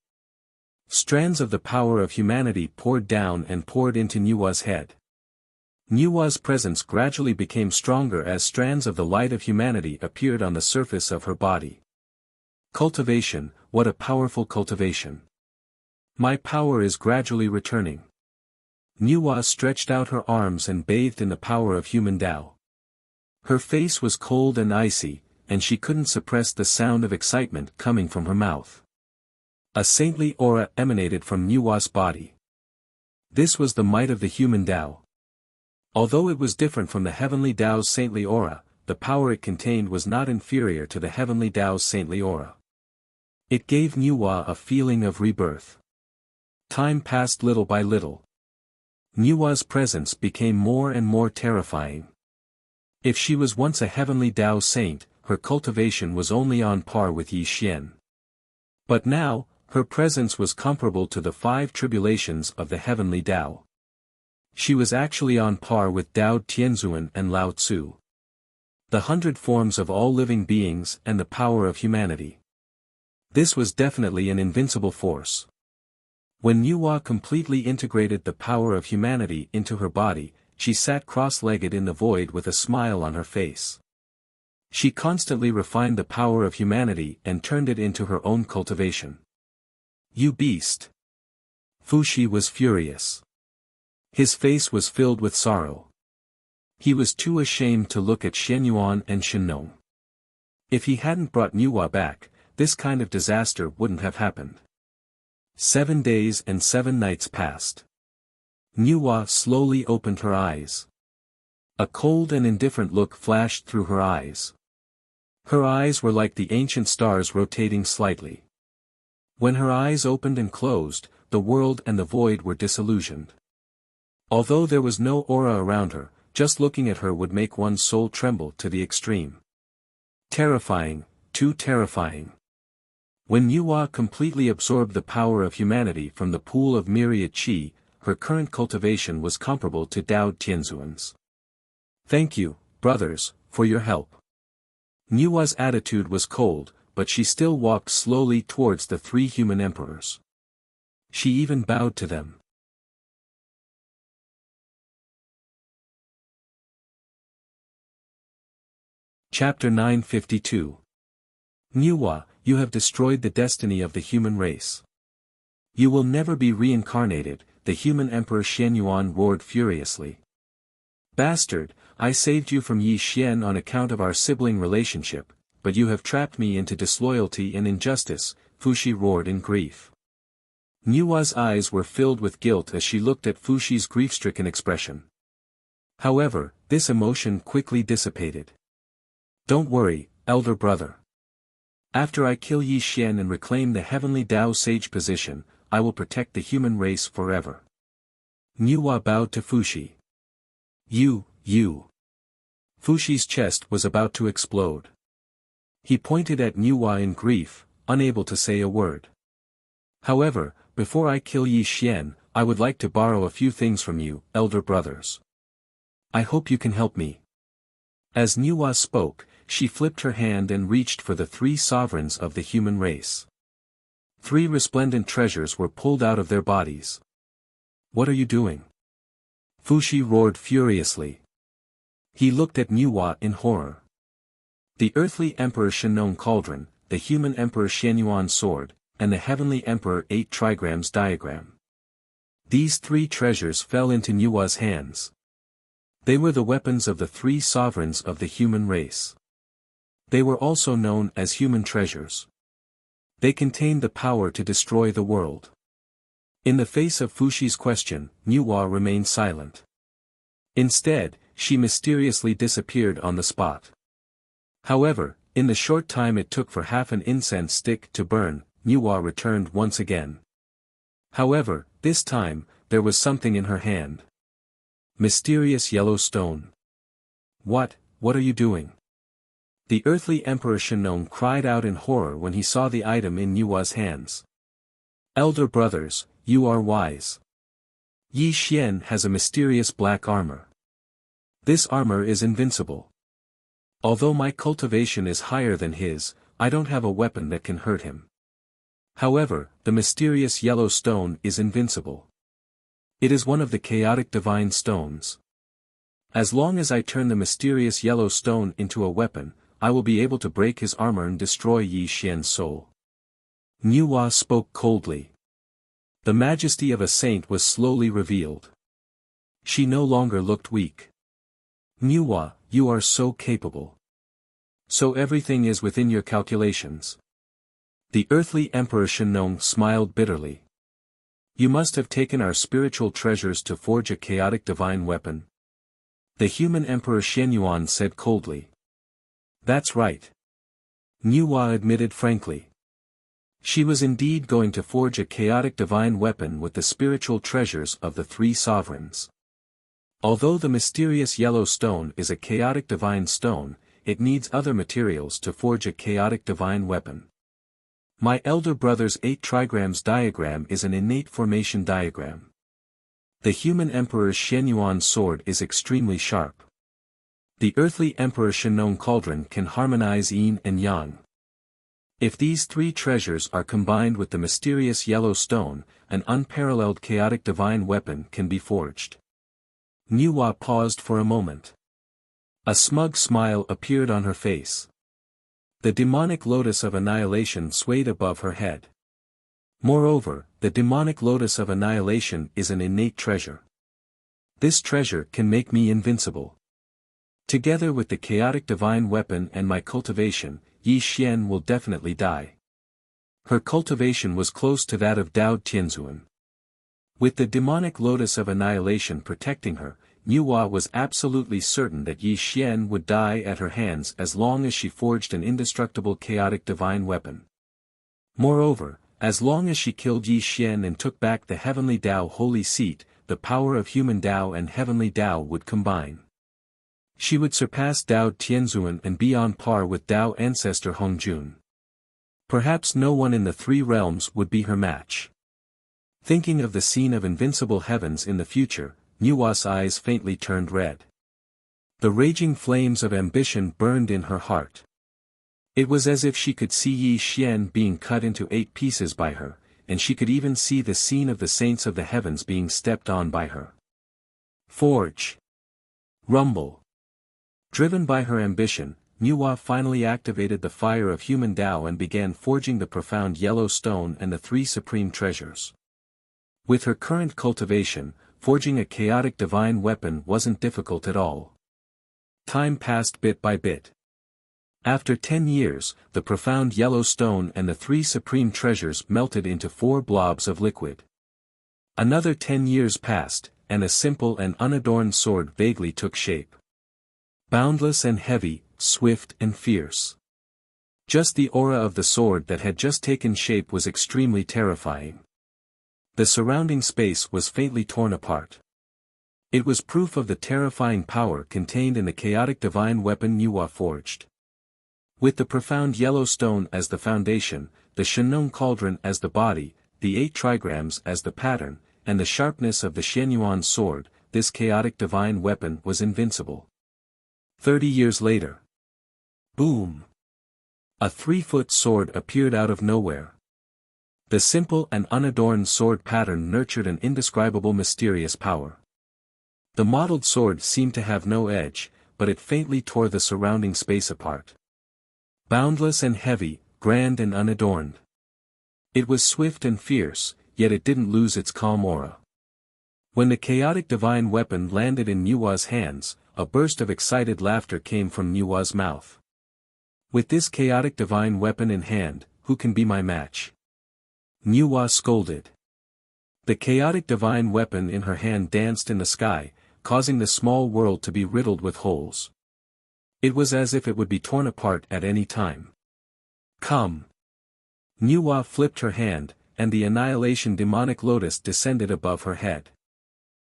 A: Strands of the power of humanity poured down and poured into Nuwa's head. Nuwa's presence gradually became stronger as strands of the light of humanity appeared on the surface of her body. Cultivation, what a powerful cultivation. My power is gradually returning. Nuwa stretched out her arms and bathed in the power of human Tao. Her face was cold and icy, and she couldn't suppress the sound of excitement coming from her mouth. A saintly aura emanated from Nuwa's body. This was the might of the human Tao. Although it was different from the heavenly Tao's saintly aura, the power it contained was not inferior to the heavenly Tao's saintly aura. It gave Nuwa a feeling of rebirth. Time passed little by little. Nuwa's presence became more and more terrifying. If she was once a heavenly Tao saint, her cultivation was only on par with Yi Xian. But now, her presence was comparable to the 5 tribulations of the heavenly Tao. She was actually on par with Tao Tianzuan and Lao Tzu. The 100 forms of all living beings and the power of humanity. This was definitely an invincible force. When Nuwa completely integrated the power of humanity into her body, she sat cross-legged in the void with a smile on her face. She constantly refined the power of humanity and turned it into her own cultivation. You beast! Fuxi was furious. His face was filled with sorrow. He was too ashamed to look at Shenyuan and Shenong. If he hadn't brought Nuwa back, this kind of disaster wouldn't have happened. 7 days and 7 nights passed. Nuwa slowly opened her eyes. A cold and indifferent look flashed through her eyes. Her eyes were like the ancient stars rotating slightly. When her eyes opened and closed, the world and the void were disillusioned. Although there was no aura around her, just looking at her would make one's soul tremble to the extreme. Terrifying, too terrifying. When Nuwa completely absorbed the power of humanity from the pool of myriad qi, her current cultivation was comparable to Tao Tianzuan's. Thank you, brothers, for your help. Nuwa's attitude was cold, but she still walked slowly towards the 3 human emperors. She even bowed to them. Chapter 952. Nuwa, you have destroyed the destiny of the human race. You will never be reincarnated, the human emperor Shenyuan roared furiously. Bastard, I saved you from Yi Xian on account of our sibling relationship, but you have trapped me into disloyalty and injustice, Fuxi roared in grief. Nuwa's eyes were filled with guilt as she looked at Fuxi's grief-stricken expression. However, this emotion quickly dissipated. Don't worry, elder brother. After I kill Yi Xian and reclaim the heavenly Tao sage position, I will protect the human race forever. Nuwa bowed to Fuxi. You. Fuxi's chest was about to explode. He pointed at Nuwa in grief, unable to say a word. However, before I kill Yi Xian, I would like to borrow a few things from you, elder brothers. I hope you can help me. As Nuwa spoke, she flipped her hand and reached for the 3 sovereigns of the human race. 3 resplendent treasures were pulled out of their bodies. What are you doing? Fuxi roared furiously. He looked at Nuwa in horror. The earthly emperor Shenong cauldron, the human emperor Shenyuan sword, and the heavenly emperor 8 trigrams diagram. These 3 treasures fell into Nuwa's hands. They were the weapons of the 3 sovereigns of the human race. They were also known as human treasures. They contained the power to destroy the world. In the face of Fuxi's question, Nuwa remained silent. Instead, she mysteriously disappeared on the spot. However, in the short time it took for half an incense stick to burn, Nuwa returned once again. However, this time, there was something in her hand. Mysterious yellow stone. What are you doing? The earthly Emperor Shennong cried out in horror when he saw the item in Nuwa's hands. Elder brothers, you are wise. Yi Xian has a mysterious black armor. This armor is invincible. Although my cultivation is higher than his, I don't have a weapon that can hurt him. However, the mysterious yellow stone is invincible. It is one of the chaotic divine stones. As long as I turn the mysterious yellow stone into a weapon, I will be able to break his armor and destroy Yi Xian's soul. Nuwa spoke coldly. The majesty of a saint was slowly revealed. She no longer looked weak. Nuwa, you are so capable. So everything is within your calculations. The earthly Emperor Shennong smiled bitterly. You must have taken our spiritual treasures to forge a chaotic divine weapon. The human Emperor Shenyuan said coldly. That's right. Nuwa admitted frankly. She was indeed going to forge a chaotic divine weapon with the spiritual treasures of the three sovereigns. Although the mysterious yellow stone is a chaotic divine stone, it needs other materials to forge a chaotic divine weapon. My elder brother's 8 trigrams diagram is an innate formation diagram. The human Emperor's Shenyuan sword is extremely sharp. The earthly Emperor Shennong cauldron can harmonize yin and yang. If these 3 treasures are combined with the mysterious yellow stone, an unparalleled chaotic divine weapon can be forged. Nuwa paused for a moment. A smug smile appeared on her face. The demonic lotus of annihilation swayed above her head. Moreover, the demonic lotus of annihilation is an innate treasure. This treasure can make me invincible. Together with the chaotic divine weapon and my cultivation, Yi Xian will definitely die. Her cultivation was close to that of Dao Tianzuan. With the demonic lotus of annihilation protecting her, Nuwa was absolutely certain that Yi Xian would die at her hands as long as she forged an indestructible chaotic divine weapon. Moreover, as long as she killed Yi Xian and took back the heavenly Dao holy seat, the power of human Dao and heavenly Dao would combine. She would surpass Dao Tianzuan and be on par with Dao ancestor Hongjun. Perhaps no one in the 3 realms would be her match. Thinking of the scene of invincible heavens in the future, Nuwa's eyes faintly turned red. The raging flames of ambition burned in her heart. It was as if she could see Yi Xian being cut into 8 pieces by her, and she could even see the scene of the saints of the heavens being stepped on by her. Forge. Rumble. Driven by her ambition, Nuwa finally activated the fire of human Dao and began forging the profound yellow stone and the 3 supreme treasures. With her current cultivation, forging a chaotic divine weapon wasn't difficult at all. Time passed bit by bit. After 10 years, the profound yellow stone and the 3 supreme treasures melted into 4 blobs of liquid. Another 10 years passed, and a simple and unadorned sword vaguely took shape. Boundless and heavy, swift and fierce. Just the aura of the sword that had just taken shape was extremely terrifying. The surrounding space was faintly torn apart. It was proof of the terrifying power contained in the chaotic divine weapon Nuwa forged. With the profound yellow stone as the foundation, the Shennong cauldron as the body, the 8 trigrams as the pattern, and the sharpness of the Shenyuan sword, this chaotic divine weapon was invincible. 30 years later. Boom! A 3-foot sword appeared out of nowhere. The simple and unadorned sword pattern nurtured an indescribable mysterious power. The modeled sword seemed to have no edge, but it faintly tore the surrounding space apart. Boundless and heavy, grand and unadorned. It was swift and fierce, yet it didn't lose its calm aura. When the chaotic divine weapon landed in Nuwa's hands, a burst of excited laughter came from Nuwa's mouth. With this chaotic divine weapon in hand, who can be my match? Nuwa scolded. The chaotic divine weapon in her hand danced in the sky, causing the small world to be riddled with holes. It was as if it would be torn apart at any time. Come! Nuwa flipped her hand, and the annihilation demonic lotus descended above her head.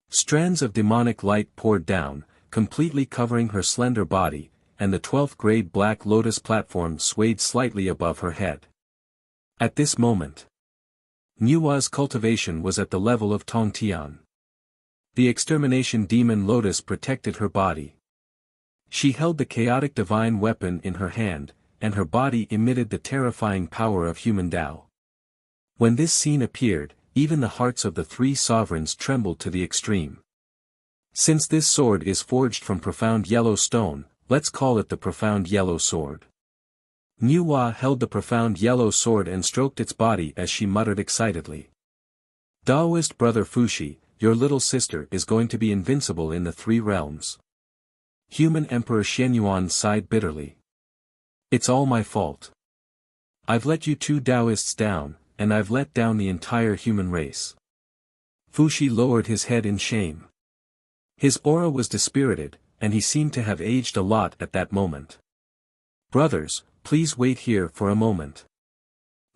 A: Strands of demonic light poured down, completely covering her slender body, and the 12th grade black lotus platform swayed slightly above her head. At this moment, Nuwa's cultivation was at the level of Tongtian. The extermination demon lotus protected her body. She held the chaotic divine weapon in her hand, and her body emitted the terrifying power of human Tao. When this scene appeared, even the hearts of the three sovereigns trembled to the extreme. Since this sword is forged from profound yellow stone, let's call it the profound yellow sword. Nuwa held the profound yellow sword and stroked its body as she muttered excitedly. Daoist brother Fuxi, your little sister is going to be invincible in the three realms. Human Emperor Xianyuan sighed bitterly. It's all my fault. I've let you two Taoists down, and I've let down the entire human race. Fuxi lowered his head in shame. His aura was dispirited, and he seemed to have aged a lot at that moment. Brothers, please wait here for a moment.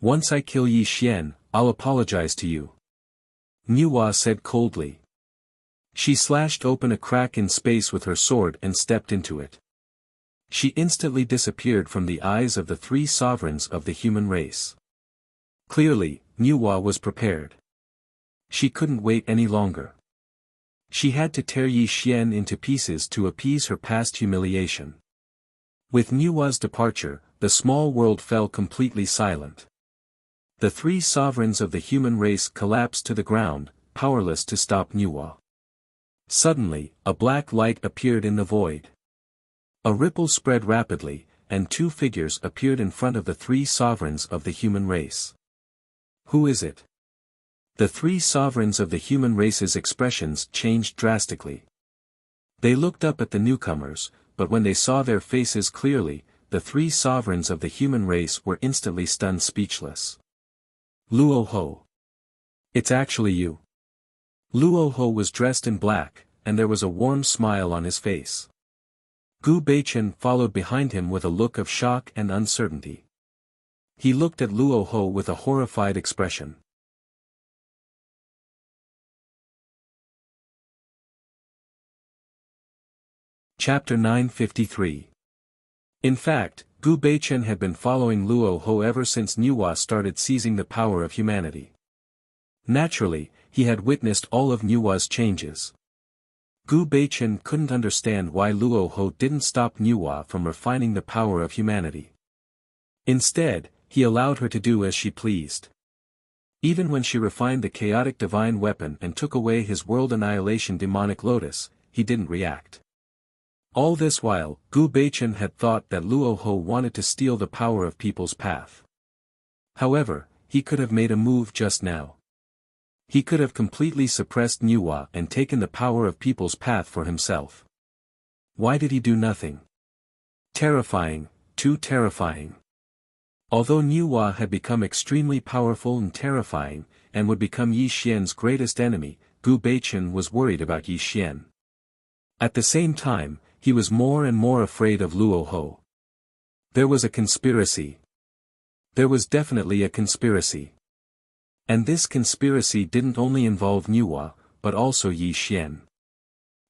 A: Once I kill Yi Xian, I'll apologize to you. Nuwa said coldly. She slashed open a crack in space with her sword and stepped into it. She instantly disappeared from the eyes of the three sovereigns of the human race. Clearly, Nuwa was prepared. She couldn't wait any longer. She had to tear Yi Xian into pieces to appease her past humiliation. With Nuwa's departure, the small world fell completely silent. The three sovereigns of the human race collapsed to the ground, powerless to stop Nuwa. Suddenly, a black light appeared in the void. A ripple spread rapidly, and two figures appeared in front of the three sovereigns of the human race. Who is it? The three sovereigns of the human race's expressions changed drastically. They looked up at the newcomers, but when they saw their faces clearly, the three sovereigns of the human race were instantly stunned speechless. Luoho. It's actually you. Luoho was dressed in black, and there was a warm smile on his face. Gu Beichen followed behind him with a look of shock and uncertainty. He looked at Luoho with a horrified expression. Chapter 953. In fact, Gu Beichen had been following Luoho ever since Nuwa started seizing the power of humanity. Naturally, he had witnessed all of Nuwa's changes. Gu Beichen couldn't understand why Luoho didn't stop Nuwa from refining the power of humanity. Instead, he allowed her to do as she pleased. Even when she refined the chaotic divine weapon and took away his world annihilation demonic lotus, he didn't react. All this while, Gu Beichen had thought that Luoho wanted to steal the power of people's path. However, he could have made a move just now. He could have completely suppressed Nuwa and taken the power of people's path for himself. Why did he do nothing? Terrifying, too terrifying. Although Nuwa had become extremely powerful and terrifying, and would become Yi Xian's greatest enemy, Gu Beichen was worried about Yi Xian. At the same time, he was more and more afraid of Luoho. There was a conspiracy. There was definitely a conspiracy. And this conspiracy didn't only involve Nuwa, but also Yi Xian.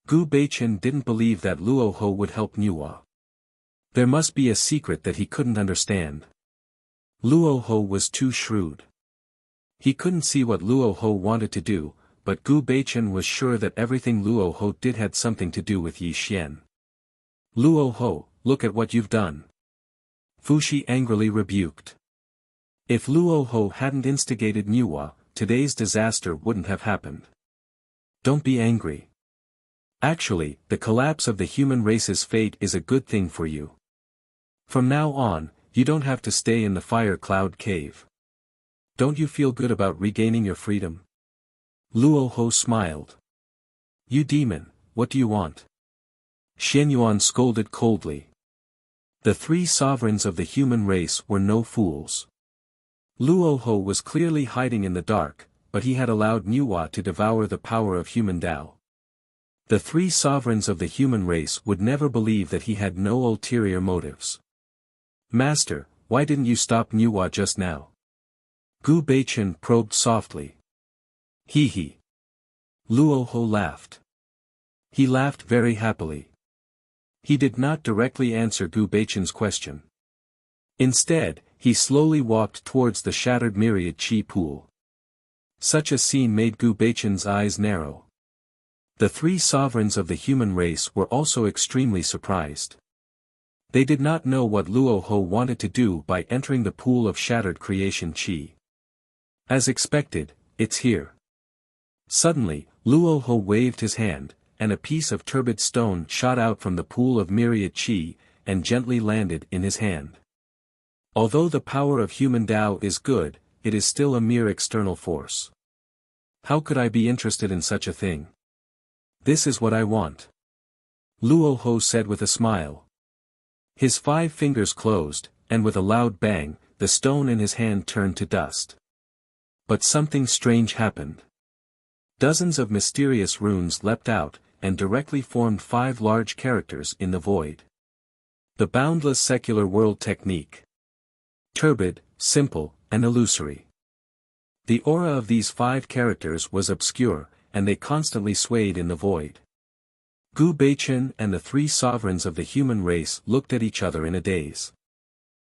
A: Gu Beichen didn't believe that Luoho would help Nuwa. There must be a secret that he couldn't understand. Luoho was too shrewd. He couldn't see what Luoho wanted to do, but Gu Beichen was sure that everything Luoho did had something to do with Yi Xian. Luoho, look at what you've done. Fuxi angrily rebuked. If Luoho hadn't instigated Nuwa, today's disaster wouldn't have happened. Don't be angry. Actually, the collapse of the human race's fate is a good thing for you. From now on, you don't have to stay in the fire cloud cave. Don't you feel good about regaining your freedom? Luoho smiled. You demon, what do you want? Xianyuan scolded coldly. The three sovereigns of the human race were no fools. Luoho was clearly hiding in the dark, but he had allowed Nuwa to devour the power of human Tao. The three sovereigns of the human race would never believe that he had no ulterior motives. Master, why didn't you stop Nuwa just now? Gu Beichen probed softly. Hee hee. Luo Ho laughed. He laughed very happily. He did not directly answer Gu Beichen's question. Instead, he slowly walked towards the shattered myriad chi pool. Such a scene made Gu Beichen's eyes narrow. The three sovereigns of the human race were also extremely surprised. They did not know what Luo Ho wanted to do by entering the pool of shattered creation chi. As expected, it's here. Suddenly, Luo Ho waved his hand, and a piece of turbid stone shot out from the pool of myriad chi, and gently landed in his hand. Although the power of human Tao is good, it is still a mere external force. How could I be interested in such a thing? This is what I want. Luo Ho said with a smile. His 5 fingers closed, and with a loud bang, the stone in his hand turned to dust. But something strange happened. Dozens of mysterious runes leapt out, and directly formed 5 large characters in the void. The boundless secular world technique. Turbid, simple, and illusory. The aura of these 5 characters was obscure, and they constantly swayed in the void. Gu Beichen and the 3 sovereigns of the human race looked at each other in a daze.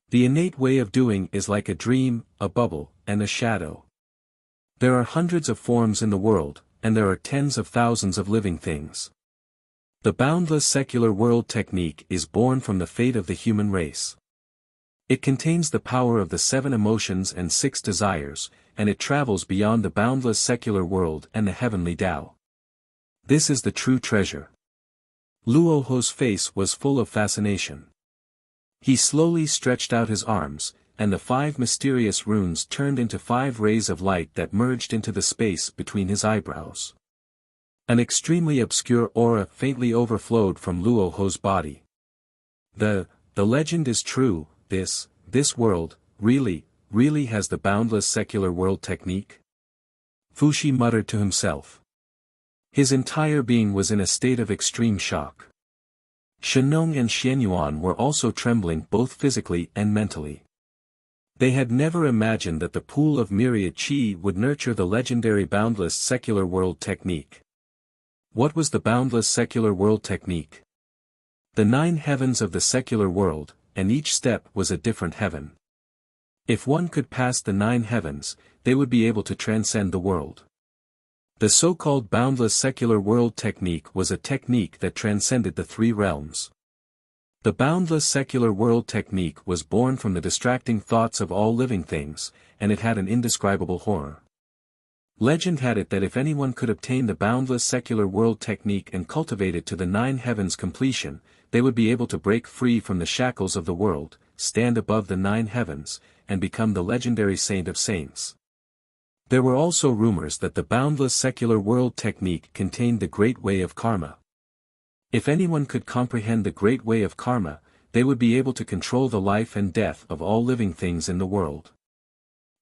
A: The innate way of doing is like a dream, a bubble, and a shadow. There are hundreds of forms in the world, and there are tens of thousands of living things. The boundless secular world technique is born from the fate of the human race. It contains the power of the 7 emotions and 6 desires, and it travels beyond the boundless secular world and the heavenly Tao. This is the true treasure. Luo Ho's face was full of fascination. He slowly stretched out his arms, and the 5 mysterious runes turned into 5 rays of light that merged into the space between his eyebrows. An extremely obscure aura faintly overflowed from Luo Ho's body. The legend is true, this world, really has the boundless secular world technique? Fuxi muttered to himself. His entire being was in a state of extreme shock. Shenong and Xianyuan were also trembling both physically and mentally. They had never imagined that the pool of myriad chi would nurture the legendary boundless secular world technique. What was the boundless secular world technique? The 9 heavens of the secular world, and each step was a different heaven. If one could pass the 9 heavens, they would be able to transcend the world. The so-called boundless secular world technique was a technique that transcended the 3 realms. The boundless secular world technique was born from the distracting thoughts of all living things, and it had an indescribable horror. Legend had it that if anyone could obtain the boundless secular world technique and cultivate it to the 9 heavens completion, they would be able to break free from the shackles of the world, stand above the 9 heavens, and become the legendary saint of saints. There were also rumors that the boundless secular world technique contained the great way of karma. If anyone could comprehend the great way of karma, they would be able to control the life and death of all living things in the world.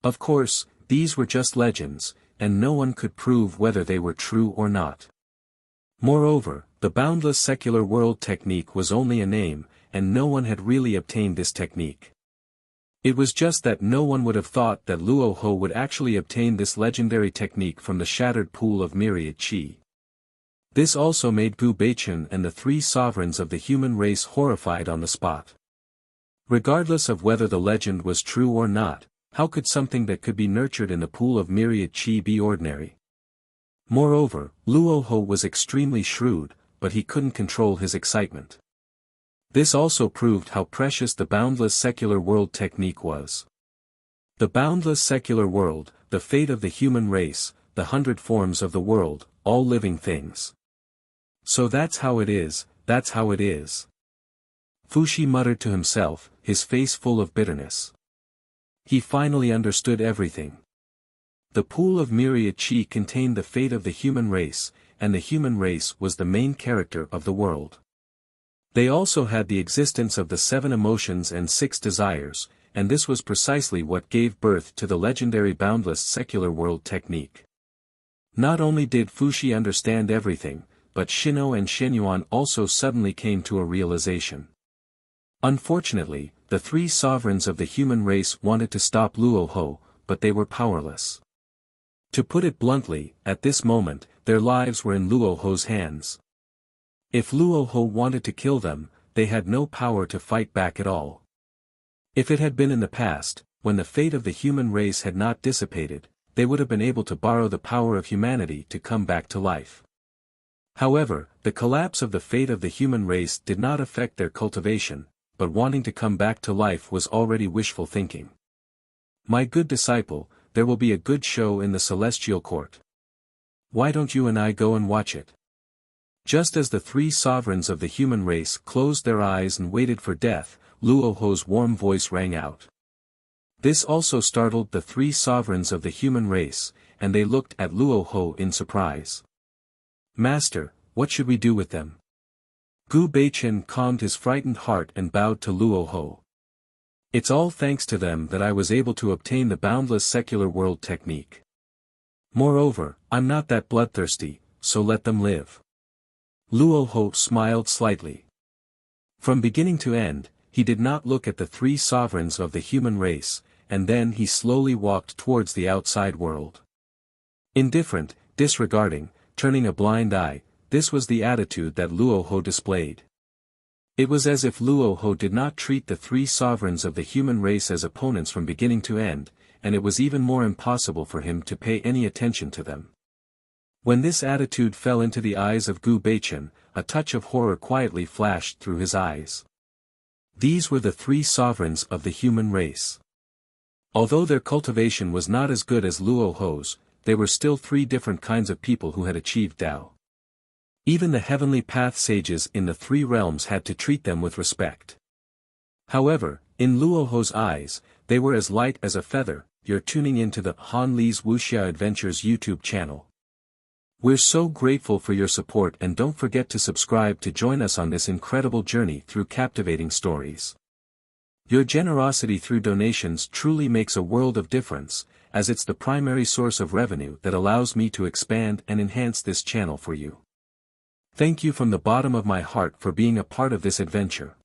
A: Of course, these were just legends, and no one could prove whether they were true or not. Moreover, the boundless secular world technique was only a name, and no one had really obtained this technique. It was just that no one would have thought that Luo Ho would actually obtain this legendary technique from the shattered pool of myriad chi. This also made Gu Beichen and the 3 sovereigns of the human race horrified on the spot. Regardless of whether the legend was true or not, how could something that could be nurtured in the pool of myriad chi be ordinary? Moreover, Luo Ho was extremely shrewd, but he couldn't control his excitement. This also proved how precious the boundless secular world technique was. The boundless secular world, the fate of the human race, the 100 forms of the world, all living things. So that's how it is, that's how it is. Fuxi muttered to himself, his face full of bitterness. He finally understood everything. The pool of myriad chi contained the fate of the human race, and the human race was the main character of the world. They also had the existence of the 7 emotions and 6 desires, and this was precisely what gave birth to the legendary boundless secular world technique. Not only did Fuxi understand everything, but Shino and Shenyuan also suddenly came to a realization. Unfortunately, the three sovereigns of the human race wanted to stop Luoho, but they were powerless. To put it bluntly, at this moment, their lives were in Luoho's hands. If Luoho wanted to kill them, they had no power to fight back at all. If it had been in the past, when the fate of the human race had not dissipated, they would have been able to borrow the power of humanity to come back to life. However, the collapse of the fate of the human race did not affect their cultivation, but wanting to come back to life was already wishful thinking. My good disciple, there will be a good show in the celestial court. Why don't you and I go and watch it? Just as the three sovereigns of the human race closed their eyes and waited for death, Luoho's warm voice rang out. This also startled the three sovereigns of the human race, and they looked at Luoho in surprise. Master, what should we do with them? Gu Beichen calmed his frightened heart and bowed to Luoho. It's all thanks to them that I was able to obtain the boundless secular world technique. Moreover, I'm not that bloodthirsty, so let them live. Luoho smiled slightly. From beginning to end, he did not look at the three sovereigns of the human race, and then he slowly walked towards the outside world. Indifferent, disregarding, turning a blind eye, this was the attitude that Luoho displayed. It was as if Luoho did not treat the three sovereigns of the human race as opponents from beginning to end, and it was even more impossible for him to pay any attention to them. When this attitude fell into the eyes of Gu Beichen, a touch of horror quietly flashed through his eyes. These were the three sovereigns of the human race. Although their cultivation was not as good as Luoho's, they were still three different kinds of people who had achieved Tao. Even the heavenly path sages in the three realms had to treat them with respect. However, in Luoho's eyes, they were as light as a feather. You're tuning into the Han Li's Wuxia Adventures YouTube channel. We're so grateful for your support, and don't forget to subscribe to join us on this incredible journey through captivating stories. Your generosity through donations truly makes a world of difference, as it's the primary source of revenue that allows me to expand and enhance this channel for you. Thank you from the bottom of my heart for being a part of this adventure.